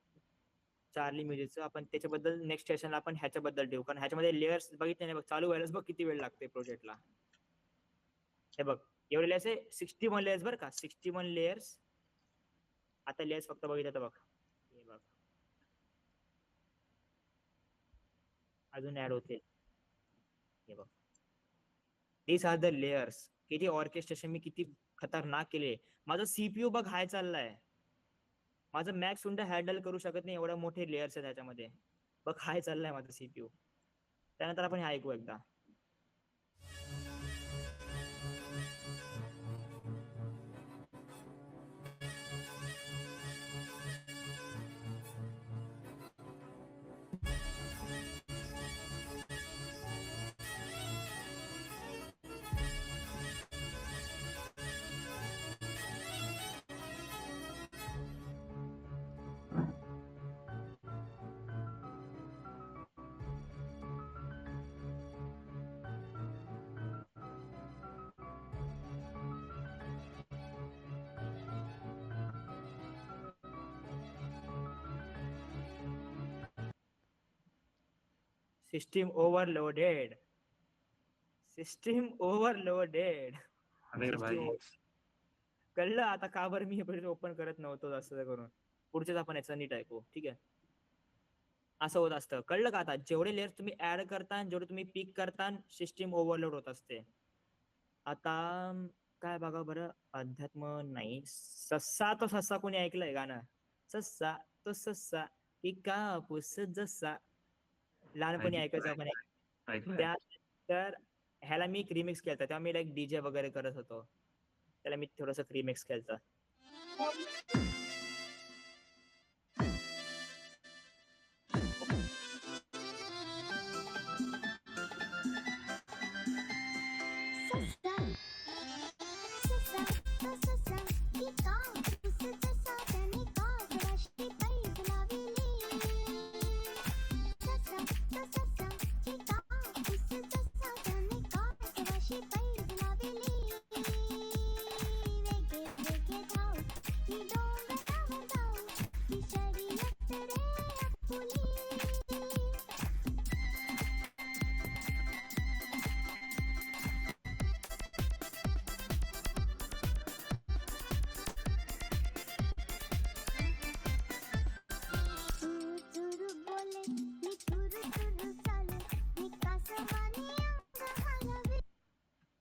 चार्ली म्युझिकचं. आपण त्याच्याबद्दल नेक्स्ट स्टेशनला आपण ह्याच्याबद्दल ठेवू कारण ह्याच्यामध्ये लेयर्स बघितले नाही बघ. चालू व्हायलाच बघ किती वेळ लागते प्रोजेक्टला. हे बघ एवढे लेयर्स आहे. 61 लेयर्स बरं का. 61 लेयर्स. आता लेयर्स फक्त बघितलं तर बघ हे बघ अजून ऍड होते. हे बघ दिस आर द लेयर्स. किती ऑर्केस्ट्रेशन मी किती खतरनाक केले. माझं सीपीयू बघ हाय चाललाय. माझं मॅक्स सुंड हँडल करू शकत नाही एवढे मोठे लेयर्स आहेत त्याच्यामध्ये. बघ हाय चाललाय माझं सीपीयू. त्यानंतर आपण हे ऐकू एकदा. System overloaded. System overloaded. अरे भाई कळलं आता का बरं मी हे ओपन करत नव्हतो जास्त करून. पुढचेच आपण याचं नीट ऐकू. ठीक आहे. असं होत असतं. कळलं का आता. जेवढे लेयर्स तुम्ही ऍड करता जेवढे तुम्ही पिक करता सिस्टीम ओव्हरलोड होत असते. आता काय बघा बरं. अध्यात्म नाही. सस्सा तो सस्सा कोणी ऐकलंय गाणं. सस्सा तो सस्सा की कापूस जसा. लहानपणी ऐकायचं आपण. ऐकलं. तर ह्याला मी एक रिमिक्स केलं तेव्हा मी लाईक डीजे वगैरे करत होतो. त्याला मी थोडस रिमिक्स केलं. सस्ता, सस्ता,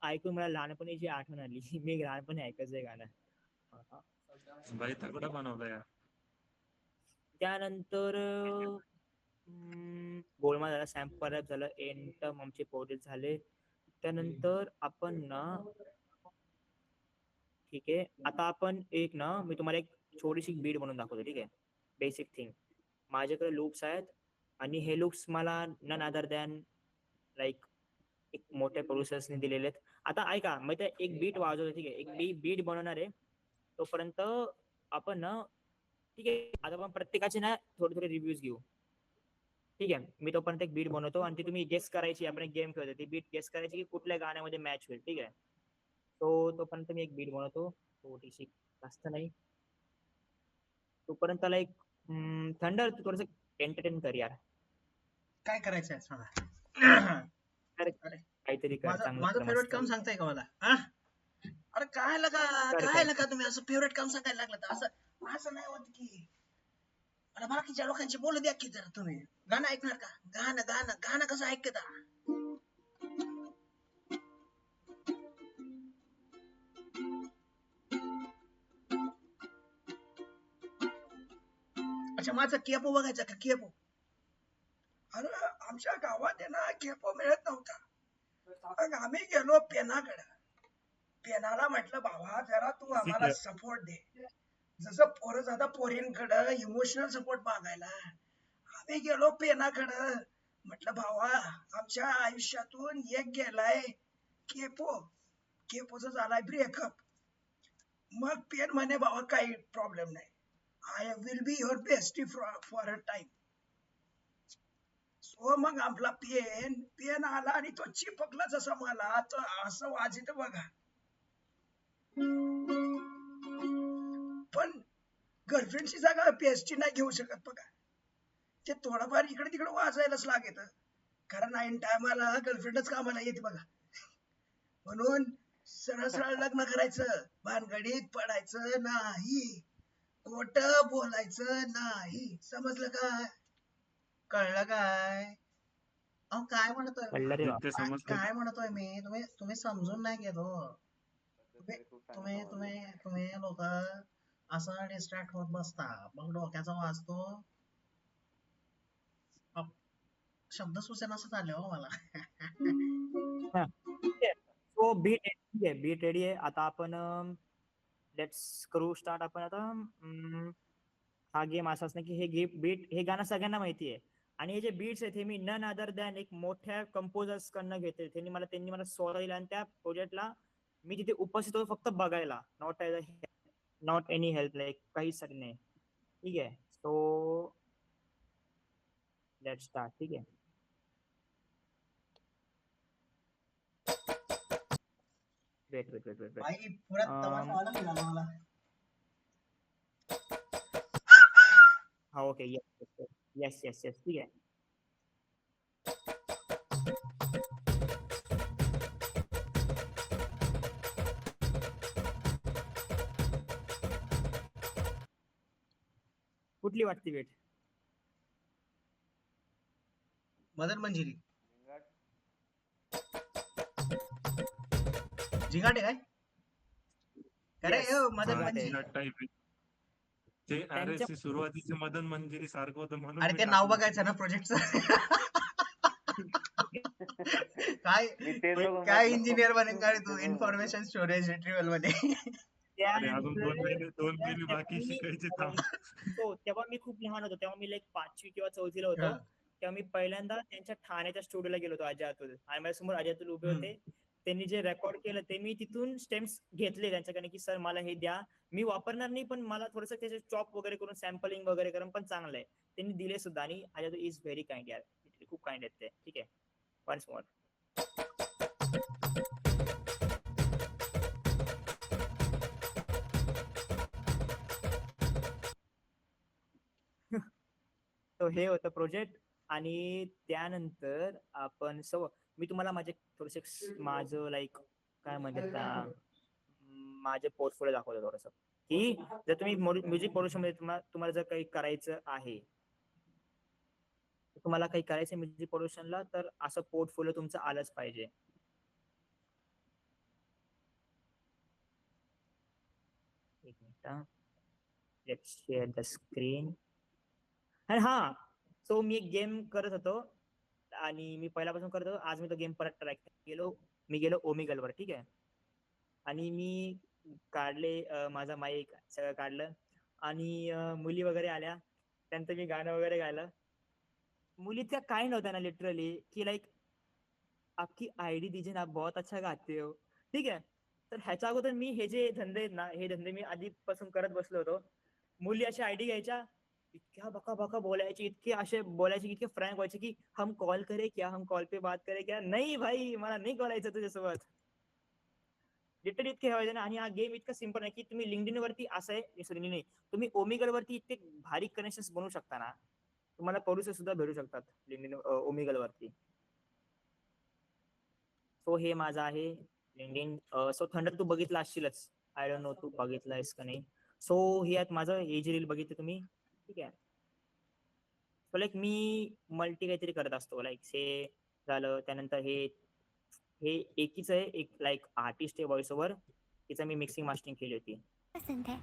ऐकून मला लहानपणीची आठवण आली. मी लहानपणी ऐकायचं हे गाणं. भाई तगडा बनवला यार. त्यानंतर गोलमाल झाला, सॅम्पल रॅप झालं, एंटम आमचे पोरीत झाले. त्यानंतर आपण ना ठीक आहे, आता आपण एक ना मी तुम्हाला एक छोटीशी बीट बनवून दाखवतो. ठीक आहे, बेसिक थिंग. माझ्याकडे लूप्स आहेत आणि हे लूप्स मला नन अदर दॅन लाईक एक मोठ्या प्रोड्युसर्सने दिलेले आहेत. आता ऐका, मग ते एक बीट वाजवतो. ठीक आहे, एक बीट बनवणार आहे. तोपर्यंत आपण ना ठीक आहे, आता आपण प्रत्येकाचे ना थोडे थोडे रिव्ह्यूज घेऊ. ठीक आहे, मी तोपर्यंत एक बीट बनवतो आणि ती तुम्ही गेस करायची. आपण एक गेम खेळतो, ती बीट गेस करायची की कुठल्या गाण्यामध्ये मॅच होईल. ठीक आहे, तोपर्यंत मी एक बीट बनवतो थोडीशी, जास्त नाही. तोपर्यंत लाईक थंडर तू थोडस एंटरटेन कर यार. काय करायचं आहे सांगा. अरे अरे, काहीतरी कर चांगलं माझं कर, फेवरेट मस्त. काम सांगताय का मला? अरे काय लगा तुम्ही असं फेवरेट काम सांगायला लागलं तर असं नाही होत की. अरे बाकीच्या लोकांची बोलू द्या की जरा तुम्ही. गाणं ऐकणार का? गाणं कसं ऐकता? अच्छा, माझा केपो बघायचा का? केपो. अरे आमच्या गावात आहे ना केपो मिळत नव्हता. मग आम्ही गेलो पेनाकडे. पेनाला म्हटलं भावा जरा तू आम्हाला सपोर्ट दे. जसं पोरं जाता पोरींकडं इमोशनल सपोर्ट मागायला, आम्ही गेलो पेनाकडं. म्हटलं भावा आमच्या आयुष्यातून एक गेलाय केपोचा झालाय ब्रेकअप. मग पेन म्हणे भावा काही प्रॉब्लेम नाही, I will be your bestie for a time. So मग आपला पेन आला आणि तो चिपकला जसा मला, तो असं वाजित बघा. पण गर्लफ्रेंडची जागा पेस्टची नाही घेऊ शकत बघा. ते थोडंफार इकडे तिकडे वाजायलाच लागेल, कारण ऐन टायमाला गर्लफ्रेंडच कामाला येते बघा. म्हणून सरळ सरळ लग्न करायचं, भानगडीत पडायचं नाही, खोटं बोलायचं नाही. समजलं काय? कळलं काय? अहो काय म्हणतोय कळलं रे ते समजलं. काय म्हणतोय मी? तुम्ही समजून नाही घेत हो. तुम्ही लोक असं डिस्ट्रॅक्ट होत बसता, मग डोक्याचा वाजतो. शब्द सुचेन असं झालं हो मला. तो बीट ठीक आहे, बीट रेडी आहे. आता आपण लेट्स करू स्टार्ट. आपण आता हा गेम असाच नाही की हे गाणं सगळ्यांना माहिती आहे आणि हे जे बीट्स आहेत हे मी नन अदर दॅन एक मोठ्या कंपोजर्स कडनं घेतले. त्यांनी मला स्वरा दिला आणि त्या प्रोजेक्टला मी तिथे उपस्थित होतो फक्त बघायला, नॉट एनी हेल्प, लाईक काहीसाठी नाही. ठीक आहे, सो लेट्स स्टार्ट. ठीक आहे, वेट. भाई पुरा तमाशा वाला मिळाला मला. हा ओके, येस. ठीक आहे. कुठली वाटते वेट? मदन मंजिरी. झिंगाटे काय? अरे मदन मंजिरी. टाईप ते अरे सुरुवातीचे मदन मंजिरी सारखं होतं म्हणून अरे मी ते नाव टाकलं. बघायचं ना प्रोजेक्टचं. मी तेच बघून काय म्हटलं. इंजिनियर बनेन का रे तू इन्फॉर्मेशन स्टोरेज रिट्रीवल मध्ये? अरे अजून 2 महिने बाकी शिकायचे थांब. तेव्हा मी खूप लहान होतो, तेव्हा मी लाईक 5वी किंवा 4थीला होतो. हा. तेव्हा मी पहिल्यांदा त्यांच्या ठाण्याच्या स्टुडिओला गेलो होतो, अजय अतुल. आणि माझ्यासमोर अजय अतुल उभे होते. त्यांनी जे रेकॉर्ड केलं ते मी तिथून स्टेम्स घेतले त्यांच्याकडे की सर मला हे द्या, मी वापरणार नाही पण मला थोडंसं त्याचे चॉप वगैरे करून सॅम्पलिंग वगैरे करून पण चांगलं आहे. त्यांनी दिले सुद्धा आणि Ajay Atul is very kind यार, खूप काइंड आहेत ते. ठीक आहे, वन्स मोर. तो हे होतं प्रोजेक्ट. आणि त्यानंतर आपण मी तुम्हाला माझं लाईक काय म्हणतात माझे पोर्टफोलिओ दाखवतो थोडस, की जर तुम्ही म्युझिक प्रोडक्शन मध्ये तुम्हाला जर काही करायचं आहे, तुम्हाला काही करायचं म्युझिक प्रोडक्शनला, तर असं पोर्टफोलिओ तुमचं आलंच पाहिजे. Let's share the screen. आणि हा, सो मी एक गेम करत होतो आणि मी पहिल्यापासून करत होतो. आज मी तो गेम परत ट्राय केलो. मी गेलो ओमिगलवर, ठीक आहे. आणि मी काढले माझा माईक सगळं काढलं आणि मुली वगैरे आल्या. त्यानंतर मी गाणं वगैरे गायलं. मुली इतक्या काय नव्हत्या ना लिटरली, की लाईक आपकी आयडी दीजिए ना, बहुत अच्छा गाते हो, ठीक आहे. तर ह्याच्या अगोदर मी हे जे धंदे आहेत ना, हे धंदे मी आधीपासून करत बसलो होतो. मुली अशी आयडी घ्यायच्या, इतक्या बका बका बोलायची, इतके असे बोलायचे, इतके फ्रँक व्हायचे की हम कॉल करे क्या, हम कॉल पे बात करे क्या. नाही भाई, मला नाही बोलायचं तुझ्यासोबत. लिटरली इतके व्हायचे ना. आणि हा गेम इतका सिम्पल आहे की तुम्ही लिंक्डइन वरती असं आहे, सॉरी नाही, तुम्ही ओमिगल वरती इतके भारी कनेक्शन बनवू शकता ना, तुम्हाला प्रोड्युसर सुद्धा भेटू शकतात लिंक्डइन ओमिगल वरती. सो हे माझं आहे लिंक्डइन. सो थंडर तू बघितला असशीलच, आय डोंट नो तू बघितलायस का नाही. सो हे आहेत माझं, हे जे रील बघितलं तुम्ही, ठीक आहे. सो लाईक मी मल्टी काहीतरी करत असतो. लाईक हे झालं, त्यानंतर हे हे एकीच आहे, एक लाईक आर्टिस्ट आहे व्हॉइस ओव्हर, तिचं मी मिक्सिंग मास्टरिंग केली होती. पसंद है।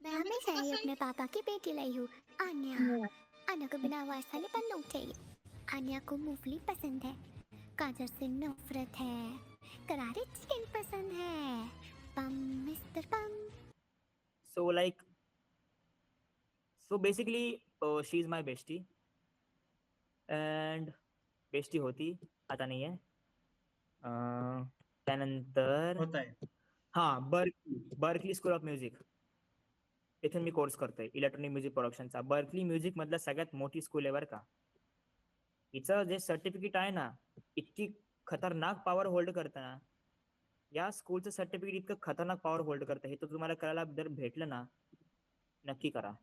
मैं हमेशा ही अपने पापा की बेटी लाई हूँ, आन्या। आन्या को बिना आवाज वाले पल्लू चाहिए। आन्या को मूंगफली पसंद है, गाजर से नफरत है, करारे चिकन पसंद है, पम मिस्टर पम। So like, so basically she is my bestie. And bestie होती, आता नाही आहे. त्यानंतर होत आहे. हा, बर्कली स्कूल ऑफ म्युझिक, इथून मी कोर्स करतोय इलेक्ट्रॉनिक म्युझिक प्रोडक्शनचा. बर्कली म्युझिक मधलं सगळ्यात मोठी स्कूल आहे बरं का. हिचं जे सर्टिफिकेट आहे ना, इतकी खतरनाक पॉवर होल्ड करतं ना. या स्कूलचं सर्टिफिकेट इतकं खतरनाक पॉवर होल्ड करतं. हे तर तुम्हाला करायला जर भेटलं ना, नक्की करा.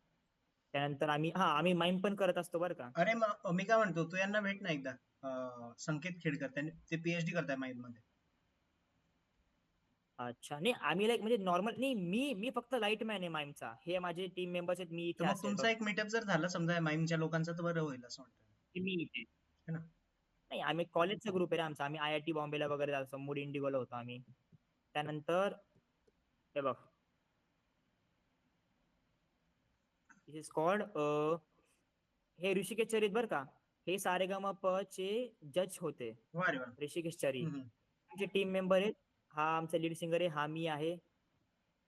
त्यानंतर आम्ही माइम पण करत असतो बरं का. अरे मी काय म्हणतो, तू यांना भेट ना एकदा, संकेत खेडकर, त्यांनी ते पीएचडी करताय माइंड मध्ये. अच्छा, नाही आम्ही लाईक म्हणजे नॉर्मल नाही, मी फक्त लाईट मॅन आहे माइमचा. हे माझे टीम मेंबर्स आहेत, मी तर इथे मग असेल तुमचा एक मीटअप जर झाला समजा माइमच्या लोकांचा, तर बरं होईल असं वाटतं. मी इथे है ना? नाही, आम्ही कॉलेजचा ग्रुप आहे रे आमचा. आम्ही IIT बॉम्बेला वगैरे जातो, मूड इंडिगोला होतो आम्ही. त्यानंतर हे बघ, इज कॉल्ड हे ऋषिकेश चरित बरं का. हे सारेगमप चे जज होते, वा रे वा. ऋषिकेश चरी. हम्म. आमचे टीम मेंबर आहेत. हा आमचा लीड सिंगर आहे, हा मी आहे.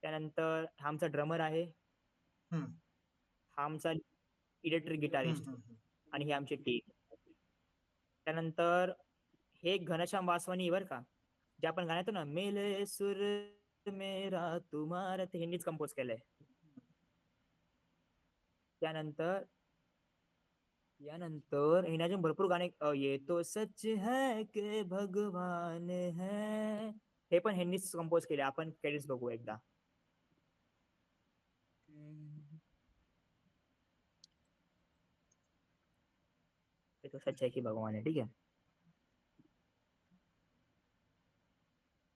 त्यानंतर हा आमचा ड्रमर आहे. हम्म. हा आमचा इलेक्ट्रिक गिटारिस्ट. हम्म. आणि हे आमची टीम. त्यानंतर हे घनश्याम वासवानी बरं का, जे आपण गाण्यात ना, मेले सुर मेरा तुम्हारा, ते हिंदीच कंपोज केलंय. त्यानंतर हिने अजून भरपूर गाणे, ये तो सच है के भगवान है, हे पण हिंदीच कंपोज केले. आपण क्रेडिट्स बघू एकदा. ये तो सच है की भगवान है, ठीक आहे.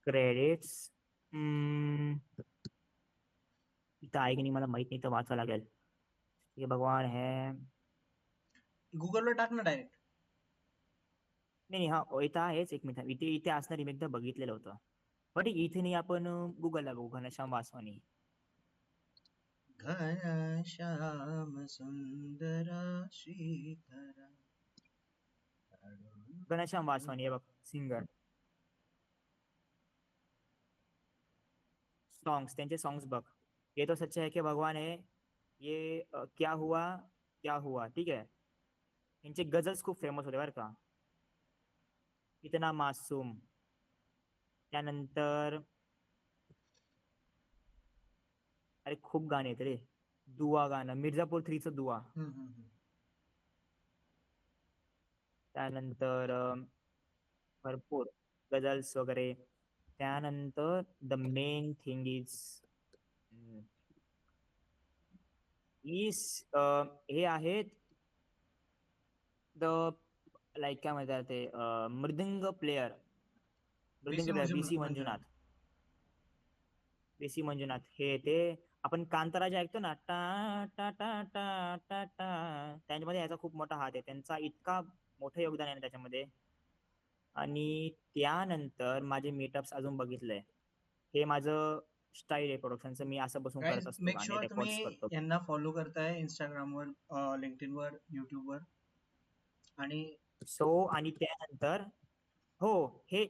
क्रेडिट्स इथं आहे की नाही मला माहित नाही, तर वाचावं लागेल. ये भगवान है, गुगलवर टाक ना डायरेक्ट. नाही हा इथं आहेच. एक मिनिट, इथे असणार, मी एकदा बघितलेलं होतं. बट इथे नाही, आपण गुगलला बघू. घनश्याम वासवानी. घनश्याम सुंदरा श्रीधरा. घनश्याम वासवानी हे बघ, सिंगर. सॉंग्स, त्यांचे सॉंग्स बघ. ये तो सच्चा है कि भगवान है, ये क्या हुआ, ठीक आहे. यांचे गझल्स खूप फेमस होते बरं का. इतना मासूम. त्यानंतर अरे खूप गाणे आहेत रे. दुआ गाणं, मिर्झापूर 3चं दुआ. त्यानंतर भरपूर गझल्स वगैरे. त्यानंतर द मेन थिंग इज हे आहेत द लाईक काय म्हणतात ते, मृदंग player BC Manjunath. BC Manjunath हे ते आपण कांताराजा ऐकतो ना, टा टा टा टा टा टा, त्यांच्यामध्ये याचा खूप मोठा हात आहे. त्यांचा इतका मोठं योगदान आहे ना त्याच्यामध्ये. आणि त्यानंतर माझे मीटअप्स अजून बघितलंय. हे माझं स्टाईल आहे प्रोडक्शनचं. मी असं बसून गाईज करत असतो मेक गाणे शुअर रेकॉर्ड्स तुम्ही करतो. यांना फॉलो करताय इंस्टाग्रामवर, लिंक्डइनवर, युट्यूबवर. आणि सो आणि त्यानंतर हो हे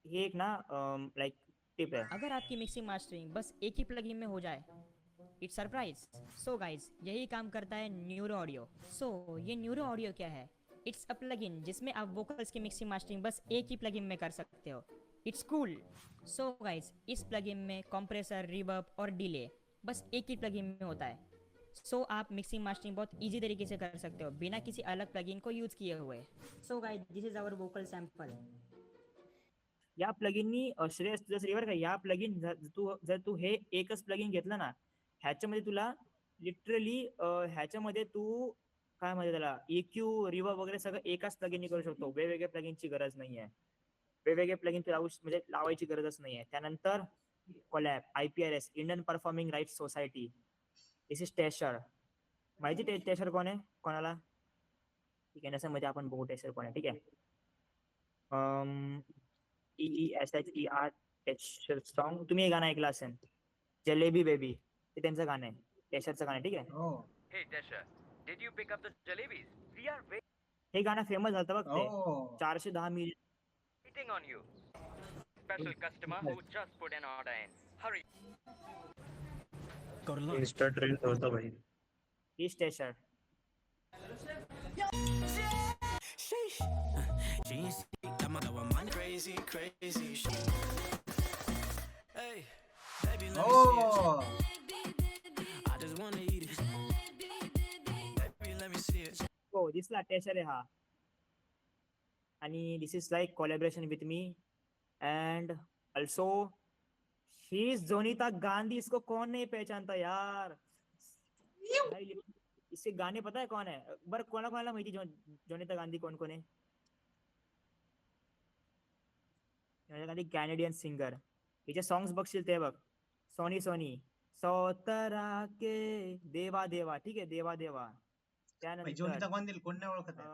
हे एक ना लाईक टिप आहे. अगर आपकी मिक्सिंग मास्टरिंग बस एक ही प्लगइन में हो जाए, इट्स सरप्राइज. सो गाइस, यही काम करता है न्यूरो ऑडियो. सो ये न्यूरो ऑडियो क्या है? इट्स अ प्लगइन जिसमें आप वोकल्स की मिक्सिंग मास्टरिंग बस एक ही प्लगइन में कर सकते हो. It's cool. So guys, is plugin में कंप्रेसर, रिवर्ब और डिले बस एक ही प्लगइन में होता है. सो आप मिक्सिंग मास्टरिंग बहुत इजी तरीके से कर सकते हो बिना किसी अलग प्लगइन को यूज किए हुए. So guys, this is our vocal sample. या प्लगिननी श्रेयस जसं बरं का, या प्लगिन जर तू हे एकच प्लगिन घेतलं ना, ह्याच्यामध्ये तुला लिटरली ह्याच्यामध्ये तू काय म्हणते त्याला EQ, रिवर्ब वगैरे सगळं एकाच प्लगिननी करू शकतो. वेगवेगळ्या प्लगिनची गरज नाहीये. वेगवेगळे प्लगिन तू म्हणजे लावायची गरजच नाहीये. त्यानंतर collab, IPRS, Indian performing rights society. This is Tesher. माहिती टेशर कोण आहे कोणाला? ठीक आहे, नसेल आपण बघू टेशर कोण आहे. ठीक आहे. EESHER टेशर सॉन्ग तुम्ही हे गाणं ऐकलं असेल, जलेबी बेबी. ते त्यांचं गाणं आहे, टेशरचं गाणं. ठीक आहे. हो Hey Tesha, did you pick up the jalebis? We are हे गाणं फेमस झालं बघ ते. हो 410 million. waiting on you. Special customer who just put an order in. Hurry. Insta trend होता भाई. ही टेशर. हो हो दिसला टेशर आहे हा. आणि this is like collaboration with me and also he is Jonita Gandhi. इसको कौन नहीं पहचानता यार भाई. इसके गाने पता है कौन है? बरं कोणाला माहिती जोनीता गांधी कोण कोण आहे? Jonita Gandhi Canadian singer. हिचे सॉंग्स बघशील ते बघ. सोनी सोनी, सौतरा के देवा देवा. ठीक आहे, देवा देवा. जोनिता त्यानंतर गांधी कोण नाही ओळखत आहे.